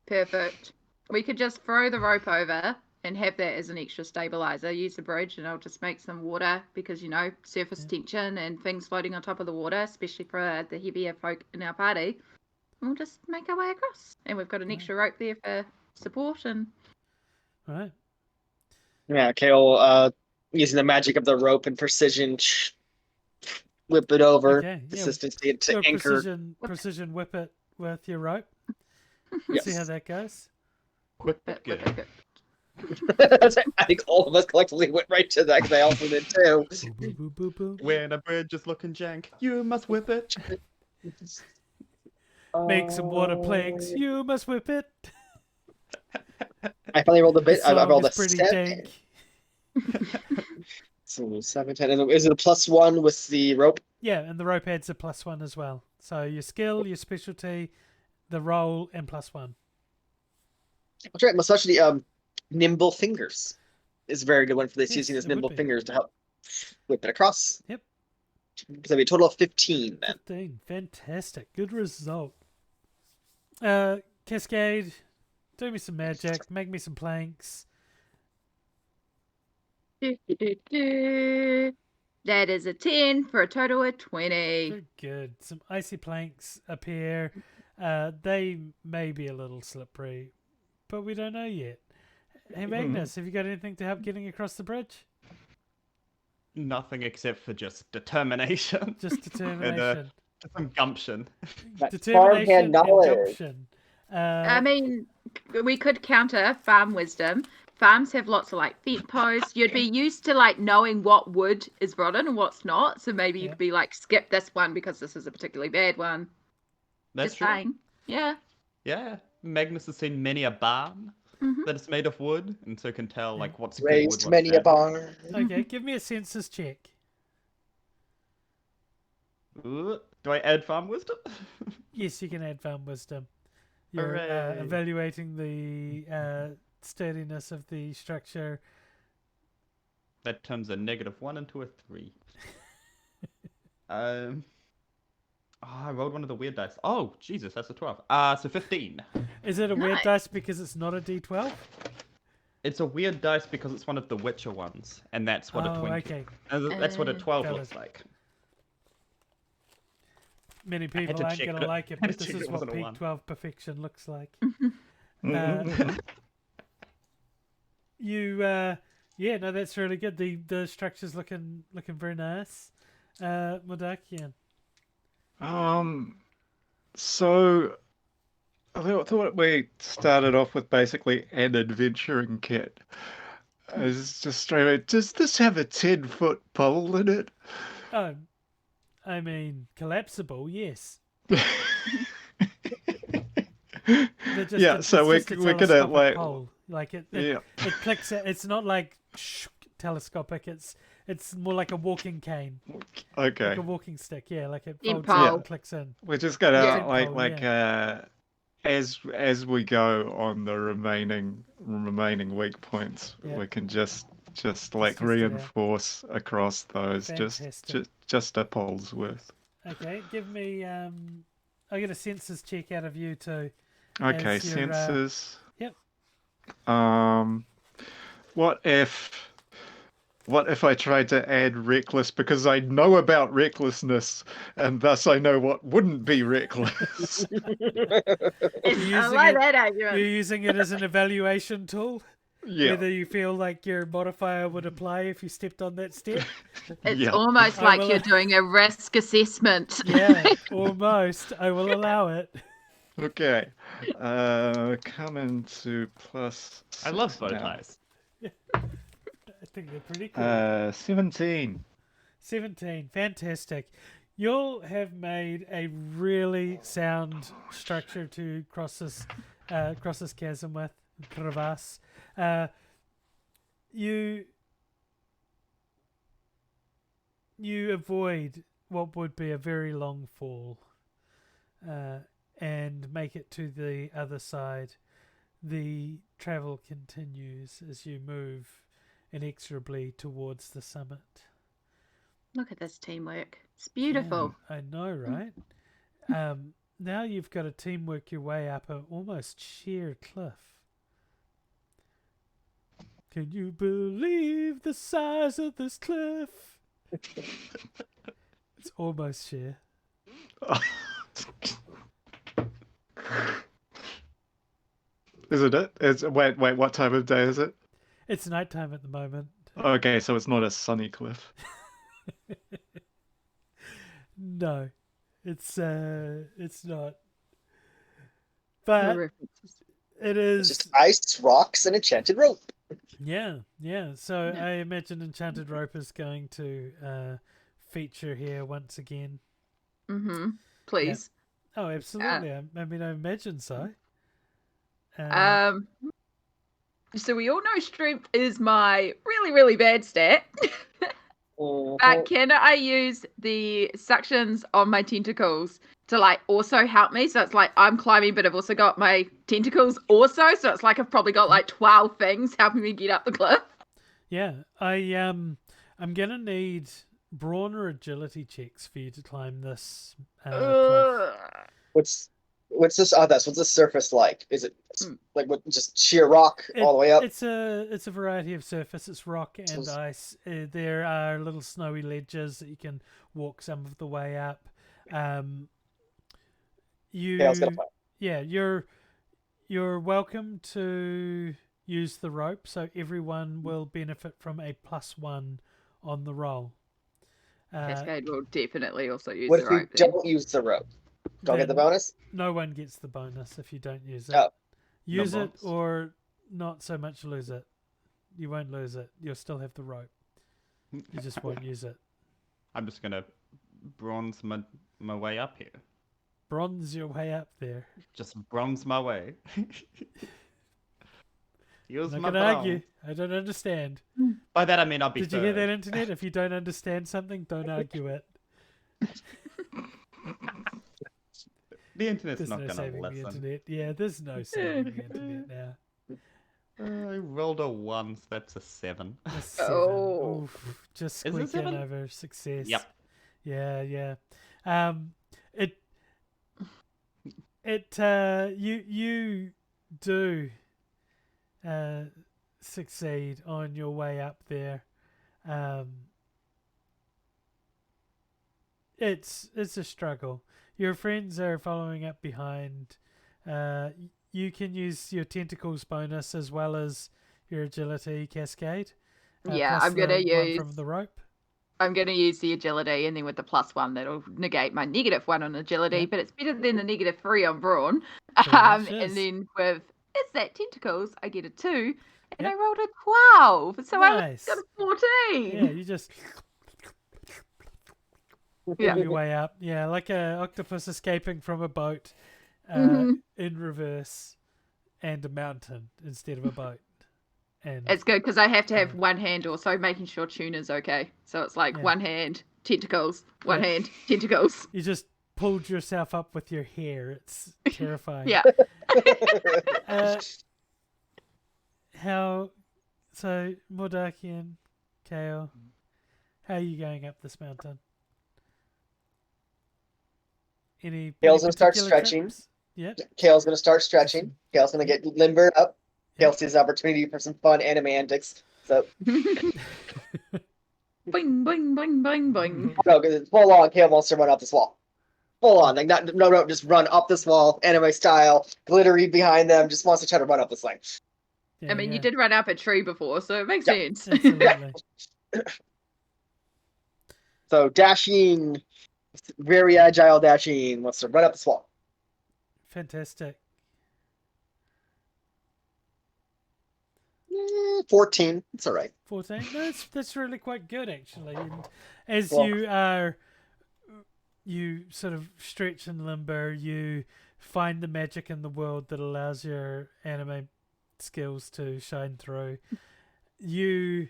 B: perfect. We could just throw the rope over and have that as an extra stabilizer. Use the bridge, and I'll just make some water because surface tension and things floating on top of the water, especially for the heavier folk in our party. We'll just make our way across, and we've got an extra rope there for support. And
C: Right.
E: Yeah, Kale, using the magic of the rope and precision, whip it over.
C: Okay. Yeah.
E: Consistency to
C: Do a
E: anchor.
C: precision whip it with your rope.
E: Yes.
C: See how that goes.
D: Whip
B: But-
D: it
B: but-
D: good.
B: but-
E: I think all of us collectively went right to that because I also did too.
C: Boo, boo, boo, boo, boo.
D: When a bridge is looking jank, you must whip it.
C: Make some water planks. You must whip it.
E: I finally rolled a bit.
C: The
E: I
C: song
E: rolled a
C: is pretty
E: 7.
C: dank.
E: So 7, 10. And is it a +1 with the rope?
C: Yeah, and the rope adds a +1 as well. So your skill, your specialty, the roll, and +1.
E: That's right. Especially nimble fingers is a very good one for this.
C: Yes,
E: Using his
C: it would
E: nimble
C: be.
E: fingers to help whip it across.
C: Yep.
E: Because that'd be a total of 15 then.
C: 15. Fantastic. Good result. Cascade, do me some magic. Make me some planks.
B: That is a 10 for a total of 20.
C: Very good. Some icy planks appear. They may be a little slippery, but we don't know yet. Hey, Magnus, have you got anything to help getting across the bridge?
D: Nothing except for just determination.
C: Just determination.
D: Some gumption.
E: That's
C: Determination
E: farmhand
C: and
E: knowledge.
C: gumption.
B: I mean, we could counter farm wisdom. Farms have lots of fence posts. You'd be used to knowing what wood is rotten and what's not. So maybe you could be skip this one because this is a particularly bad one.
D: That's
B: Just
D: true.
B: saying. Yeah.
D: Yeah. Magnus has seen many a barn that is made of wood, and so can tell what's good wood,
E: Raised
D: what's
E: many a
D: bad.
E: barn.
C: Okay, give me a census check.
D: Ooh, do I add farm wisdom?
C: Yes, you can add farm wisdom. You're
D: Hooray.
C: evaluating the sturdiness of the structure.
D: That turns a -1 into a 3. I rolled one of the weird dice. Oh, Jesus, that's a 12. So 15.
C: Is it a weird
B: Nice.
C: dice because it's not a D12?
D: It's a weird dice because it's one of the Witcher ones, and that's what a 20.
C: Okay.
D: That's what a 12
C: got
D: looks
C: it.
D: like.
C: Many
D: had
C: people
D: to
C: aren't
D: check
C: going
D: that
C: to
D: it-
C: like it,
D: had to
C: but this
D: check
C: is
D: it
C: what
D: wasn't a
C: peak
D: 1.
C: 12 perfection looks like.
F: Mm-hmm.
C: No, that's really good. The structure's looking very nice. Modakian.
F: So I thought we started off with basically an adventuring kit. It's just straight away, does this have a 10-foot pole in it?
C: Oh, I mean, collapsible, yes.
F: Yeah, so we're gonna like,
C: pole. It
F: yeah,
C: clicks. It's not telescopic. It's more like a walking cane,
F: okay.
C: like a walking stick. Yeah, like it
B: In
C: folds out
B: pole.
C: and clicks in.
F: We're just gonna
B: Yeah.
F: as we go on the remaining weak points,
C: Yeah.
F: we can just
C: test it out.
F: reinforce across those,
C: Fantastic.
F: just a pole's worth.
C: Okay, give me. I get a census check out of you too.
F: Okay,
C: As your,
F: sensors.
C: Yep.
F: What if I tried to add reckless because I know about recklessness and thus I know what wouldn't be reckless?
B: I
C: using
B: like
C: it-
B: that argument.
C: You're using it as an evaluation tool.
F: Yeah.
C: Whether you feel like your modifier would apply if you stepped on that step.
B: It's
F: Yeah.
B: almost
C: I
B: like
C: will-
B: you're doing a risk assessment.
C: Yeah, almost. I will allow it.
F: Okay. Coming to plus.
D: I love
F: 6
D: bow
F: now.
D: ties.
C: I think they're pretty cool.
F: 17.
C: 17. Fantastic. You'll have made a really sound structure to cross this chasm with, crevasse. You avoid what would be a very long fall and make it to the other side. The travel continues as you move inexorably towards the summit.
B: Look at this teamwork. It's beautiful.
C: Yeah, I know, right? Now you've got to teamwork your way up an almost sheer cliff. Can you believe the size of this cliff? It's almost sheer.
F: Isn't it? Wait, what time of day is it?
C: It's nighttime at the moment.
F: Okay, so it's not a sunny cliff.
C: No, it's not. But it is
E: It's just ice, rocks, and enchanted rope.
C: Yeah. So I imagine Enchanted Rope is going to feature here once again.
B: Mm-hmm. Please.
C: Yeah. Oh, absolutely. I imagine so.
B: So we all know strength is my really, really bad stat. Can I use the suctions on my tentacles to like also help me? So it's like I'm climbing, but I've also got my tentacles also. So it's like I've probably got like 12 things helping me get up the cliff.
C: Yeah, I'm gonna need brawn or agility checks for you to climb this cliff.
E: What's this? Oh, what's the surface like? Is it like what, just sheer rock all the way up?
C: It's a variety of surface. It's rock and ice. There are little snowy ledges that you can walk some of the way up. You're welcome to use the rope, so everyone will benefit from a +1 on the roll.
B: Cascade will definitely also use
E: what
B: the
E: if we
B: rope. Then.
E: don't use the rope? Don't get the bonus?
C: No one gets the bonus if you don't use it.
E: Oh.
C: Use it or not so much lose it. You won't lose it. You'll still have the rope. You just won't use it.
D: I'm just going to bronze my way up here.
C: Bronze your way up there.
D: Just bronze my way. Use
C: I'm
D: my
C: not going to argue. I don't understand.
D: By that I mean I'll be
C: Did you hear that, Internet? If you don't understand something, don't argue it.
D: The internet's
C: There's
D: not
C: no
D: going to
C: saving
D: listen.
C: the internet. Yeah, there's no saving the internet now.
D: I rolled a 1, so that's a 7.
C: A 7.
B: Oh.
C: Oof, just
D: Is it
C: squeaking
D: 7?
C: over success.
D: Yep.
C: Yeah. You do succeed on your way up there. It's a struggle. Your friends are following up behind. You can use your tentacles bonus as well as your agility cascade.
B: Yeah,
C: plus
B: I'm gonna
C: the one
B: use
C: from the rope.
B: I'm gonna use the agility, and then with the +1, that'll negate my -1 on agility.
C: Yep.
B: But it's better than the -3 on brawn.
C: Pretty much
B: And
C: is.
B: then with that tentacles, I get a 2, and
C: Yep.
B: I rolled a 12, so
C: Nice.
B: I got a 14.
C: Yeah, you just your way up. Yeah, like a octopus escaping from a boat in reverse, and a mountain instead of a boat. And
B: It's good because I have to have one hand also making sure tuna's okay. So it's like one hand, tentacles, one hand, tentacles.
C: You just pulled yourself up with your hair. It's terrifying.
B: Yeah.
C: So Mordakian, Kale, how are you going up this mountain?
E: Kale's gonna start stretching.
C: Yeah.
E: Kale's gonna start stretching. Kale's gonna get limber up. Kale sees opportunity for some fun anime antics. So
B: Boing, boing, boing, boing, boing.
E: no, because it's full on. Kale wants to run up this wall. Full on, like no, just run up this wall, anime style, glittery behind them. Just wants to try to run up this thing.
C: Yeah,
B: I mean, you did run up a tree before, so it makes sense.
C: Absolutely.
E: So Dasheen, very agile Dasheen, wants to run up this wall.
C: Fantastic.
E: 14. It's all right.
C: 14. No, that's really quite good actually. And as
E: Well-
C: you sort of stretch and limber, you find the magic in the world that allows your anime skills to shine through. You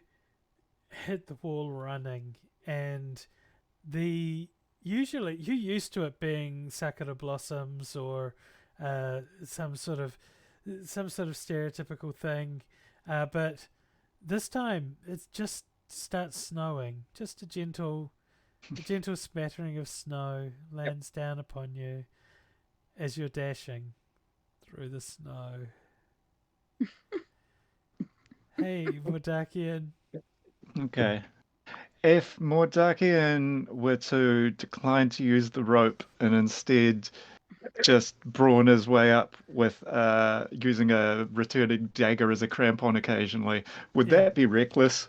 C: hit the wall running, and usually you're used to it being sakura blossoms or some sort of stereotypical thing, but this time it just starts snowing. Just a gentle smattering of snow lands down upon you as you're dashing through the snow. Hey, Mordakian.
F: Okay. If Mordakian were to decline to use the rope and instead just brawn his way up with using a returning dagger as a crampon occasionally, would that be reckless?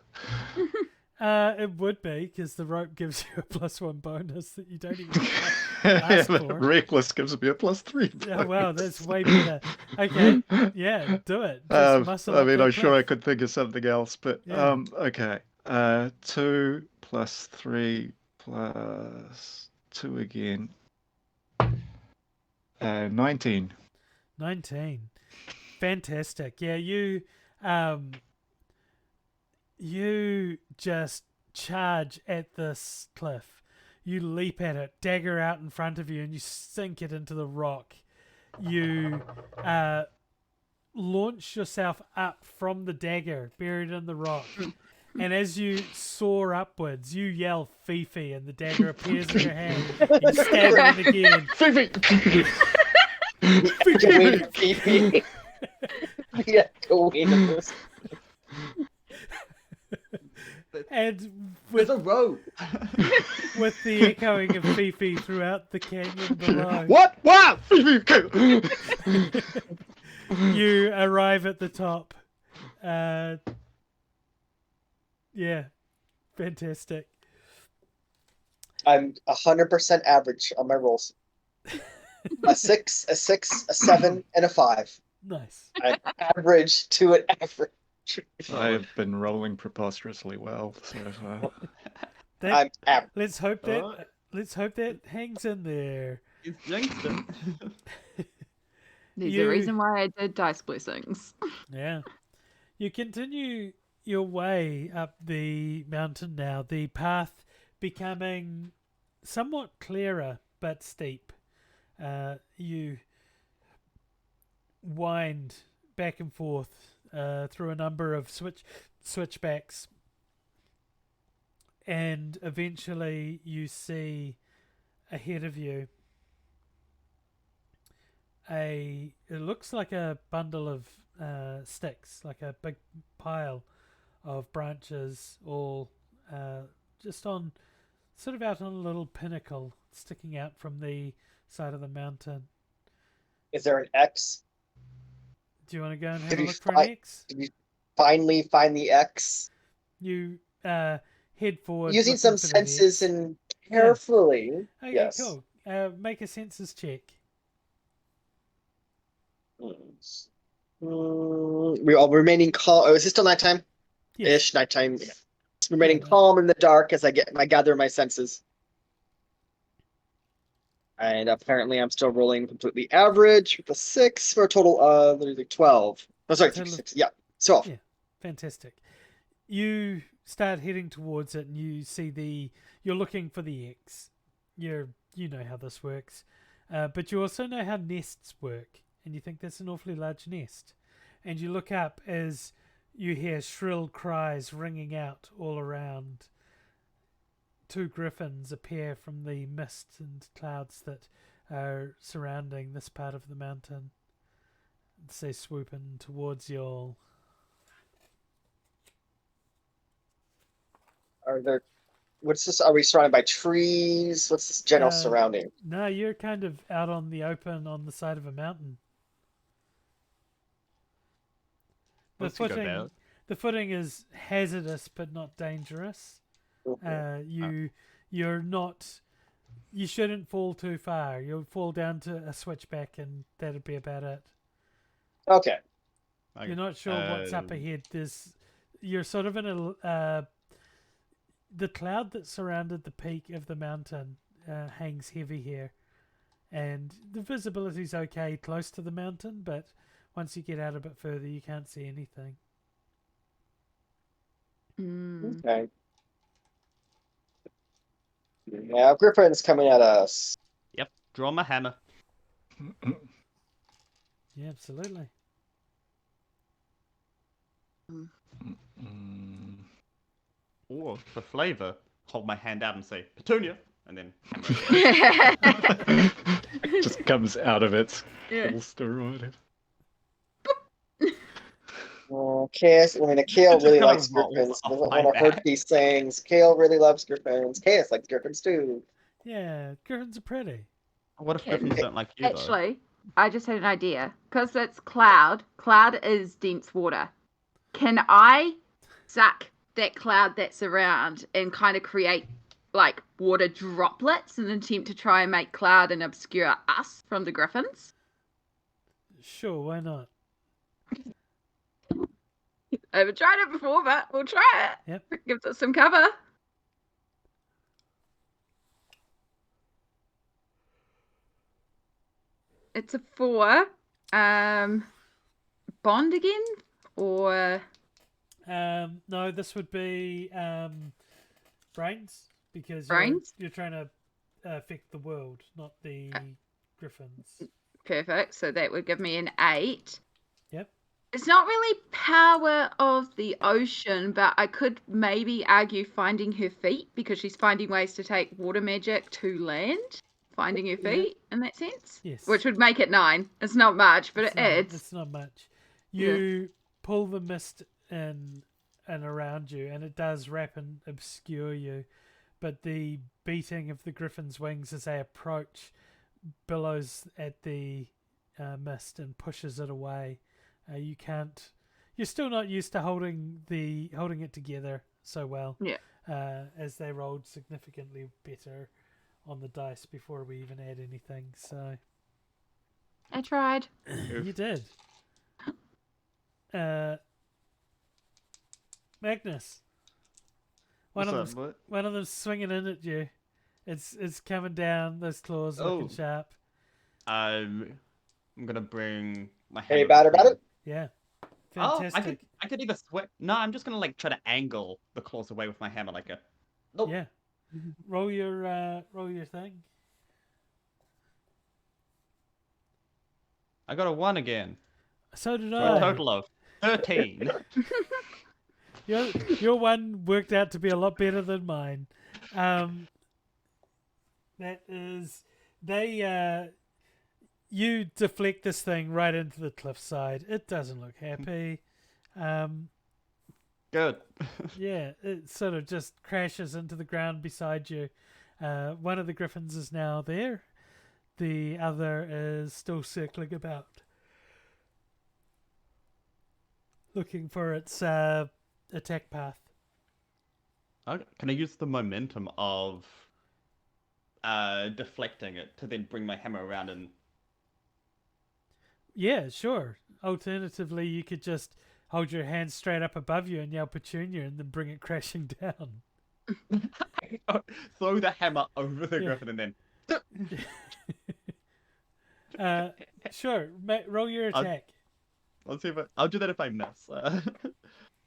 C: It would be, because the rope gives you a +1 bonus that you don't even ask for.
F: Reckless gives me a +3 bonus.
C: Oh, wow, that's way better. Okay, yeah, do it. Just muscle up that
F: I'm sure I
C: cliff.
F: could think of something else, but
C: Yeah.
F: okay. 2 + 3 + 2 again. 19.
C: 19. Fantastic. Yeah, you just charge at this cliff. You leap at it, dagger out in front of you, and you sink it into the rock. You launch yourself up from the dagger buried in the rock. And as you soar upwards, you yell Fifi, and the dagger appears in your hand. You stab it again.
E: Fifi. Yeah, go in this.
C: And
D: With a rope.
C: with the echoing of Fifi throughout the canyon below,
F: What? Wow!
C: you arrive at the top. Yeah, fantastic.
E: I'm 100% average on my rolls. A 6, a 6, a 7, and a 5.
C: Nice.
E: I'm average to an average.
F: I've been rolling preposterously well so far.
E: I'm average.
C: Let's hope that hangs in there.
D: It's Langston.
B: There's
C: You-
B: a reason why I did dice blessings.
C: Yeah. You continue your way up the mountain now, the path becoming somewhat clearer but steep. You wind back and forth through a number of switchbacks, and eventually you see ahead of you it looks like a bundle of sticks, like a big pile of branches, all just on sort of out on a little pinnacle sticking out from the side of the mountain.
E: Is there an X?
C: Do you want to go and have
E: Did
C: a
E: you
C: look for
E: fi-
C: an X?
E: Did we finally find the X?
C: You head forward.
E: Using
C: looking
E: some
C: for the
E: senses
C: X.
E: and carefully.
C: Okay,
E: Yes.
C: cool. Make a senses check.
E: We all remaining calm. Oh, is it still nighttime?
C: Yes.
E: Ish, nighttime. Yeah. Remaining
C: Yeah.
E: calm in the dark as I gather my senses. And apparently I'm still rolling completely average with a 6 for a total of 12. Oh, sorry,
C: Total of-
E: 6. Yeah, 12.
C: Yeah. Fantastic. You start heading towards it, and you see you're looking for the X. You know how this works, but you also know how nests work, and you think that's an awfully large nest. And you look up as you hear shrill cries ringing out all around. 2 griffins appear from the mist and clouds that are surrounding this part of the mountain. They swoop in towards you all.
E: What's this? Are we surrounded by trees? What's this general
C: Uh,
E: surrounding?
C: No, you're kind of out on the open on the side of a mountain.
D: What's he got about?
C: The footing is hazardous but not dangerous. You're not. You shouldn't fall too far. You'll fall down to a switchback, and that'd be about it.
E: Okay.
C: You're not sure what's up ahead. You're sort of in the cloud that surrounded the peak of the mountain hangs heavy here, and the visibility's okay close to the mountain, but once you get out a bit further, you can't see anything.
E: Okay. Now Griffin's coming at us.
D: Yep, draw my hammer.
C: Yeah, absolutely.
D: Or for flavor, hold my hand out and say Petunia, and then hammer.
F: Just comes out of its
B: Yeah.
F: holster or whatever.
E: Kale really
D: Just
E: likes
D: kind of
E: Griffins.
D: rolls
E: Doesn't
D: off my
E: want to hurt
D: back.
E: these things. Kale really loves Griffins. Chaos likes Griffins too.
C: Yeah, griffins are pretty.
D: What if Griffins don't like you, though?
B: Actually, I just had an idea. Because it's cloud. Cloud is dense water. Can I suck that cloud that's around and kind of create like water droplets in an attempt to try and make cloud and obscure us from the griffins?
C: Sure, why not?
B: I haven't tried it before, but we'll try it.
C: Yep.
B: It gives us some cover. It's a 4. Bond again? Or
C: No, this would be brains, because
B: brains?
C: You're trying to affect the world, not the griffins.
B: Perfect. So that would give me an 8.
C: Yep.
B: It's not really power of the ocean, but I could maybe argue finding her feet, because she's finding ways to take water magic to land. Finding her feet, in that sense.
C: Yes.
B: Which would make it 9. It's not much, but it adds.
C: It's not much. You pull the mist in and around you, and it does wrap and obscure you. But the beating of the griffin's wings as they approach billows at the mist and pushes it away. You can't. You're still not used to holding it together so well.
B: Yeah.
C: As they rolled significantly better on the dice before we even add anything. So
B: I tried.
C: you did. Magnus. One of them's swinging in at you. It's coming down. Those claws looking sharp.
D: I'm gonna bring my
E: Hey,
D: hammer.
E: batter, batter.
C: Yeah.
D: Oh,
C: Fantastic.
D: I could either sweat. No, I'm just gonna try to angle the claws away with my hammer like a. Nope.
C: Yeah. Roll your thing.
D: I got a 1 again.
C: So did
D: For
C: I.
D: a total of 13.
C: Your one worked out to be a lot better than mine. That is, you deflect this thing right into the cliffside. It doesn't look happy.
D: Good.
C: Yeah, it sort of just crashes into the ground beside you. One of the griffins is now there. The other is still circling about, looking for its attack path.
D: Okay. Can I use the momentum of deflecting it to then bring my hammer around and...
C: Yeah, sure. Alternatively, you could just hold your hand straight up above you and yell Petunia and then bring it crashing down.
D: Throw the hammer over the griffin and then...
C: Sure. Roll your attack.
D: Let's see if I'll do that if I miss.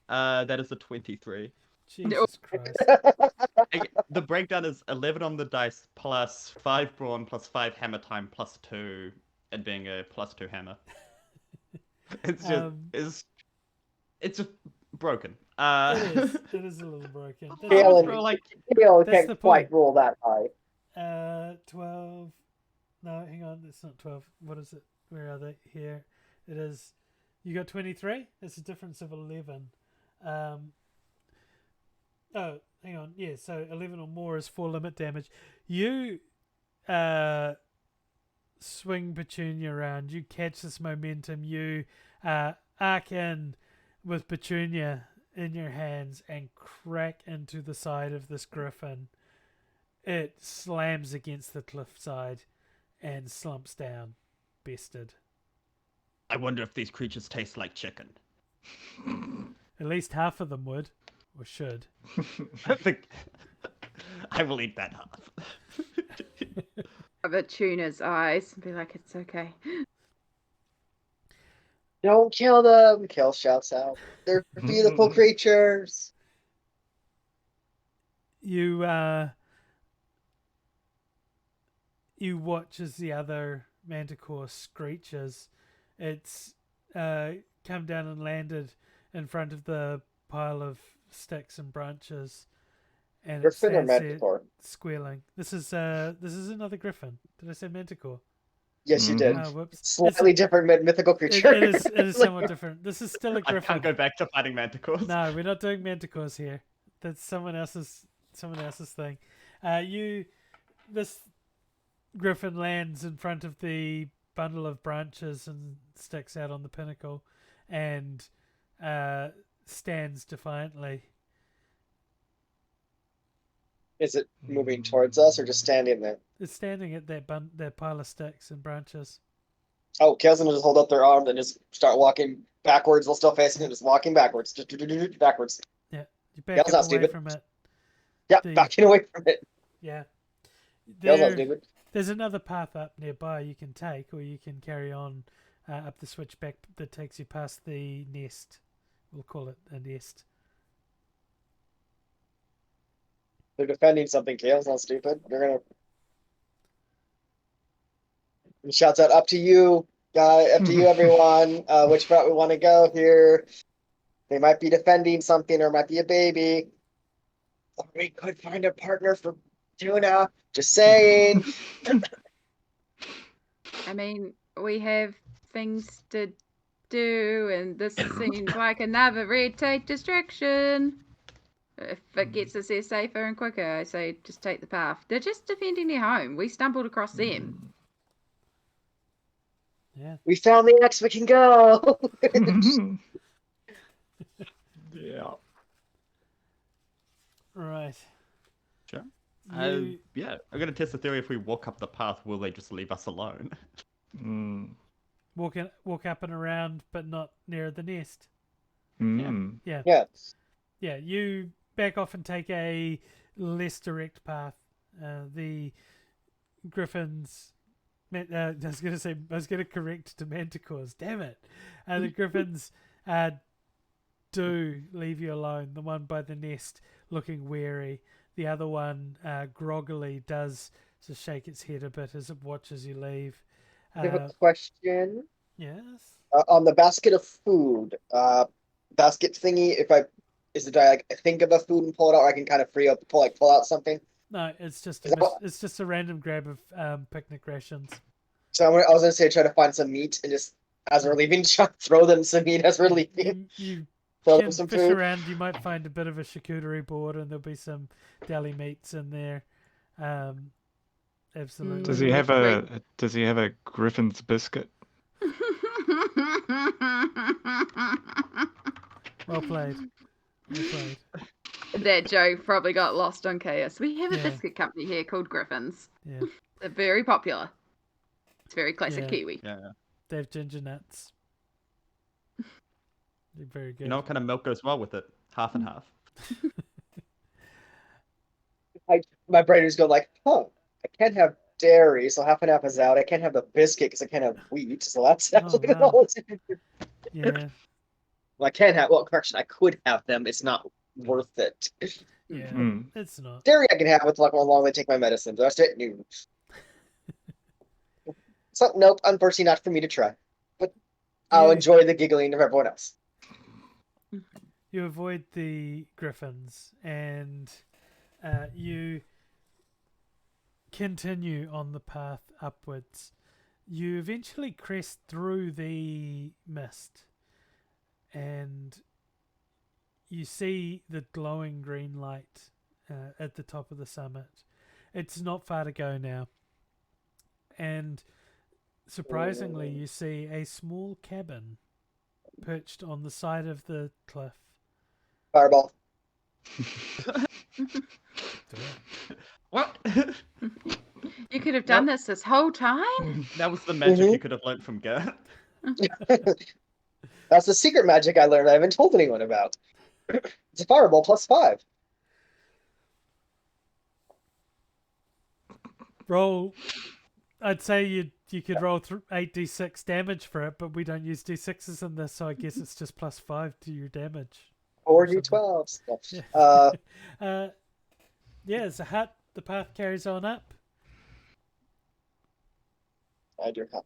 D: That is a 23.
C: Jesus Christ.
D: The breakdown is 11 on the dice plus 5 brawn plus 5 hammer time plus 2, it being a plus 2 hammer. It's just it's just broken.
C: It is a little broken.
E: Kale can't quite roll that high.
C: 12. No, hang on. It's not 12. What is it? Where are they? Here. It is. You got 23? That's a difference of 11. Oh, hang on. Yeah, so 11 or more is 4 limit damage. You swing Petunia around. You catch this momentum. You arc in with Petunia in your hands and crack into the side of this griffin. It slams against the cliffside and slumps down, bested.
D: I wonder if these creatures taste like chicken.
C: At least half of them would, or should.
D: I think I will eat that half.
B: Of a tuna's eyes and be like, it's okay.
E: Don't kill them. Kel shouts out. They're beautiful creatures.
C: You watch as the other manticore screeches. It's come down and landed in front of the pile of sticks and branches, and it
E: Griffin or
C: stands there
E: manticore?
C: squealing. This is another griffin. Did I say manticore?
E: Yes, you did.
C: Oh, whoops.
E: Slightly different mythical creature.
C: It is somewhat different. This is still a
D: I
C: griffin.
D: can't go back to fighting manticores.
C: No, we're not doing manticores here. That's someone else's thing. This griffin lands in front of the bundle of branches and sticks out on the pinnacle, and stands defiantly.
E: Is it moving towards us or just standing there?
C: It's standing at that pile of sticks and branches.
E: Oh, Kale's gonna just hold up their arm and just start walking backwards while still facing it, just walking backwards. Just backwards.
C: Yeah. You back
E: Kale's
C: up
E: not
C: away
E: stupid.
C: from it.
E: Yeah, backing away from it.
C: Yeah.
E: Kale's not stupid.
C: There's another path up nearby you can take, or you can carry on up the switchback that takes you past the nest. We'll call it a nest.
E: They're defending something. Kale's not stupid. They're gonna. He shouts out, "Up to you, up to you, everyone. Which route we want to go here? They might be defending something, or it might be a baby. Or we could find a partner for Tuna. Just saying."
B: I mean, we have things to do, and this seems like another red tape distraction. If it gets us there safer and quicker, I say just take the path. They're just defending their home. We stumbled across them.
C: Yeah.
E: We found the X. We can go.
F: Yeah.
C: Right.
D: Sure.
C: You-
D: Yeah, I'm gonna test the theory. If we walk up the path, will they just leave us alone?
C: Walk up and around, but not near the nest. Yeah.
E: Yes.
C: Yeah, you back off and take a less direct path. The griffins. I was going to correct to manticores. Damn it! The griffins do leave you alone. The one by the nest, looking wary. The other one, groggily, does just shake its head a bit as it watches you leave.
E: I have a question.
C: Yes.
E: On the basket of food, basket thingy. Is it I think of a food and pull it out, or I can kind of pull out something?
C: No, it's just
E: Is that what-
C: it's just a random grab of picnic rations.
E: So I was gonna say try to find some meat and just as we're leaving, throw them some meat as we're leaving.
C: You
E: Throw
C: can
E: them some
C: fish
E: food.
C: around. You might find a bit of a charcuterie board, and there'll be some deli meats in there. Absolutely.
F: Does he have a Griffin's biscuit?
C: Well played. Well played.
B: That joke probably got lost on Chaos. We have a
C: Yeah.
B: biscuit company here called Griffins.
C: Yeah.
B: They're very popular. It's very classic
C: Yeah.
B: Kiwi.
D: Yeah.
C: They have ginger nuts. They're very good.
D: You know what kind of milk goes well with it? Half and half.
E: My brain is going like, I can't have dairy, so half and half is out. I can't have the biscuit because I can't have wheat, so that's actually
C: wow.
E: all.
C: Yeah.
E: Well, I can have. Well, correction, I could have them. It's not worth it.
C: Yeah.
F: Mm.
C: It's not.
E: Dairy I can have with like how long they take my medicine. The rest of it, no. So nope, unfortunately not for me to try. But I'll
C: Yeah.
E: enjoy the giggling of everyone else.
C: You avoid the griffins, and you continue on the path upwards. You eventually crest through the mist, and you see the glowing green light at the top of the summit. It's not far to go now, and surprisingly, you see a small cabin perched on the side of the cliff.
E: Fireball.
D: What?
B: You could have done this whole time.
D: That was the magic you could have learned from Gert.
E: That's the secret magic I learned I haven't told anyone about. It's a fireball +5.
C: Roll. I'd say you could roll 8d6 damage for it, but we don't use d6s in this, so I guess it's just +5 to your damage.
E: Or d12s.
C: Yeah. Yeah, it's a hut. The path carries on up.
E: Add your hut.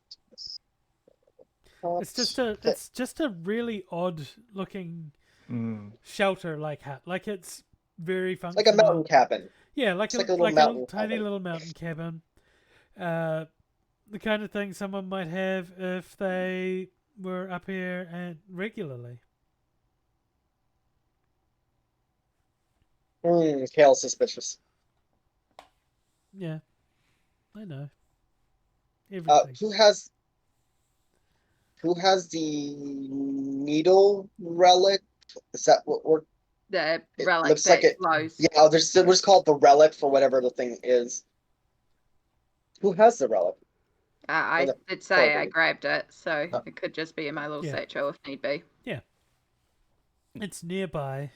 C: It's just a really odd looking shelter like hut. Like it's very functional.
E: Like a mountain cabin.
C: Yeah, like a tiny little mountain cabin. The kind of thing someone might have if they were up here and regularly.
E: Kale's suspicious.
C: Yeah, I know. Everything.
E: Who has the needle relic? Is that what we're?
B: The
E: It
B: relic
E: looks
B: that
E: like it-
B: glows.
E: Yeah, we'll just call it the relic for whatever the thing is. Who has the relic?
B: I
E: the
B: did say I
E: program.
B: grabbed it, so
E: Oh.
B: it could just be in my little
C: Yeah.
B: satchel if need be.
C: It's nearby.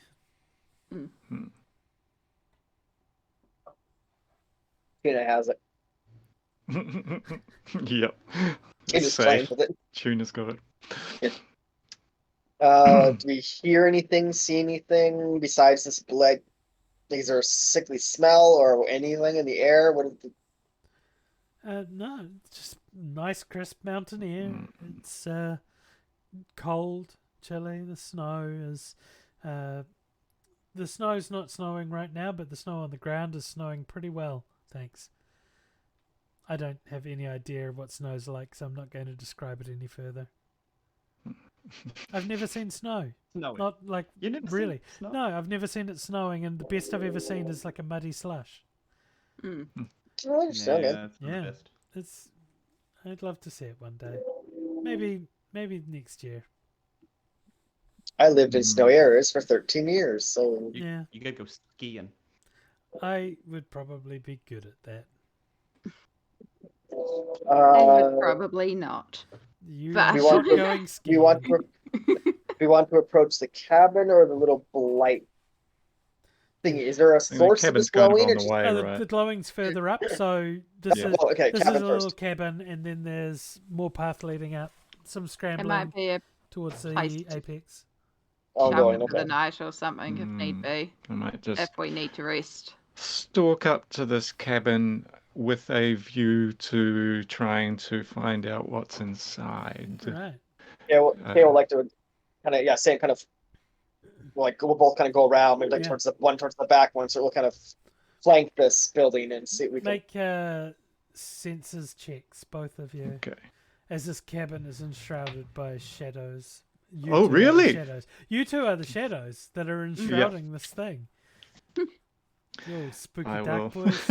E: Tina has it.
F: Yep.
E: He's just playing
F: Safe.
E: with it.
F: Tuna's got it.
E: Do we hear anything, see anything besides this like? Is there a sickly smell or anything in the air? What is the...
C: No, it's just nice crisp mountain air. It's cold, chilly. The snow's not snowing right now, but the snow on the ground is snowing pretty well. Thanks. I don't have any idea what snow's like, so I'm not going to describe it any further. I've never seen snow.
D: No,
C: Not like
D: you never
C: really.
D: seen snow?
C: No, I've never seen it snowing, and the best I've ever seen is like a muddy slush.
B: Mm.
E: Oh, interesting.
D: Yeah, that's
C: Yeah.
D: the best.
C: I'd love to see it one day. Maybe next year.
E: I lived in snowy areas for 13 years, so
C: Yeah.
D: You gotta go skiing.
C: I would probably be good at that.
B: Probably not.
C: You
B: But-
C: are
E: We want
C: not
E: to-
C: going
E: we
C: skiing.
E: want to we want to approach the cabin or the little blight thingy. Is there a
F: think the
E: source of
F: cabin's
E: this
F: kind of
E: glowing?
F: on
E: Or
F: the
E: just...
F: way,
C: the
F: right?
C: glowing's further up, so this is
E: Oh, okay,
C: this is a
E: cabin
C: little
E: first.
C: cabin, and then there's more path leading up. Some
B: It
C: scrambling
B: might be a
C: towards the
B: place to-
C: apex.
E: Ongoing,
B: shelter for the
E: okay.
B: night or something if need be.
F: I might just
B: If we need to rest.
F: stalk up to this cabin with a view to trying to find out what's inside.
C: Right.
E: Yeah, Kale would like to kind of say kind of like we'll both kind of go around, maybe like
C: Yeah.
E: towards the back one, so we'll kind of flank this building and see if we can.
C: Make senses checks, both of you,
F: Okay.
C: as this cabin is enshrouded by shadows. You
F: Oh,
C: two are the
F: really?
C: shadows. You two are the shadows that are enshrouding this thing. You spooky
F: I
C: dark
F: will.
C: boys.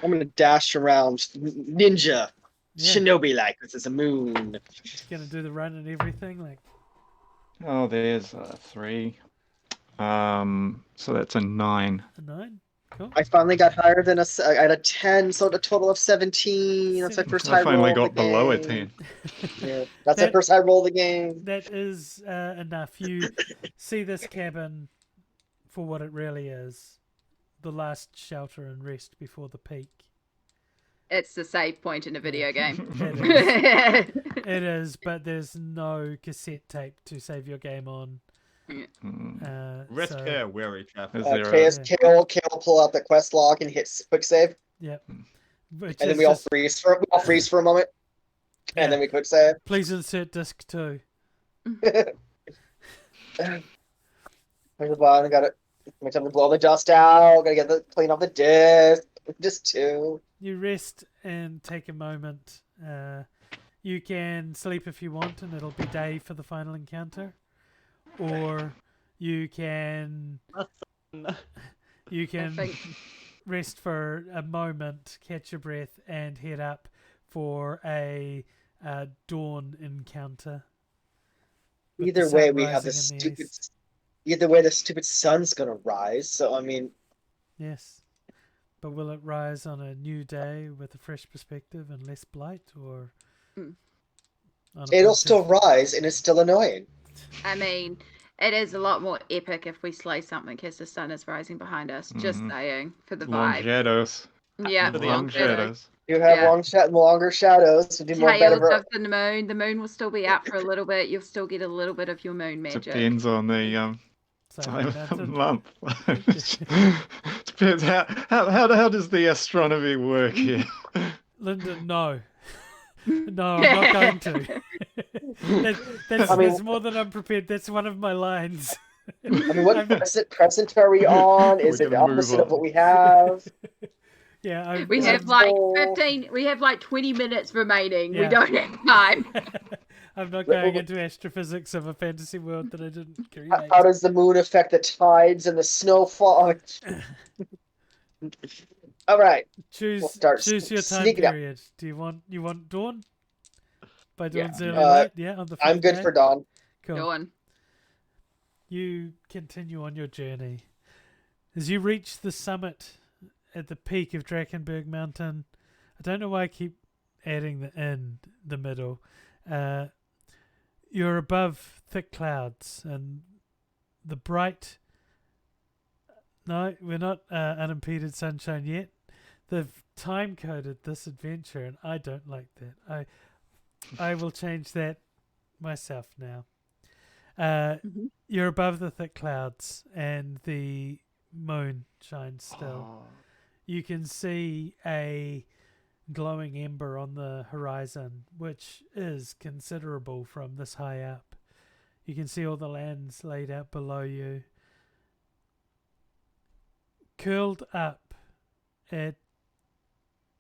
E: I'm gonna dash around ninja,
C: Yeah.
E: shinobi like. This is a moon.
C: It's gonna do the run and everything. Like,
F: Oh, there's 3. So that's a 9.
C: a 9. Cool.
E: I finally got higher than I had a 10, so a total of 17. That's my first high
F: I finally
E: roll
F: got
E: of the
F: below a
E: game.
F: 10.
E: Yeah, that's my
C: That-
E: first high roll of the game.
C: That is enough. You see this cabin for what it really is. The last shelter and rest before the peak.
B: It's the save point in a video game.
C: It is, but there's no cassette tape to save your game on.
D: Rest
C: so-
D: here, weary traveler.
F: Is there a-
E: Kale pull out the quest log and hit quick save,
C: Yep. Which
E: and then
C: is
E: we all
C: just-
E: freeze for a moment,
C: Yeah.
E: and then we quick save.
C: Please insert disc 2.
E: There's the button. Got it. Make time to blow the dust out. Gotta clean off the disc. Just 2.
C: You rest and take a moment. You can sleep if you want, and it'll be day for the final encounter. Or you can
B: think-
C: rest for a moment, catch your breath, and head up for a dawn encounter. with
E: Either
C: the
E: way,
C: sun
E: we have the
C: rising in
E: stupid.
C: east.
E: Either way, the stupid sun's gonna rise. So I mean,
C: Yes. But will it rise on a new day with a fresh perspective and less blight, or on a
E: It'll
C: bunch
E: still
C: of-
E: rise, and it's still annoying.
B: I mean, it is a lot more epic if we slay something as the sun is rising behind us. Just saying, for the
F: Long
B: vibe.
F: shadows.
B: Yeah,
D: For the
F: Long
B: shadow.
F: shadows.
E: You have
B: Yeah.
E: longer shadows, so do more
B: Tails
E: better.
B: of the moon. The moon will still be out for a little bit. You'll still get a little bit of your moon magic.
F: Depends on the
C: So,
F: time of the
C: mountain.
F: month. Depends how does the astronomy work here?
C: Lyndon, no. No, I'm not going to. That's more than I'm prepared. That's one of my lines.
E: I mean, what present are we on? Is
F: We're
E: it the
F: gonna move
E: opposite of
F: on.
E: what we have?
C: Yeah,
B: We
E: Is
B: have
E: it
B: like
E: full?
B: 15. We have like 20 minutes remaining.
C: Yeah.
B: We don't have time.
C: I'm not going into astrophysics of a fantasy world that I didn't create.
E: How does the moon affect the tides and the snowfall? All right.
C: Choose
E: We'll start
C: your time
E: sneaking up.
C: period. Do you want dawn? By
E: Yeah.
C: dawn's early light? Yeah, on the
E: I'm
C: fifth
E: good
C: day?
E: for dawn.
C: Cool.
B: Go on.
C: You continue on your journey. As you reach the summit at the peak of Drakkenberg Mountain, I don't know why I keep adding the in the middle. You're above thick clouds and the bright... No, we're not unimpeded sunshine yet. They've time-coded this adventure and I don't like that. I will change that myself now. You're above the thick clouds and the moon shines still. You can see a glowing ember on the horizon, which is considerable from this high up. You can see all the lands laid out below you. Curled up at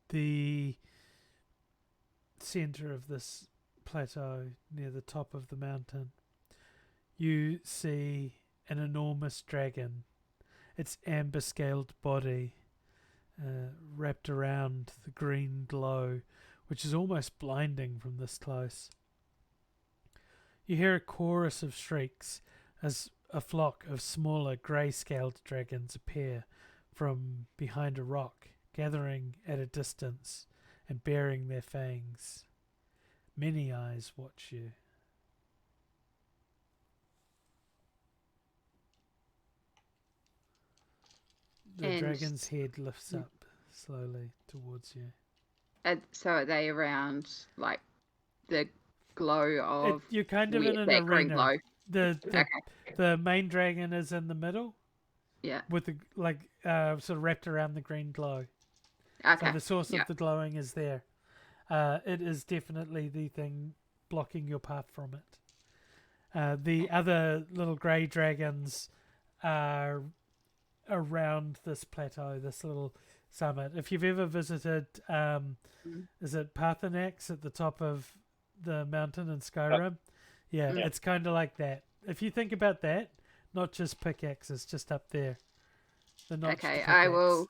C: the center of this plateau near the top of the mountain, you see an enormous dragon, its amber-scaled body wrapped around the green glow, which is almost blinding from this close. You hear a chorus of shrieks as a flock of smaller grey-scaled dragons appear from behind a rock, gathering at a distance and baring their fangs. Many eyes watch you. The
B: And-
C: dragon's head lifts up slowly towards you.
B: So are they around like the glow of
C: You're kind of in an
B: that green
C: arena.
B: glow?
C: The the main dragon is in the middle.
B: Yeah.
C: With the sort of wrapped around the green glow.
B: Okay.
C: So the source of the glowing is there. It is definitely the thing blocking your path from it. The other little grey dragons are around this plateau, this little summit. If you've ever visited, is it Parthenax at the top of the mountain in Skyrim? Yeah, it's kind of like that. If you think about that, not just pickaxes, just up there.
B: Okay, I will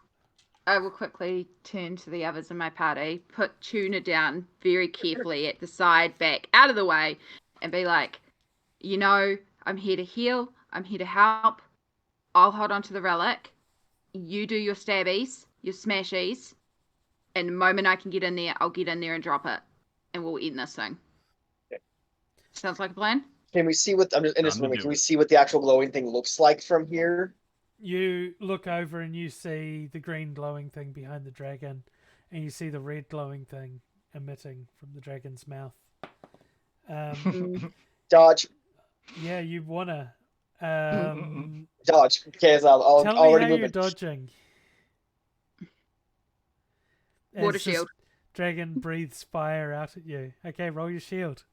B: quickly turn to the others in my party, put Tuna down very carefully at the side, back out of the way, and be like, I'm here to heal. I'm here to help. I'll hold on to the relic. You do your stabbies, your smashies. And the moment I can get in there, I'll get in there and drop it. And we'll end this thing.
E: Okay.
B: Sounds like a plan?
E: Can we see what I'm just in this moment? Can we see what the actual glowing thing looks like from here?
C: You look over and you see the green glowing thing behind the dragon, and you see the red glowing thing emitting from the dragon's mouth.
E: Dodge.
C: Yeah, you wanna.
E: Dodge. Okay, so I'll
C: tell
E: already
C: me how
E: move
C: you're
E: it.
C: dodging.
B: Water
C: As this
B: shield.
C: Dragon breathes fire out at you. Okay, roll your shield.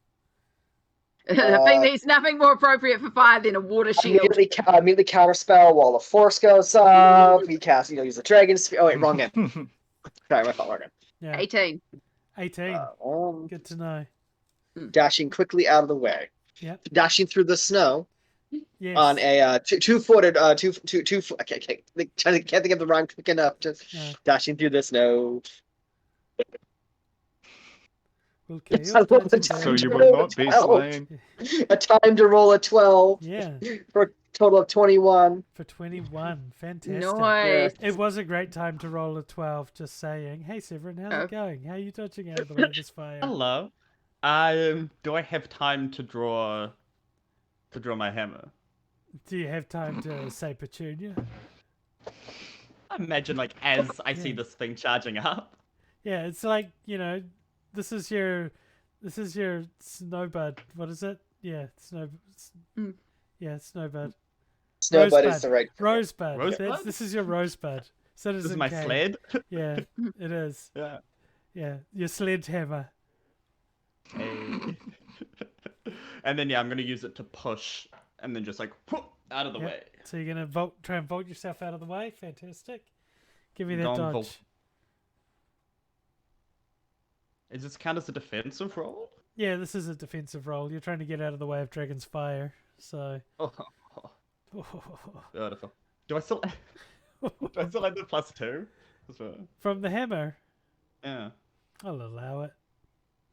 B: I think there's nothing more appropriate for fire than a water shield.
E: Immediately counterspell while the force goes up. We cast, use the dragon sphere. Oh wait, wrong end. Sorry, my fault. Wrong end.
C: Yeah.
B: 18.
C: 18. Good to know.
E: Dashing quickly out of the way.
C: Yep.
E: Dashing through the snow.
C: Yes.
E: On a two-footed. I can't think of the rhyme quick enough. Just dashing through the snow.
C: Okay,
E: So
F: you will not be slain.
E: A time to roll a 12.
C: Yeah.
E: For a total of 21.
C: For 21. Fantastic.
B: Nice.
C: It was a great time to roll a 12, just saying. Hey, Severin, how's it going? How are you dodging out of the way of this fire?
D: Hello. Do I have time to draw my hammer?
C: Do you have time to say Petunia?
D: I imagine like as I see
C: Yeah.
D: this thing charging up.
C: Yeah, it's like, this is your snowbud. What is it? Yeah,
B: Mm.
C: yeah, snowbud.
E: Snowbud is the right.
C: Rosebud.
D: Rosebud?
C: This is your rosebud. So
D: This is my sled.
C: Yeah, it is.
D: Yeah.
C: Yeah, your sledgehammer.
D: Hey. And then I'm gonna use it to push, and then just like whoop, out of the way.
C: So you're gonna try and vault yourself out of the way. Fantastic. Give me that
D: Don't
C: dodge.
D: vault. Is this count as a defensive roll?
C: Yeah, this is a defensive roll. You're trying to get out of the way of Dragon's Fire. So.
D: Oh, beautiful. Do I still have the +2?
C: From the hammer.
D: Yeah.
C: I'll allow it.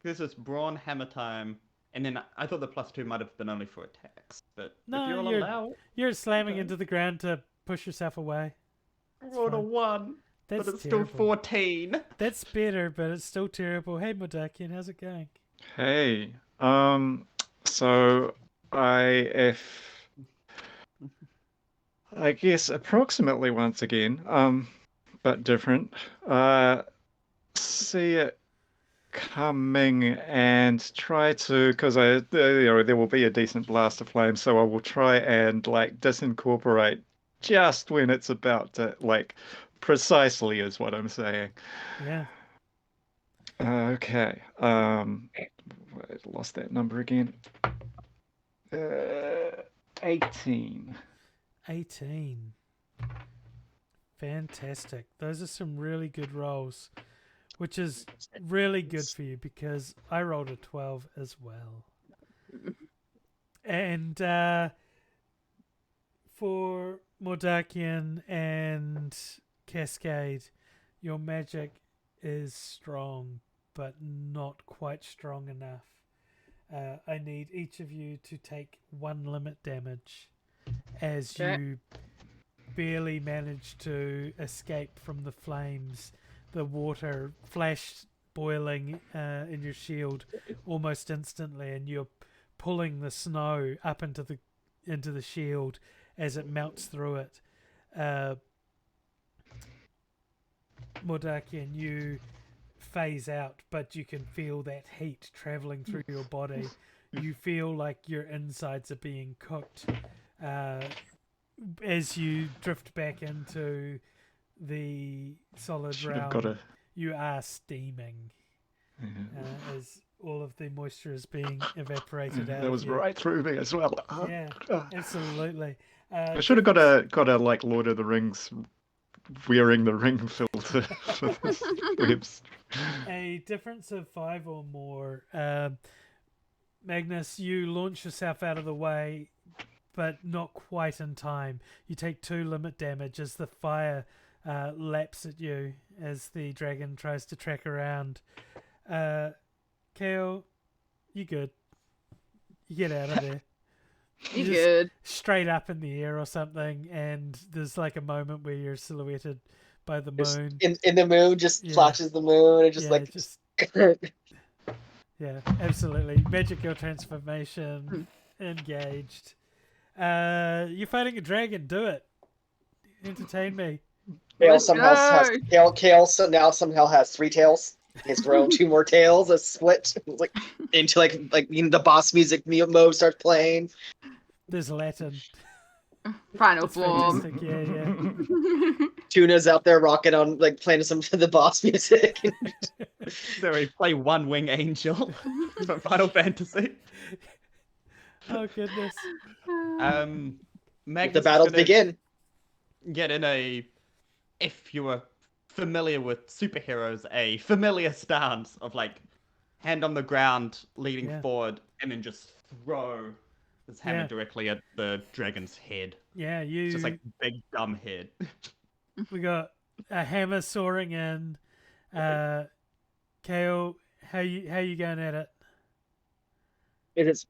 D: This is brawn hammer time, and then I thought the +2 might have been only for attacks, but
C: No,
D: if you'll allow it,
C: you're slamming
D: okay.
C: into the ground to push yourself away.
D: I rolled a
C: fine.
D: 1,
C: That's
D: but it's
C: terrible.
D: still 14.
C: That's better, but it's still terrible. Hey, Modakian, how's it going?
F: Hey, so I guess approximately once again, but different. See it coming and try to, because there will be a decent blast of flame, so I will try and like disincorporate just when it's about to, like, precisely is what I'm saying.
C: Yeah.
F: Okay. I lost that number again. 18.
C: 18. Fantastic. Those are some really good rolls, which is really good for you because I rolled a 12 as well. And for Mordakian and Cascade, your magic is strong, but not quite strong enough. I need each of you to take 1 limit damage as you barely manage to escape from the flames. The water flashed boiling in your shield almost instantly, and you're pulling the snow up into the shield as it melts through it. Mordakian, you phase out, but you can feel that heat traveling through your body. You feel like your insides are being cooked as you drift back into the solid realm. You are steaming as all of the moisture is being evaporated out.
F: That was right through me as well.
C: Yeah, absolutely.
F: I should have got a like Lord of the Rings wearing the ring filter for this webs.
C: A difference of 5 or more. Magnus, you launch yourself out of the way, but not quite in time. You take 2 limit damage as the fire laps at you as the dragon tries to track around. Kale, you good. You get out of there.
B: You good.
C: Straight up in the air or something, and there's like a moment where you're silhouetted by the moon.
E: In the moon, just flashes the moon, and just
C: yeah, absolutely. Magical transformation engaged. You're fighting a dragon. Do it. Entertain me.
E: Kale now somehow has 3 tails. He's grown 2 more tails. A split into the boss music mode starts playing.
C: There's Latin.
B: Final form.
C: Fantastic. Yeah.
E: Tuna's out there rocking on playing some of the boss music.
D: So we play One Wing Angel from Final Fantasy.
C: Oh goodness.
D: Magnus
E: The battles begin.
D: Get in if you were familiar with superheroes, a familiar stance of hand on the ground, leading forward, and then just throw his hammer directly at the dragon's head.
C: Yeah,
D: It's just big dumb head.
C: We got a hammer soaring in. Kale, how you going at it?
E: Is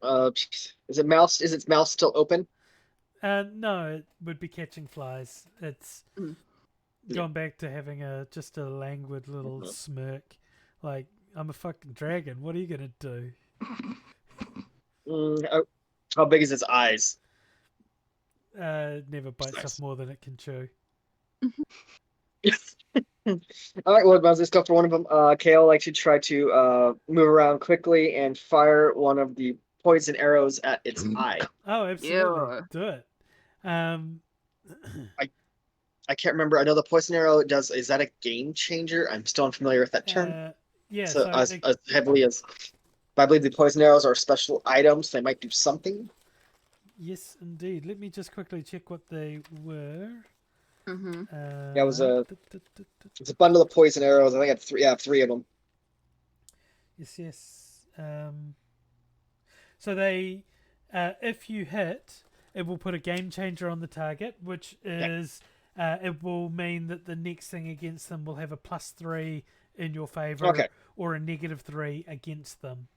E: its mouth still open?
C: No, it would be catching flies. It's gone back to having just a languid little smirk. Like, I'm a fucking dragon. What are you gonna do?
E: How big is its eyes?
C: Never bites off more than it can chew.
E: All right, well, let's go for one of them. Kale likes to try to move around quickly and fire one of the poison arrows at its eye.
C: Oh, absolutely.
B: Yeah.
C: Do it. Um,
E: I can't remember. I know the poison arrow does. Is that a game changer? I'm still unfamiliar with that term.
C: Yeah.
E: So as heavily as, but I believe the poison arrows are special items. They might do something.
C: Yes, indeed. Let me just quickly check what they were.
B: Mm-hmm.
E: Yeah, it was it's a bundle of poison arrows. I think I have three of them.
C: Yes. So they, if you hit, it will put a game changer on the target, which is it will mean that the next thing against them will have a +3 in your favor, or a -3 against them.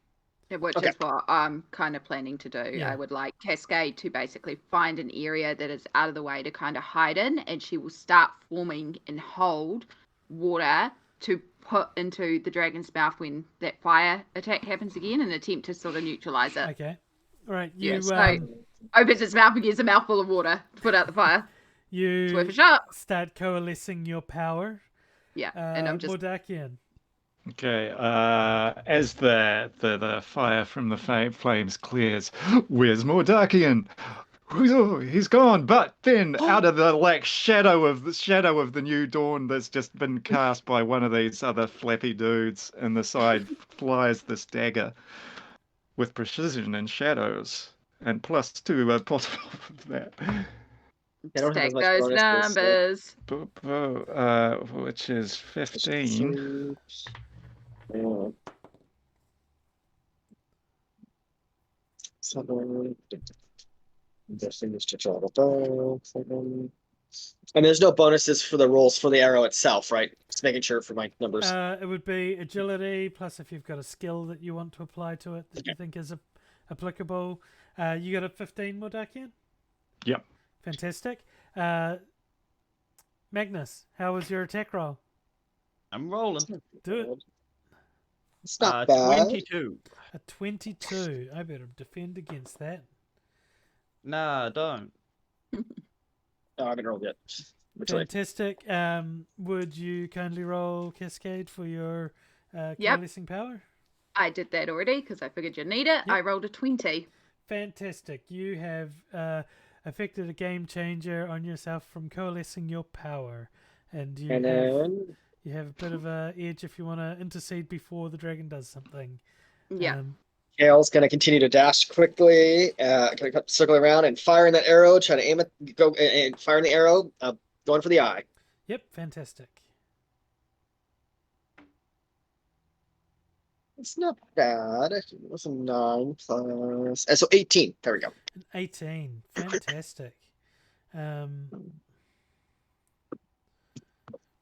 B: Which is what I'm kind of planning to do.
C: Yeah.
B: I would like Cascade to basically find an area that is out of the way to kind of hide in, and she will start forming and hold water to put into the dragon's mouth when that fire attack happens again, and attempt to sort of neutralize it.
C: Okay. All right.
B: Opens its mouth and gets a mouthful of water to put out the fire. It's worth a shot.
C: Start coalescing your power.
B: Yeah, and I'm just...
C: Mordakian.
F: Okay, as the fire from the flames clears, where's Mordakian? Oh, he's gone. But then, out of the shadow of the new dawn that's just been cast by one of these other flappy dudes in the side, flies this dagger with precision and shadows, and +2 are possible of that.
B: Stack those numbers.
F: Which is 15.
E: Yeah. 7. And there's no bonuses for the rolls for the arrow itself, right? Just making sure for my numbers.
C: It would be agility, plus if you've got a skill that you want to apply to it that you think is applicable. You got a 15, Mordakian?
F: Yep.
C: Fantastic. Magnus, how was your attack roll?
D: I'm rolling.
C: Do it.
E: It's not bad.
D: 22.
C: A 22. I better defend against that.
D: Nah, don't.
E: No, I haven't rolled yet.
C: Fantastic. Would you kindly roll Cascade for your coalescing power?
B: I did that already because I figured you'd need it. Yep. I rolled a 20.
C: Fantastic. You have affected a game changer on yourself from coalescing your power. And you have a bit of an edge if you want to intercede before the dragon does something.
B: Yeah.
E: Kale's going to continue to dash quickly, circle around and firing that arrow, try to aim it, go and firing the arrow, going for the eye.
C: Yep, fantastic.
E: It's not bad. It was a 9 plus, so 18. There we go.
C: 18, fantastic.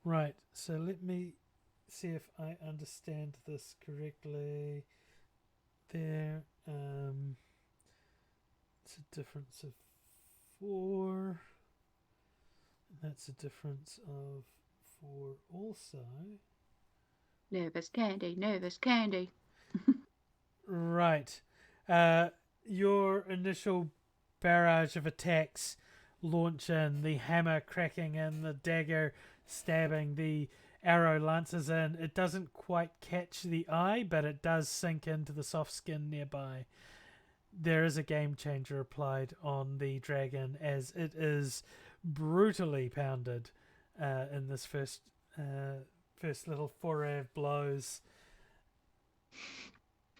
C: Right, so let me see if I understand this correctly. There, it's a difference of 4. That's a difference of 4 also.
B: Nervous candy.
C: Right. Your initial barrage of attacks launch in, the hammer cracking and the dagger stabbing, the arrow lances in. It doesn't quite catch the eye, but it does sink into the soft skin nearby. There is a game changer applied on the dragon as it is brutally pounded in this first little foray of blows.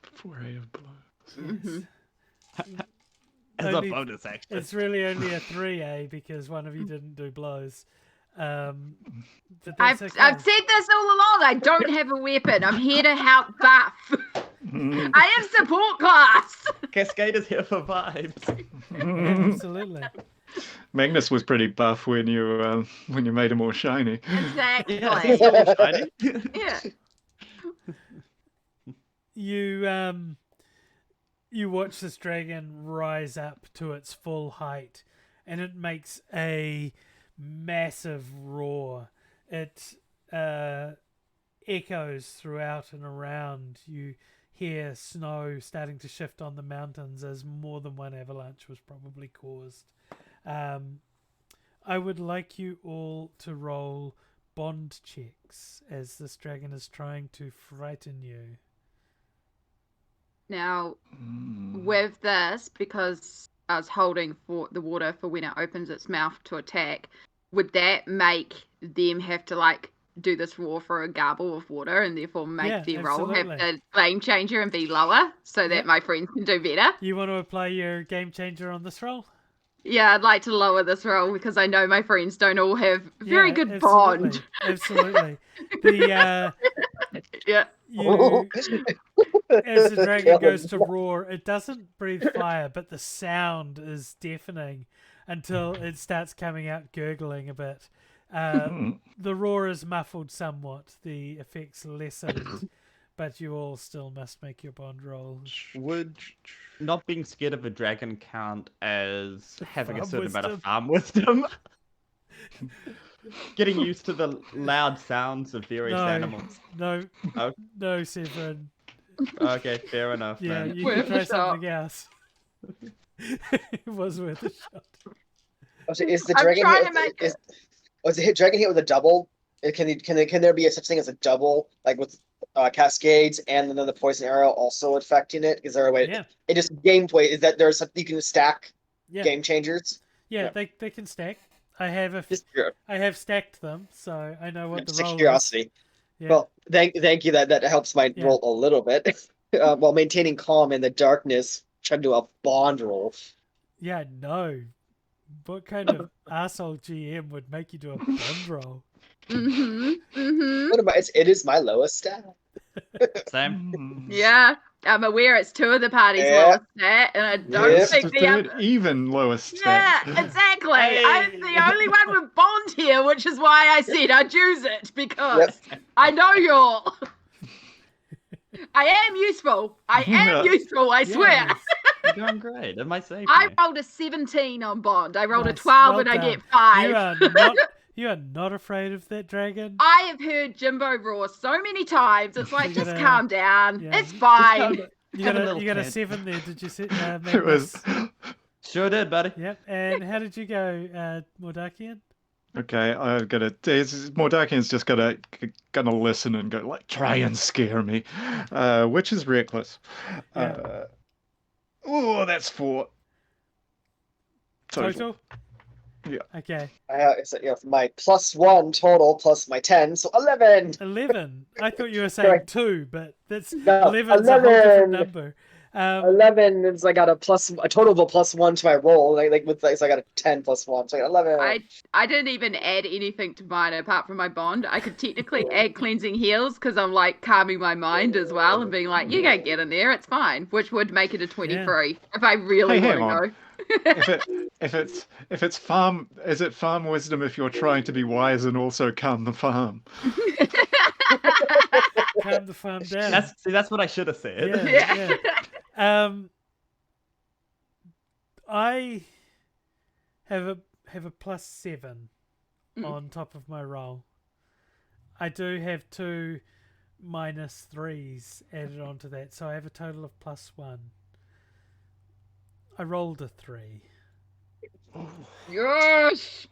F: Foray of blows.
C: Yes.
D: As a bonus action.
C: It's really only a 3A because one of you didn't do blows.
B: I've said this all along. I don't have a weapon. I'm here to help buff. I am support class.
D: Cascade is here for vibes.
C: Absolutely.
F: Magnus was pretty buff when you made him all shiny.
B: Exactly.
D: Yeah, he's still shiny.
B: Yeah.
C: You watch this dragon rise up to its full height, and it makes a massive roar. It echoes throughout and around. You hear snow starting to shift on the mountains as more than one avalanche was probably caused. I would like you all to roll bond checks as this dragon is trying to frighten you.
B: Now, with this, because I was holding for the water for when it opens its mouth to attack, would that make them have to like do this roar for a garble of water and therefore make their roll have the game changer and be lower so that my friends can do better?
C: You want to apply your game changer on this roll?
B: Yeah, I'd like to lower this roll because I know my friends don't all have very good
C: absolutely.
B: bond.
C: Absolutely. The
B: yeah.
C: As the dragon goes to roar, it doesn't breathe fire, but the sound is deafening until it starts coming out gurgling a bit. The roar is muffled somewhat, the effects lessened, but you all still must make your bond roll.
D: Would not being scared of a dragon count as having a certain amount of farm wisdom? Getting used to the loud sounds of various animals.
C: No, Severin.
D: Okay, fair enough.
C: Yeah,
D: man.
C: you can try something else. It was worth a shot.
E: So is the dragon is the dragon hit with a double? Can there be such thing as a double, like with cascades and then the poison arrow also affecting it? Is there a way?
C: Yeah.
E: It just gameplay is that there's something you can stack game changers.
C: Yeah, they can stack. I have stacked them, so I know what the roll
E: curiosity.
C: is. Yeah.
E: Well, thank you. That helps my roll a little bit. While maintaining calm in the darkness, trying to do a bond roll.
C: Yeah, no. What kind of asshole GM would make you do a bond roll?
E: It is my lowest stat.
D: Same.
B: Yeah, I'm aware it's two of the party's lowest stat, and I don't think the other
F: even lowest stat.
B: Yeah, exactly. I'm the only one with bond here, which is why I said I'd use it because I know y'all. I am useful. I swear.
D: You're doing great. It might save
B: I
D: me.
B: rolled a 17 on bond. I rolled a 12 and I get 5.
C: You are not afraid of that dragon.
B: I have heard Jimbo roar so many times. It's like, just calm down. Yeah. It's fine.
C: You got a 7 there. Did you see?
F: It was.
D: Sure did, buddy.
C: Yep. And how did you go, Mordakian?
F: Okay, I've got to. Mordakian's just gonna listen and go like, try and scare me, which is reckless.
C: Yeah.
F: That's 4.
C: Total?
F: Yeah.
C: Okay.
E: My +1 total plus my 10, so 11.
C: 11. I thought you were saying 2, but that's 11's
E: 11.
C: a whole different number.
E: 11 is I got a total of a +1 to my roll. So I got a 10 + 1, so I got 11.
B: I didn't even add anything to mine apart from my bond. I could technically add cleansing heals because I'm like calming my mind as well and being like, you can't get in there, it's fine, which would make it a 23 if I really want to go.
F: If it's farm, is it farm wisdom if you're trying to be wise and also calm the farm?
C: Calm the farm down.
D: That's what I should have said.
C: Yeah. I have a +7 on top of my roll. I do have 2 -3s added onto that, so I have a total of +1. I rolled a 3.
B: Yes!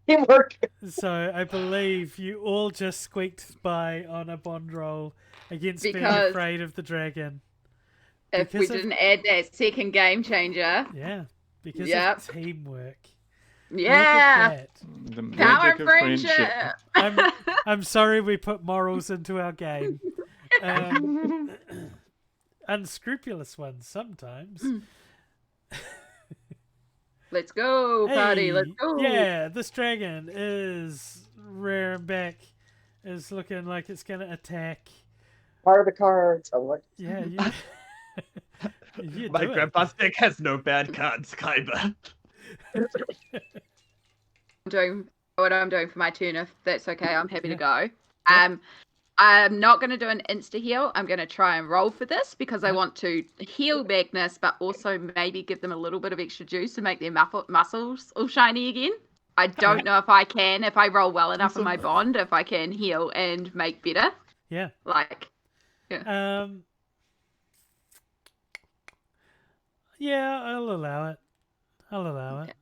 E: Teamwork!
C: So I believe you all just squeaked by on a bond roll against being afraid of the dragon.
B: If we didn't add that second game changer.
C: Yeah, because of teamwork.
B: Yeah!
F: The
B: Power
F: magic of
B: friendship!
C: I'm sorry we put morals into our game. Unscrupulous ones sometimes.
B: Let's go, party. Let's go.
C: Yeah, this dragon is rearing back. Is looking like it's going to attack.
E: Part of the cards. Oh, what?
C: Yeah.
D: My grandpa's deck has no bad cards, Kaiba.
B: Doing what I'm doing for my turn. If that's okay, I'm happy to go. I'm not going to do an insta heal. I'm going to try and roll for this because I want to heal Magnus, but also maybe give them a little bit of extra juice to make their muscles all shiny again. I don't know if I can, if I roll well enough in my bond, if I can heal and make better.
C: Yeah.
B: Yeah.
C: Yeah, I'll allow it. I'll allow it.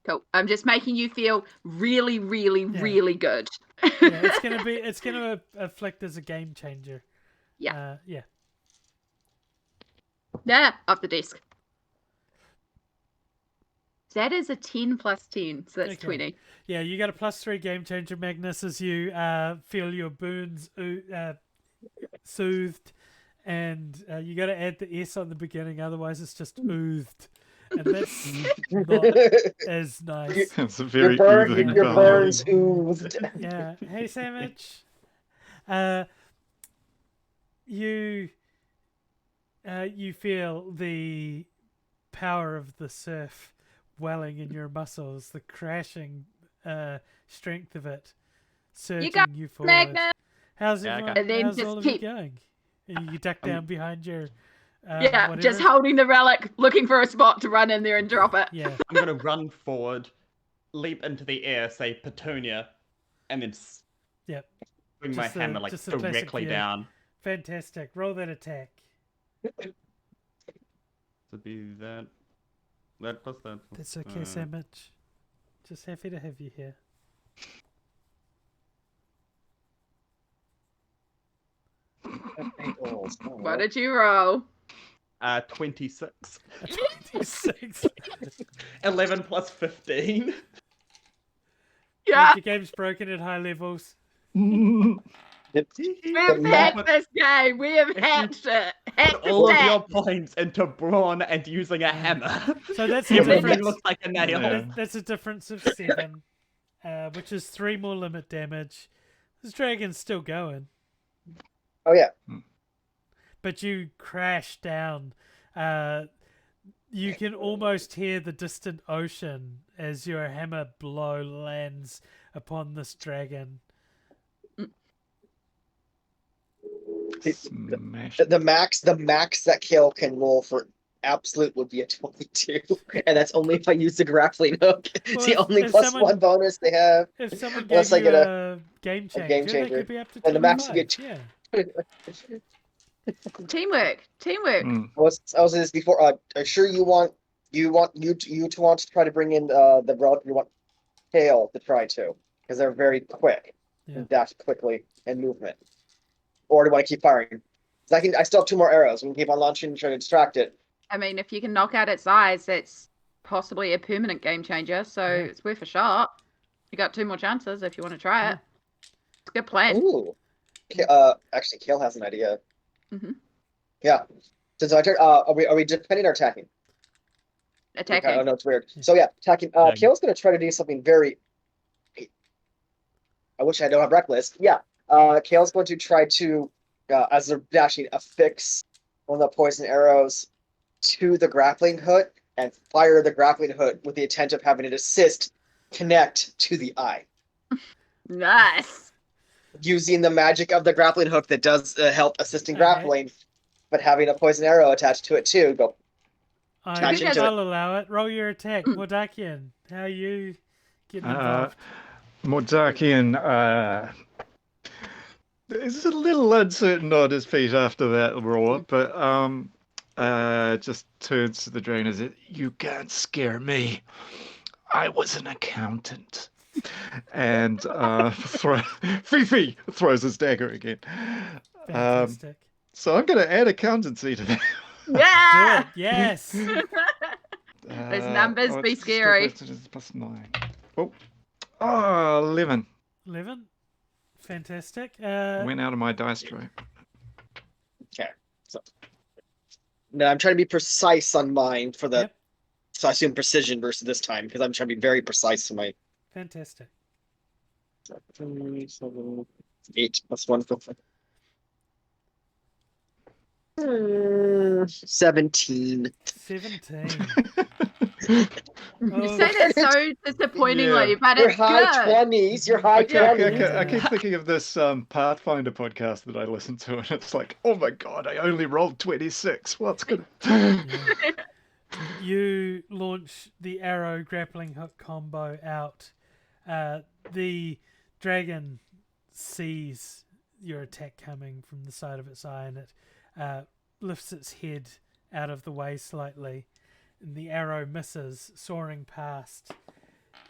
B: Cool. I'm just making you feel really, really, really good.
C: Yeah, it's gonna afflict as a game changer.
B: Yeah.
C: Yeah.
B: Yeah, off the desk. That is a 10 plus 10, so that's
C: Okay.
B: 20.
C: Yeah, you got a +3 game changer, Magnus, as you feel your wounds soothed, and you got to add the S on the beginning, otherwise it's just oothed, and that's not as nice.
F: It's a very
E: your burns oozed.
C: Yeah. Hey, Sandwich. You feel the power of the surf welling in your muscles, the crashing strength of it surging you forward.
B: Magnus.
C: How's
D: Yeah,
C: everyone?
B: And then
C: How's
B: just
C: all of
B: keep-
C: you going? You duck down behind your
B: Yeah,
C: whatever?
B: just holding the relic, looking for a spot to run in there and drop it.
C: Yeah.
D: I'm gonna run forward, leap into the air, say Petunia, and then
C: Yep.
D: bring my
C: Just the-
D: hammer like
C: just the classic
D: directly
C: view.
D: down.
C: Fantastic. Roll that attack.
D: To be that. That plus that.
C: That's okay, Sandwich. Just happy to have you here.
B: What did you roll?
D: 26.
C: 26.
D: 11 plus 15.
B: Yeah,
C: The game's broken at high levels.
B: we have hacked this game. We have hacked it. Hacked the
D: All of
B: stat.
D: your points into brawn and using a hammer.
C: So that's a
D: Everything
C: difference.
D: looks like a nail.
F: Yeah.
C: That's a difference of 7, which is 3 more limit damage. This dragon's still going,
E: Oh yeah.
C: but you crash down. You can almost hear the distant ocean as your hammer blow lands upon this dragon.
F: Smash.
E: The max that Kale can roll for absolute would be a 22, and that's only if I use the grappling hook. It's
C: Well,
E: the only
C: if
E: plus
C: someone-
E: 1 bonus they have.
C: If someone gave
E: Unless I
C: you
E: get
C: a game changer,
E: game
C: they
E: changer.
C: could be up to 25.
E: And the max you get
C: yeah.
B: Teamwork.
F: Mm.
E: I was saying this before. Are sure you to try to bring in the relic? You want Kale to try to, because they're very quick
C: Yeah.
E: and dash quickly and movement. Or do you want to keep firing? 'Cause I still have 2 more arrows. We can keep on launching and try to distract it.
B: I mean, if you can knock out its eyes, that's possibly a permanent game changer, so it's worth a shot. You got 2 more chances if you want to try it. It's a good plan.
E: Ooh. Actually, Kale has an idea.
B: Mhm.
E: Yeah. Since I turn, are we defending or attacking?
B: Attacking.
E: Oh no, it's weird. So yeah, attacking. Kale's gonna try to do something very. I wish I don't have reckless. Yeah. Kale's going to try to, as they're dashing, affix one of the poison arrows to the grappling hook and fire the grappling hook with the intent of having it connect to the eye.
B: Nice.
E: Using the magic of the grappling hook that does help assisting grappling, but having a poison arrow attached to it too. Go. Attach into
C: I'll allow it. Roll your attack. Mordakian, how are you getting involved?
F: Mordakian is a little uncertain on his feet after that roar, but just turns to the drain and says, "You can't scare me. I was an accountant." And Fifi throws his dagger again.
C: Fantastic.
F: So I'm going to add accountancy to that.
B: Yeah.
C: Do it. Yes.
B: Those numbers be
F: it's
B: scary.
F: plus 9. Oh, 11.
C: 11. Fantastic.
F: Went out of my dice tray.
E: Okay. So now I'm trying to be precise on mine for the.
C: Yep.
E: So I assume precision versus this time because I'm trying to be very precise in my.
C: Fantastic.
E: 8 plus 1. 17.
C: 17.
B: You say that so disappointingly, but
E: Your
B: it's
E: high
B: good.
E: 20s. Your high
B: Yeah.
E: 20s.
F: I keep thinking of this Pathfinder podcast that I listen to, and it's like, oh my god, I only rolled 26. What's gonna?
C: You launch the arrow grappling hook combo out. The dragon sees your attack coming from the side of its eye, and it lifts its head out of the way slightly, and the arrow misses, soaring past.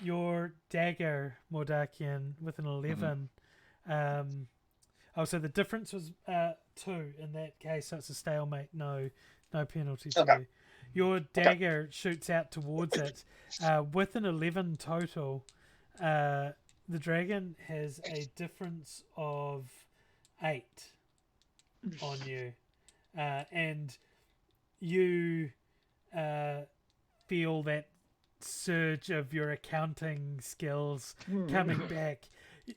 C: Your dagger, Mordakian, with an 11. So the difference was 2 in that case, so it's a stalemate. No penalty to you. Your dagger shoots out towards it. With an 11 total, the dragon has a difference of 8 on you. And you feel that surge of your accounting skills coming back.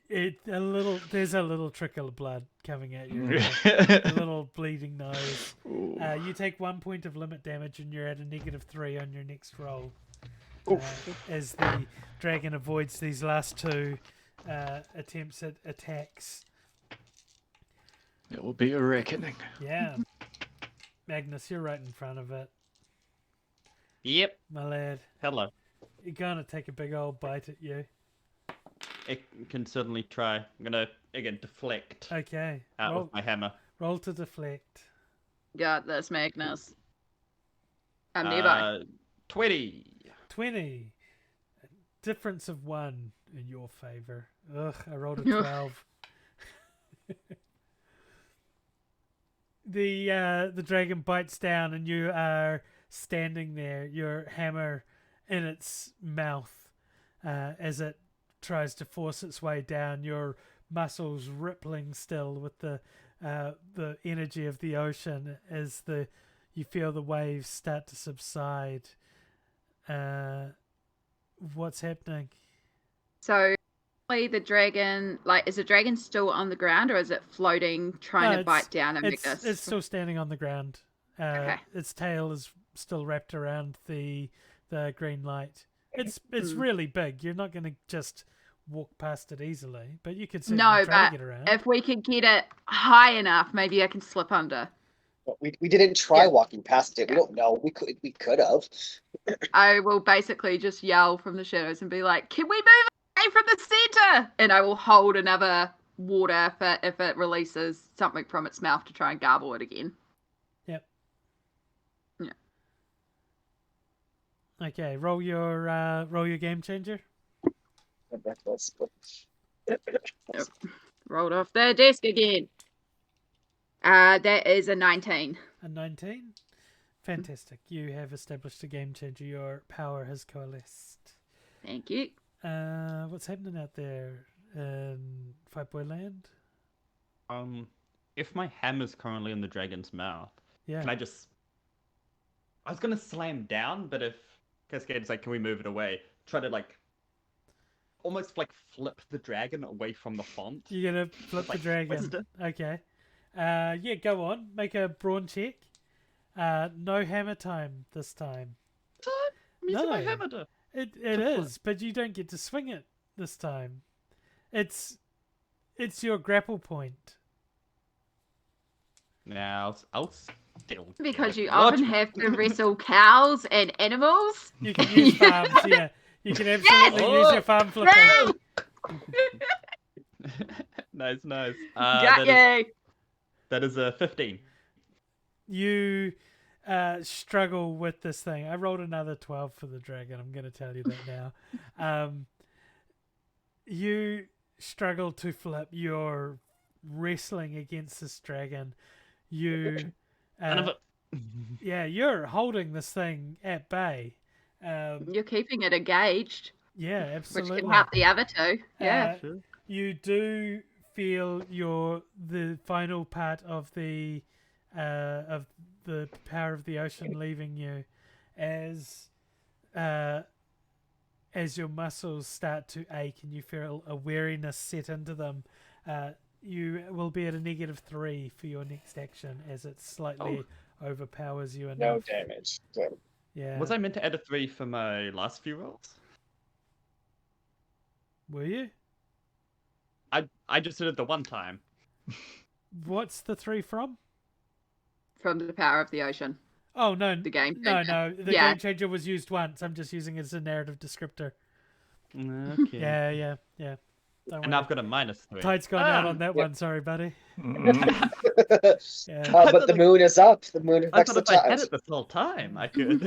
C: There's a little trickle of blood coming at you. A little bleeding nose. You take 1 point of limit damage, and you're at a -3 on your next roll. As the dragon avoids these last 2 attempts at attacks.
F: It will be a reckoning.
C: Yeah. Magnus, you're right in front of it.
D: Yep.
C: My lad.
D: Hello.
C: You're gonna take a big old bite at you.
D: It can certainly try. I'm gonna again deflect.
C: Okay.
D: Out with my hammer.
C: Roll to deflect.
B: Got this, Magnus. I'm nearby.
D: 20.
C: 20. Difference of 1 in your favor. Ugh, I rolled a 12. The dragon bites down, and you are standing there, your hammer in its mouth, as it tries to force its way down, your muscles rippling still with the energy of the ocean as you feel the waves start to subside. What's happening?
B: So the dragon, is the dragon still on the ground, or is it floating, trying to bite down and make us?
C: It's still standing on the ground.
B: Okay.
C: Its tail is still wrapped around the green light. It's really big. You're not going to just walk past it easily, but you could certainly try to get around.
B: If we could get it high enough, maybe I can slip under.
E: Well, we didn't try walking past it. We don't know. We could have.
B: I will basically just yell from the shadows and be like, "Can we move away from the center?" And I will hold another water if it releases something from its mouth to try and garble it again.
C: Yep.
B: Yeah.
C: Okay, roll your game changer.
B: Yep. Rolled off the desk again. That is a 19.
C: A 19? Fantastic. You have established a game changer. Your power has coalesced.
B: Thank you.
C: What's happening out there in Fight Boy Land?
D: If my hammer's currently in the dragon's mouth,
C: yeah.
D: Can I just... I was gonna slam down, but if Cascade's like, can we move it away? Try to almost flip the dragon away from the font.
C: You're gonna flip the dragon. Okay. Yeah, go on. Make a brawn check. No hammer time this time.
D: I'm using my hammer to...
C: It is, but you don't get to swing it this time. It's your grapple point.
D: Now, I'll still...
B: Because you often have to wrestle cows and animals.
C: You can use farms, yeah. You can absolutely use your farm flipper.
D: Nice.
B: Got you.
D: That is a 15.
C: You struggle with this thing. I rolled another 12 for the dragon. I'm going to tell you that now. You struggle to flip. You're wrestling against this dragon. You, yeah, you're holding this thing at bay.
B: You're keeping it engaged.
C: Yeah, absolutely.
B: Which can help the other two. Yeah.
C: You do feel the final part of the power of the ocean leaving you as your muscles start to ache and you feel a weariness set into them. You will be at a -3 for your next action as it slightly overpowers you enough.
E: No damage. Good.
C: Yeah.
D: Was I meant to add a 3 for my last few rolls?
C: Were you?
D: I just did it the one time.
C: What's the 3 from?
B: From the power of the ocean.
C: Oh, no.
B: The game
C: No,
B: changer.
C: the game changer was used once. I'm just using it as a narrative descriptor.
D: Okay.
C: Yeah. Don't
D: And
C: worry.
D: I've got a -3.
C: Tide's gone out on that one. Sorry, buddy. Yeah.
E: But the moon is up. The moon
D: I
E: affects
D: thought
E: the
D: if I had
E: tide.
D: it this whole time, I could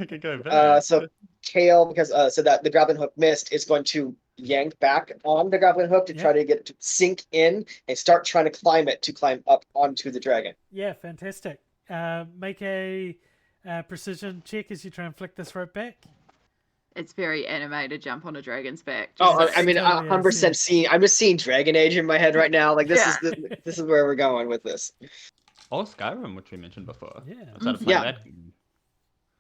D: I could go back.
E: So Kale, because so that the grappling hook missed, is going to yank back on the grappling hook to try to get it to sink in and start trying to climb it to climb up onto the dragon.
C: Yeah, fantastic. Make a precision check as you try and flick this rope back.
B: It's very animated. Jump on a dragon's back.
E: Oh,
B: Just-
E: I mean,
C: totally
E: 100% seeing. I'm just seeing Dragon Age in my head right now. Like this
B: Yeah.
E: this is where we're going with this.
D: Or Skyrim, which we mentioned before.
C: Yeah.
D: I started playing
E: Yeah.
D: that.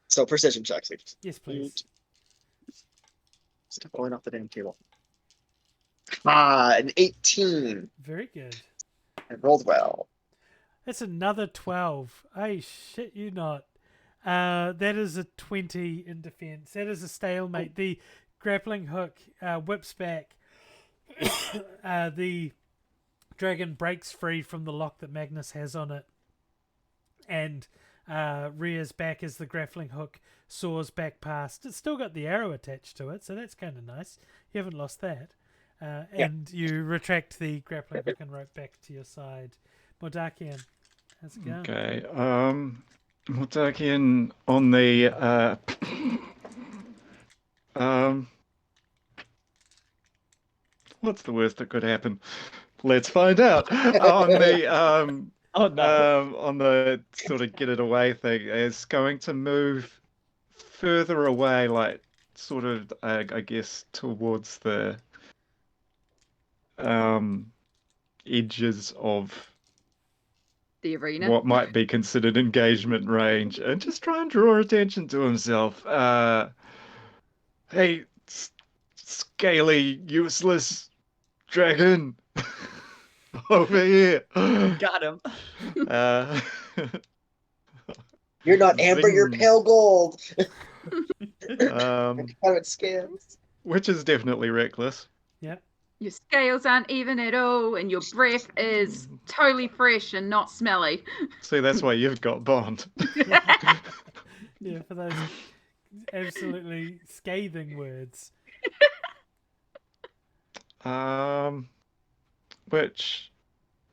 E: So precision checks.
C: Yes, please.
E: Stop going off the damn table. An 18.
C: Very good.
E: I rolled well.
C: That's another 12. I shit you not. That is a 20 in defense. That is a stalemate. The grappling hook whips back. The dragon breaks free from the lock that Magnus has on it and rears back as the grappling hook soars back past. It's still got the arrow attached to it, so that's kind of nice. You haven't lost that. And you retract the grappling hook and rope back to your side. Mordakian, how's it going?
F: Okay. Mordakian on the what's the worst that could happen? Let's find out. On the
D: Oh no.
F: on the sort of get it away thing is going to move further away, like sort of I guess towards the edges of
B: the arena.
F: what might be considered engagement range, and just try and draw attention to himself. Hey, scaly, useless dragon, over here.
D: Got him.
E: You're not amber, you're
F: Zing.
E: pale gold.
F: um,
E: Pirate scales.
F: which is definitely reckless.
C: Yep.
B: Your scales aren't even at all, and your breath is totally fresh and not smelly.
F: See, that's why you've got Bond.
C: Yeah, for those absolutely scathing words.
F: Which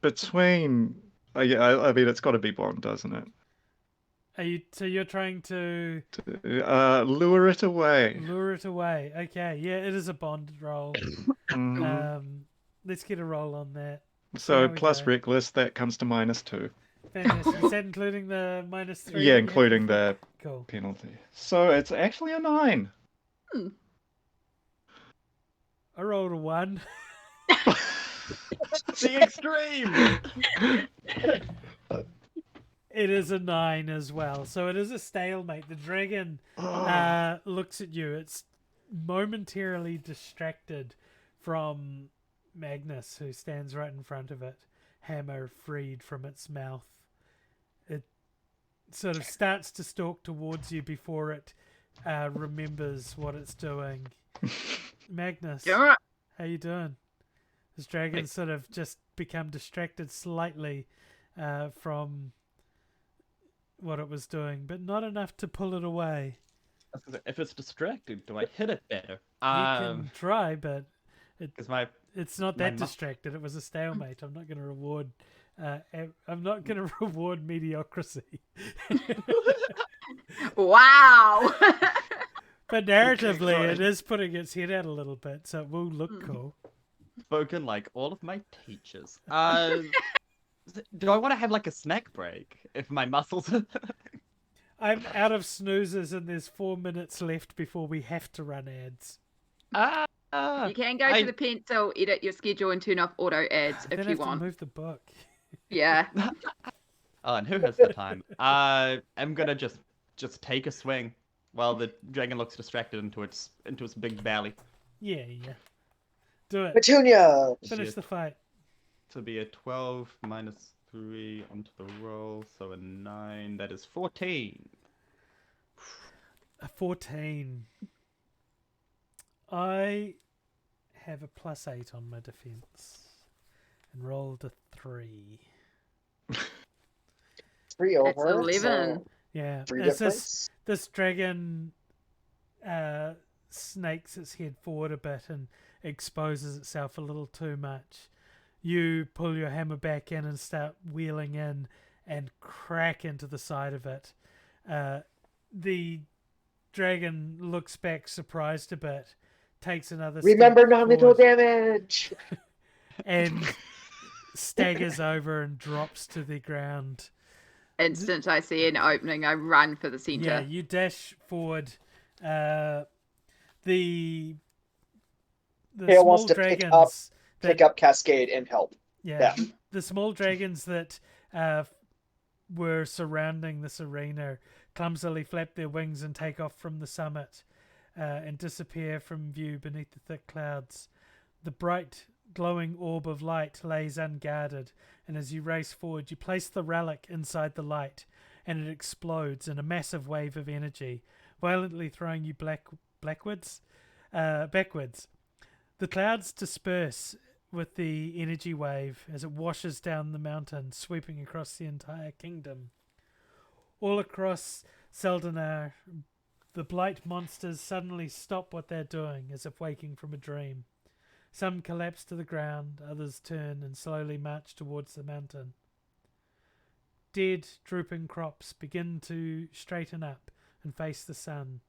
F: between, I mean, it's got to be Bond, doesn't it?
C: So you're trying to
F: Lure it away.
C: lure it away. Okay, yeah, it is a bond roll.
F: Mhm.
C: Let's get a roll on that.
F: So
C: there we
F: plus
C: go.
F: reckless, that comes to -2.
C: Fantastic. Is that including the -3?
F: Yeah, including the
C: Cool.
F: penalty. So it's actually a 9.
C: I rolled a 1.
D: The extreme.
C: It is a 9 as well. So it is a stalemate. The dragon looks at you. It's momentarily distracted from Magnus, who stands right in front of it, hammer freed from its mouth. It sort of starts to stalk towards you before it remembers what it's doing. Magnus,
B: All right.
C: how you doing? This dragon's sort of just become distracted slightly from what it was doing, but not enough to pull it away.
D: If it's distracted, do I hit it better?
C: You can try, but
D: Because my
C: it's not
D: my
C: that
D: mu-
C: distracted. It was a stalemate. I'm not going to reward. I'm not going to reward mediocrity.
B: Wow.
C: But narratively,
D: sorry.
C: it is putting its head out a little bit, so it will look cool.
D: spoken like all of my teachers. Do I want to have like a snack break if my muscles?
C: I'm out of snoozes, and there's 4 minutes left before we have to run ads.
B: You can go to the pencil, edit your schedule, and turn off auto ads
C: Then
B: if
C: I
B: you
C: have
B: want.
C: to move the book.
B: Yeah.
D: Oh, and who has the time? I'm gonna just take a swing while the dragon looks distracted into its big belly.
C: Yeah. Do it.
E: Petunia!
C: Finish the fight.
D: To be a 12 minus 3 onto the roll, so a 9. That is 14.
C: A 14. I have a +8 on my defense and rolled a 3.
E: 3 over.
B: That's 11.
E: So
C: Yeah.
E: 3
C: As
E: difference.
C: this dragon snakes its head forward a bit and exposes itself a little too much. You pull your hammer back in and start wheeling in and crack into the side of it. The dragon looks back surprised a bit, takes another
E: Remember
C: step
E: non-lethal
C: forward,
E: damage!
C: and staggers over and drops to the ground.
B: Instant I see an opening, I run for the center.
C: Yeah, you dash forward. The
E: Kale wants
C: small
E: to
C: dragons
E: pick up Cascade and help.
C: Yeah, the small dragons that were surrounding this arena clumsily flap their wings and take off from the summit and disappear from view beneath the thick clouds. The bright, glowing orb of light lays unguarded, and as you race forward, you place the relic inside the light, and it explodes in a massive wave of energy, violently throwing you backwards. The clouds disperse with the energy wave as it washes down the mountain, sweeping across the entire kingdom. All across Seldenar, the blight monsters suddenly stop what they're doing, as if waking from a dream. Some collapse to the ground, others turn and slowly march towards the mountain. Dead, drooping crops begin to straighten up and face the sun.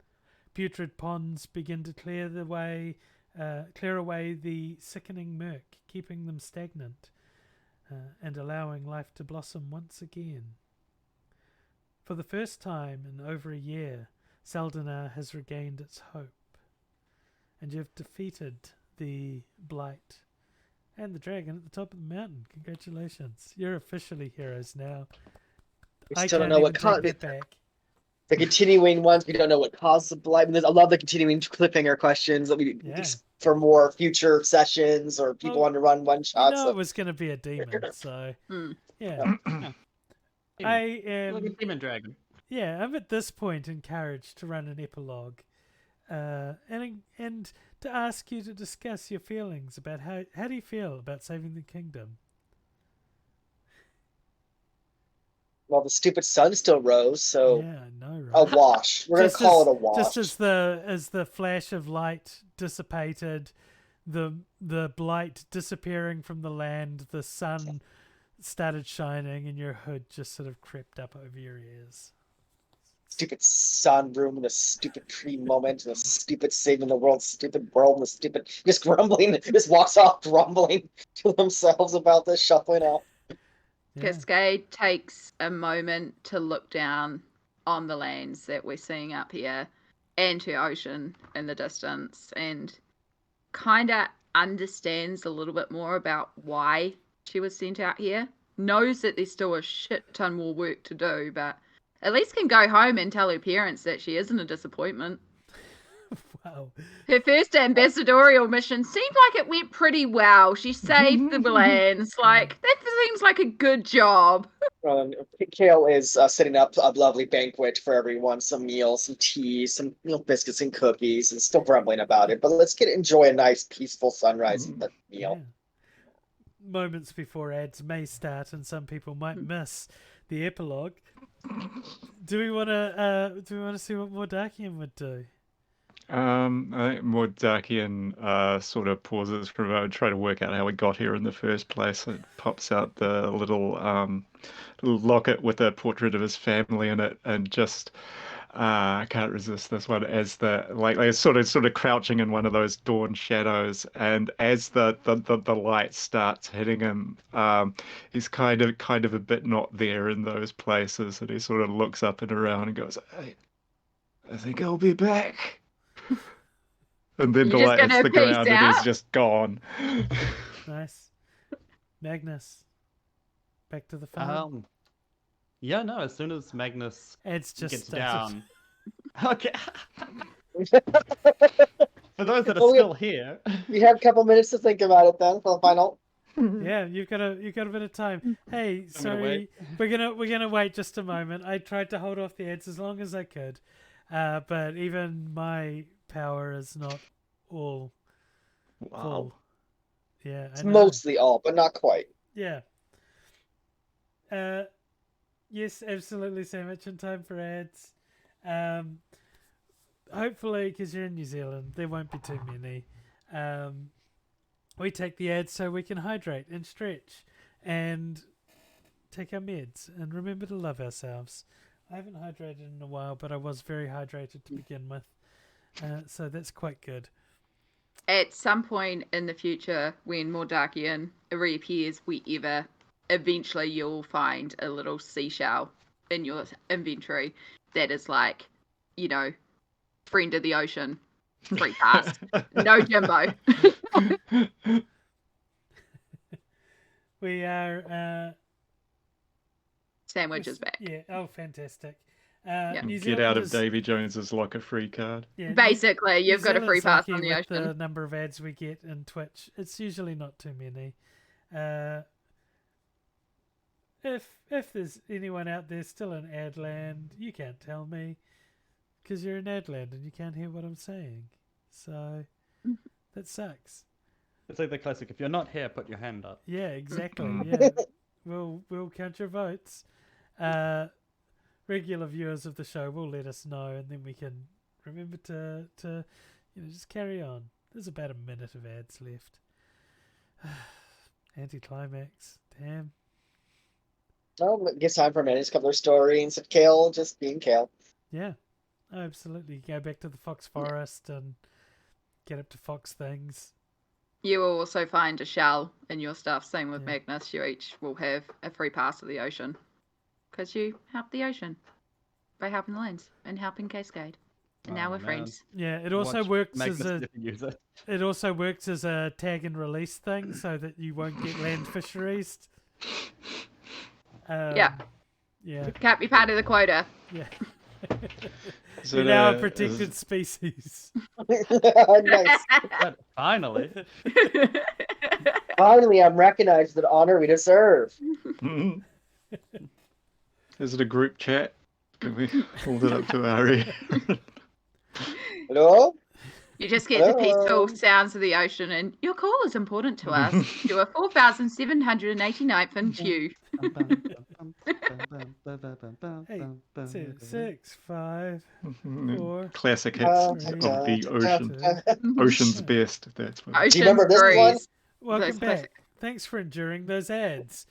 C: Putrid ponds begin to clear away the sickening murk, keeping them stagnant and allowing life to blossom once again. For the first time in over a year, Seldenar has regained its hope, and you've defeated the blight and the dragon at the top of the mountain. Congratulations. You're officially heroes now.
E: We still don't know what
C: caused it back.
E: The continuing ones, we don't know what caused the blight. I love the continuing cliffhanger questions that we for more future sessions or people want to run one shots.
C: You know it was going to be a demon, so yeah. I am
D: like a demon dragon.
C: Yeah, I'm at this point encouraged to run an epilogue, and to ask you to discuss your feelings about how do you feel about saving the kingdom.
E: Well, the stupid sun still rose, so
C: yeah, no, right?
E: A wash. We're gonna call it a wash.
C: Just as the flash of light dissipated, the blight disappearing from the land, the sun started shining, and your hood just sort of crept up over your ears.
E: Stupid sunroom and the stupid tree moment and the stupid saving the world, stupid world and the stupid just grumbling, just walks off grumbling to themselves about this, shuffling out.
B: Cascade takes a moment to look down on the lands that we're seeing up here and to ocean in the distance and kind of understands a little bit more about why she was sent out here. Knows that there's still a shit ton more work to do, but at least can go home and tell her parents that she isn't a disappointment.
C: Wow.
B: Her first ambassadorial mission seemed like it went pretty well. She saved the lands. Like, that seems like a good job.
E: Kale is setting up a lovely banquet for everyone. Some meals, some tea, some biscuits and cookies, and still grumbling about it. But let's enjoy a nice, peaceful sunrise meal.
C: Yeah. Moments before ads may start, and some people might miss the epilogue. Do we want to see what Mordakian would do?
F: I think Mordakian sort of pauses for a moment, try to work out how we got here in the first place. It pops out the little locket with a portrait of his family in it, and just I can't resist this one as the like sort of crouching in one of those dawn shadows, and as the light starts hitting him, he's kind of a bit not there in those places, and he sort of looks up and around and goes, I think I'll be back. And then the light hits the ground and he's just gone.
C: Nice. Magnus, back to the farm.
D: Yeah, no, as soon as Magnus gets down. Okay. For those that are still here.
E: We have a couple minutes to think about it then for the final.
C: Yeah, you've got a bit of time. Hey, sorry, we're gonna wait just a moment. I tried to hold off the ads as long as I could, but even my power is not all full. Yeah,
E: it's mostly all, but not quite.
C: Yeah. Yes, absolutely so much in time for ads. Hopefully, because you're in New Zealand, there won't be too many. we take the ads so we can hydrate and stretch and take our meds and remember to love ourselves. I haven't hydrated in a while, but I was very hydrated to begin with. So that's quite good.
B: At some point in the future, when Mordakian reappears wherever, eventually you'll find a little seashell in your inventory that is like, you know, friend of the ocean, free pass, no Jimbo.
C: We are...
B: Sandwich is back.
C: Yeah, oh, fantastic.
B: New
F: Get out of Davy Jones's locker free card.
C: Yeah,
B: basically, you've got a free pass on the ocean.
C: The number of ads we get in Twitch, it's usually not too many. If there's anyone out there still in Adland, you can't tell me because you're in Adland and you can't hear what I'm saying. So that sucks.
D: It's like the classic, if you're not here, put your hand up.
C: Yeah, exactly. Yeah. We'll count your votes. Regular viewers of the show will let us know, and then we can remember to just carry on. There's about a minute of ads left. Anticlimax. Damn.
E: Oh, I guess time for a minute. Just a couple of stories of Kale just being Kale.
C: Yeah, absolutely. Go back to the Fox Forest and get up to Fox things.
B: You will also find a shell in your stuff. Same with Magnus. You each will have a free pass to the ocean because you help the ocean by helping the lands and helping Cascade. And now we're friends.
C: Yeah, it also works as a tag and release thing, so that you won't get land fisheries.
B: Yeah.
C: You
B: can't be part of the quota.
C: Yeah. You're now a protected species.
E: Nice.
D: Finally.
E: Finally, I'm recognized with the honor we deserve.
F: Is it a group chat? Can we hold it up to our ear?
E: Hello?
B: You just get the peaceful sounds of the ocean, and your call is important to us. You are 4,789th in queue.
C: 8, 6, 5, 4.
F: Classic hits of the ocean. Ocean's best. That's what.
E: Do you remember this one?
C: Welcome back. Thanks for enduring those ads.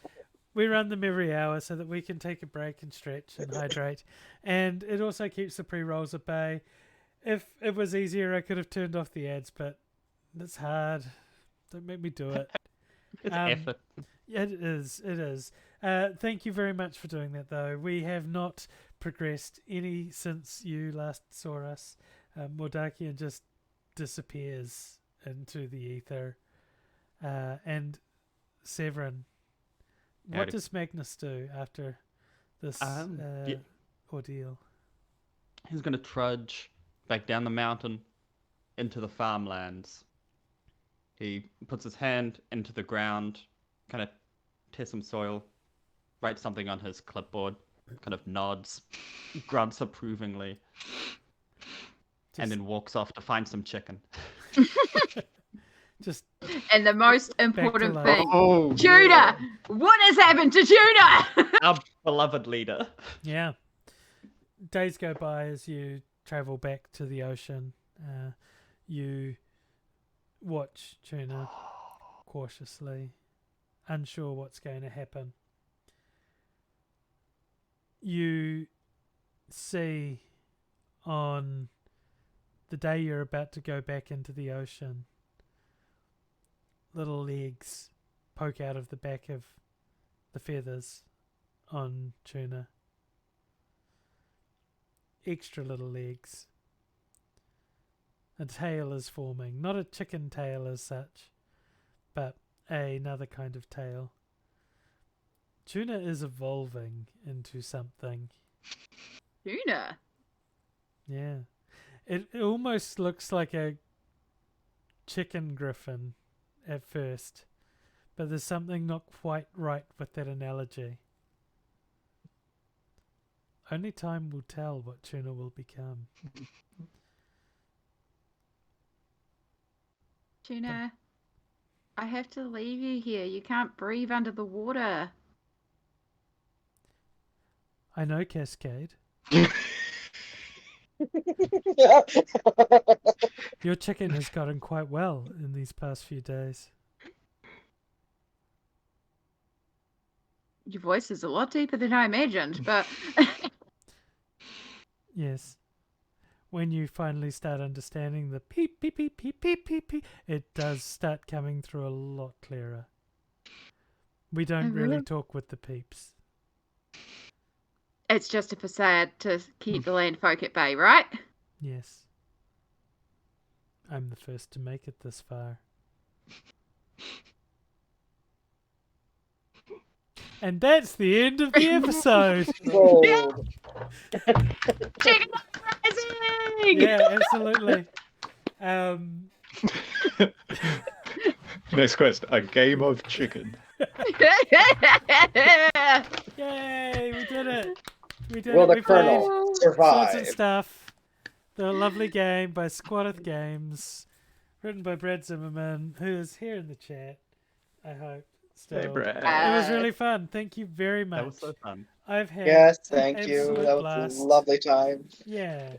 C: We run them every hour so that we can take a break and stretch and hydrate. And it also keeps the pre-rolls at bay. If it was easier, I could have turned off the ads, but it's hard. Don't make me do it.
D: It's effort.
C: Yeah, it is. It is. Thank you very much for doing that, though. We have not progressed any since you last saw us. Mordakian just disappears into the ether. And Severin, what does Magnus do after this ordeal?
D: He's going to trudge back down the mountain into the farmlands. He puts his hand into the ground, kind of tears some soil, writes something on his clipboard, kind of nods, grunts approvingly, and then walks off to find some chicken.
B: And the most important thing, Tuna! What has happened to Tuna?
D: Our beloved leader.
C: Yeah. Days go by as you travel back to the ocean. You watch Tuna cautiously, unsure what's going to happen. You see on the day you're about to go back into the ocean, little legs poke out of the back of the feathers on Tuna. Extra little legs. A tail is forming. Not a chicken tail as such, but another kind of tail. Tuna is evolving into something.
B: Tuna?
C: Yeah. It almost looks like a chicken griffin at first, but there's something not quite right with that analogy. Only time will tell what Tuna will become.
B: Tuna, I have to leave you here. You can't breathe under the water.
C: I know, Cascade. Your chicken has gotten quite well in these past few days.
B: Your voice is a lot deeper than I imagined, but
C: Yes. When you finally start understanding the peep, peep, peep, peep, peep, peep, peep, it does start coming through a lot clearer. We don't really talk with the peeps.
B: it's just a facade to keep the land folk at bay, right?
C: Yes. I'm the first to make it this far. And that's the end of the episode.
E: Whoa.
B: Chicken rising!
C: Yeah, absolutely.
F: Next quest: a game of chicken.
C: Yay, we did it. We did
E: Will
C: it.
E: the
C: We played
E: Colonel
C: Swords and
E: survive?
C: Stuff. The lovely game by Squadeth Games, written by Brad Zimmerman, who is here in the chat, I hope. Still.
F: Hey, Brad.
C: It was really fun. Thank you very much.
D: That was so fun.
C: I've had
E: Yes,
C: an
E: thank you.
C: absolute
E: That was
C: blast.
E: a lovely time.
C: Yeah.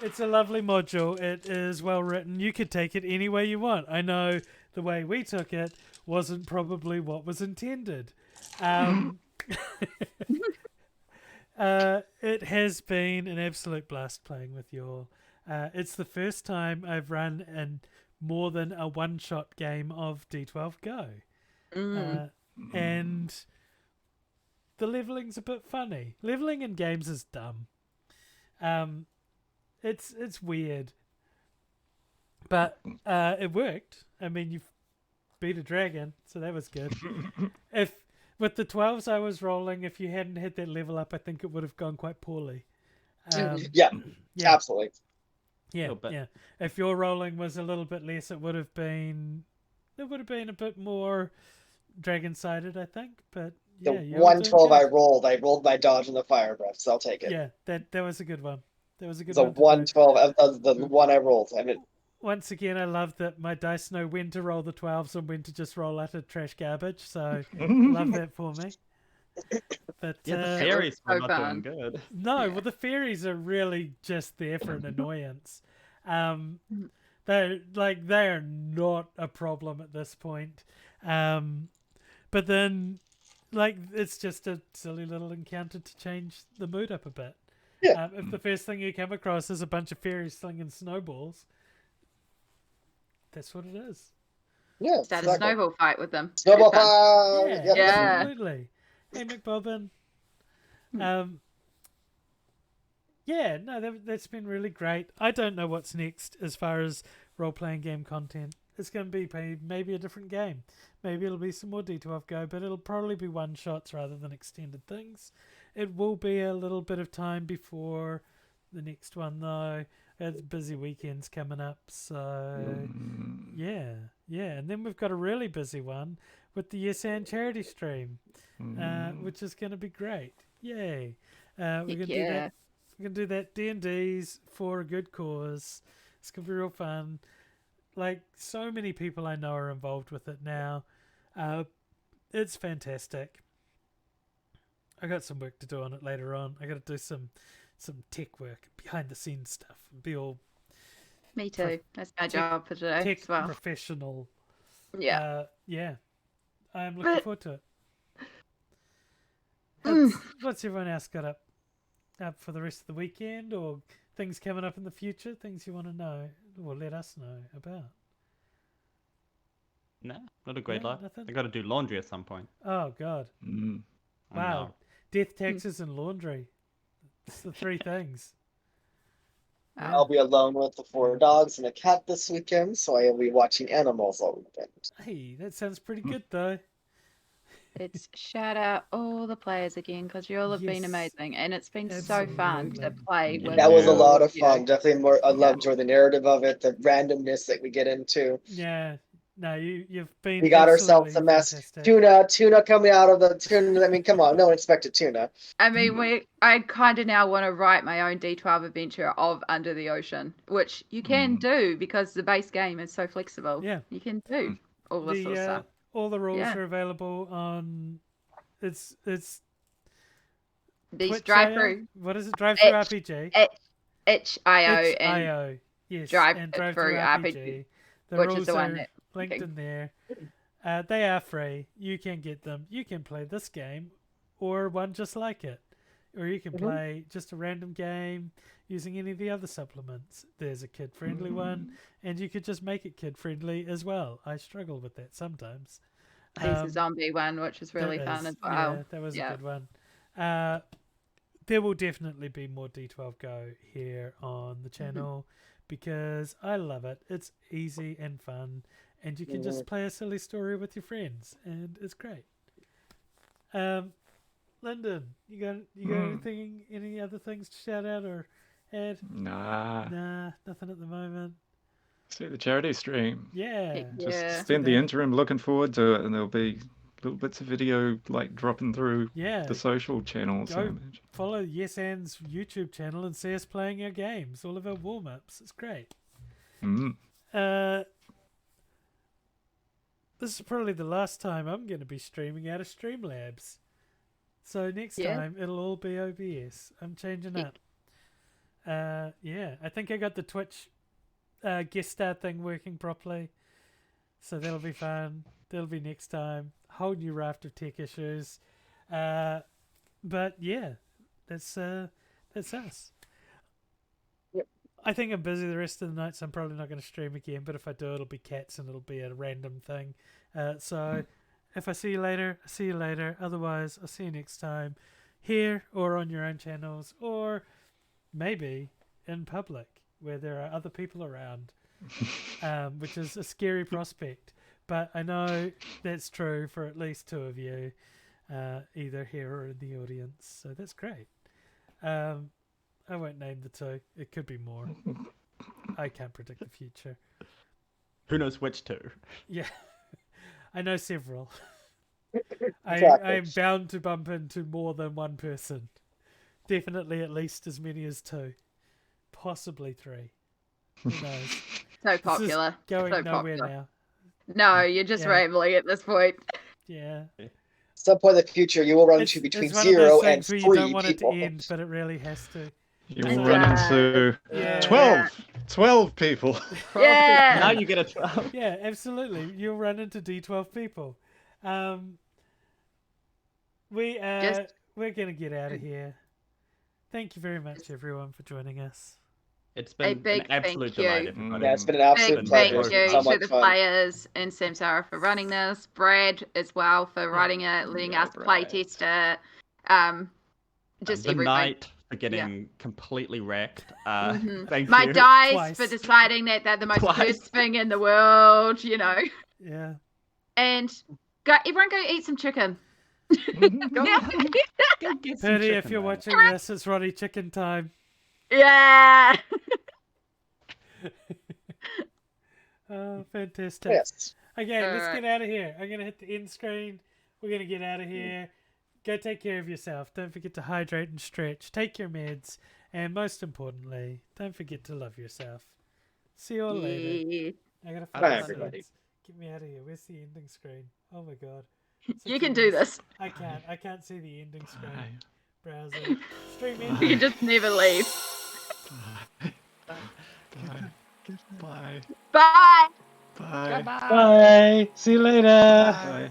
C: It's a lovely module. It is well written. You could take it any way you want. I know the way we took it wasn't probably what was intended. It has been an absolute blast playing with you all. It's the first time I've run in more than a one-shot game of D12GO. And the leveling's a bit funny. Leveling in games is dumb. It's weird. But it worked. I mean, you beat a dragon, so that was good. With the 12s I was rolling, if you hadn't hit that level up, I think it would have gone quite poorly.
E: Yeah, absolutely.
C: Yeah. If your rolling was a little bit less, it would have been a bit more dragon-sided, I think. But
E: The
C: yeah,
E: 112 I rolled my dodge in the fire breath, so I'll take it.
C: Yeah, that was a good one. That was a good
E: The
C: one.
E: 112 of the one I rolled. I mean,
C: once again, I love that my dice know when to roll the 12s and when to just roll out of trash garbage. So love that for me. But
D: Yeah, the fairies were not doing good.
C: No, well, the fairies are really just there for an annoyance. They're not a problem at this point. But then, it's just a silly little encounter to change the mood up a bit.
E: Yeah.
C: If the first thing you come across is a bunch of fairies slinging snowballs, that's what it is.
E: Yeah.
B: Start a snowball fight with them.
E: Snowball fight.
B: Yeah.
C: Absolutely. Hey, McBobbin. That's been really great. I don't know what's next as far as role-playing game content. It's going to be maybe a different game. Maybe it'll be some more D12GO, but it'll probably be one-shots rather than extended things. It will be a little bit of time before the next one, though. It's busy weekends coming up, so yeah. And then we've got a really busy one with the Yes and charity stream, which is going to be great. Yay! We're gonna do that. We're gonna do that D&D's for a good cause. It's gonna be real fun. So many people I know are involved with it now. It's fantastic. I got some work to do on it later on. I got to do some tech work, behind the scenes stuff, and be all.
B: Me too. That's my job for today
C: Tech
B: as well.
C: professional.
B: Yeah.
C: I'm looking forward to it. What's everyone else got up for the rest of the weekend, or things coming up in the future? Things you want to know or let us know about?
D: No, not a great lot.
C: Nothing?
D: I got to do laundry at some point.
C: Oh God!
D: I
C: Wow,
D: know.
C: death, taxes, and laundry. It's the three things.
E: I'll be alone with the 4 dogs and a cat this weekend, so I will be watching animals all weekend.
C: Hey, that sounds pretty good though.
B: It's shout out all the players again, because you all have been
C: Yes.
B: amazing, and it's been so fun to
C: Absolutely.
B: play with.
E: That was a
F: Yeah.
E: lot of
B: you.
E: fun. Definitely more. I enjoy the narrative of it, the randomness that we get into.
C: Yeah. No, you've been.
E: We got ourselves
C: absolutely
E: a mess.
C: fantastic.
E: Tuna coming out of the tuna. I mean, come on, no one expected tuna.
B: I mean, I kind of now want to write my own D12 adventure of Under the Ocean, which you can do because the base game is so flexible.
C: Yeah.
B: You can do all this sort of stuff.
C: All the rules
B: Yeah.
C: are available on. It's
B: These
C: Twitch
B: drive-through,
C: What is it? Drivethrurpg.
B: itch.io and
C: itch.io. Yes. and
B: Drivethrurpg,
C: The
B: which
C: rules
B: is the one
C: are
B: that
C: linked in there. They are free. You can get them. You can play this game or one just like it. Or you can play just a random game using any of the other supplements. There's a kid-friendly one, and you could just make it kid-friendly as well. I struggle with that sometimes.
B: There's a zombie one, which is really fun as well.
C: Yeah, that was a good one. There will definitely be more D12GO here on the channel because I love it. It's easy and fun, and you can just play a silly story with your friends, and it's great. Lyndon, you got anything? Any other things to shout out or add?
F: Nah,
C: nothing at the moment.
F: See the charity stream.
C: Yeah,
F: just spend the interim looking forward to it, and there'll be little bits of video like dropping through the social channels.
C: Go follow Yes And's YouTube channel and see us playing our games, all of our warm-ups. It's great. This is probably the last time I'm going to be streaming out of Streamlabs. So next time it'll all be OBS. I'm changing up. I think I got the Twitch guest star thing working properly. So that'll be fun. That'll be next time. Whole new raft of tech issues. But yeah, that's us.
E: Yep.
C: I think I'm busy the rest of the night, so I'm probably not going to stream again. But if I do, it'll be cats and it'll be a random thing. So if I see you later, I see you later. Otherwise, I'll see you next time here or on your own channels or maybe in public where there are other people around, which is a scary prospect. But I know that's true for at least two of you, either here or in the audience. So that's great. I won't name the two. It could be more. I can't predict the future.
D: Who knows which two?
C: Yeah. I know several.
E: Exactly.
C: I'm bound to bump into more than one person. Definitely at least as many as two. Possibly three. Who knows?
B: So popular.
C: Going
B: so
C: nowhere
B: popular.
C: now.
B: No, you're just rambling at this point.
C: Yeah.
E: At some point in the future, you will run into between
C: it's one
E: 0
C: of those
E: and
C: things
E: 3
C: where you don't want
E: people.
C: it to end, but it really has to.
F: You will run into 12 people.
B: Yeah.
D: Now you get a 12.
C: Yeah, absolutely. You'll run into D12 people. We're gonna get out of here. Thank you very much, everyone, for joining us.
D: It's been an absolute delight, everybody.
E: Yeah, it's been an absolute pleasure.
B: Thank you
E: So
B: to
E: much
B: the
E: fun.
B: players and Samsara for running this, Brad as well for running it, letting us play test it. Just
D: the
B: everything.
D: night for getting completely wrecked. Thank
B: My
D: you.
B: dice
C: Twice.
B: for deciding that they're the most worst thing in the world, you know.
C: Yeah.
B: And everyone go eat some chicken.
D: Go get some
C: Purdy, if
D: chicken,
C: you're
D: man.
C: watching this, it's Roddy Chicken time.
B: Yeah.
C: Oh, fantastic.
E: Yes.
C: Okay, let's
B: Alright.
C: get out of here. I'm going to hit the end screen. We're going to get out of here. Go take care of yourself. Don't forget to hydrate and stretch. Take your meds. And most importantly, don't forget to love yourself. See you all later.
B: Yeah.
C: I got to
E: Bye,
C: find
E: everybody.
C: scenes. Get me out of here. Where's the ending screen? Oh my god.
B: You can do this.
C: I can't see the ending screen. Browser. Stream ending.
B: You can just never leave.
F: Bye.
B: Bye.
F: Bye.
A: Bye. See you later.
F: Bye.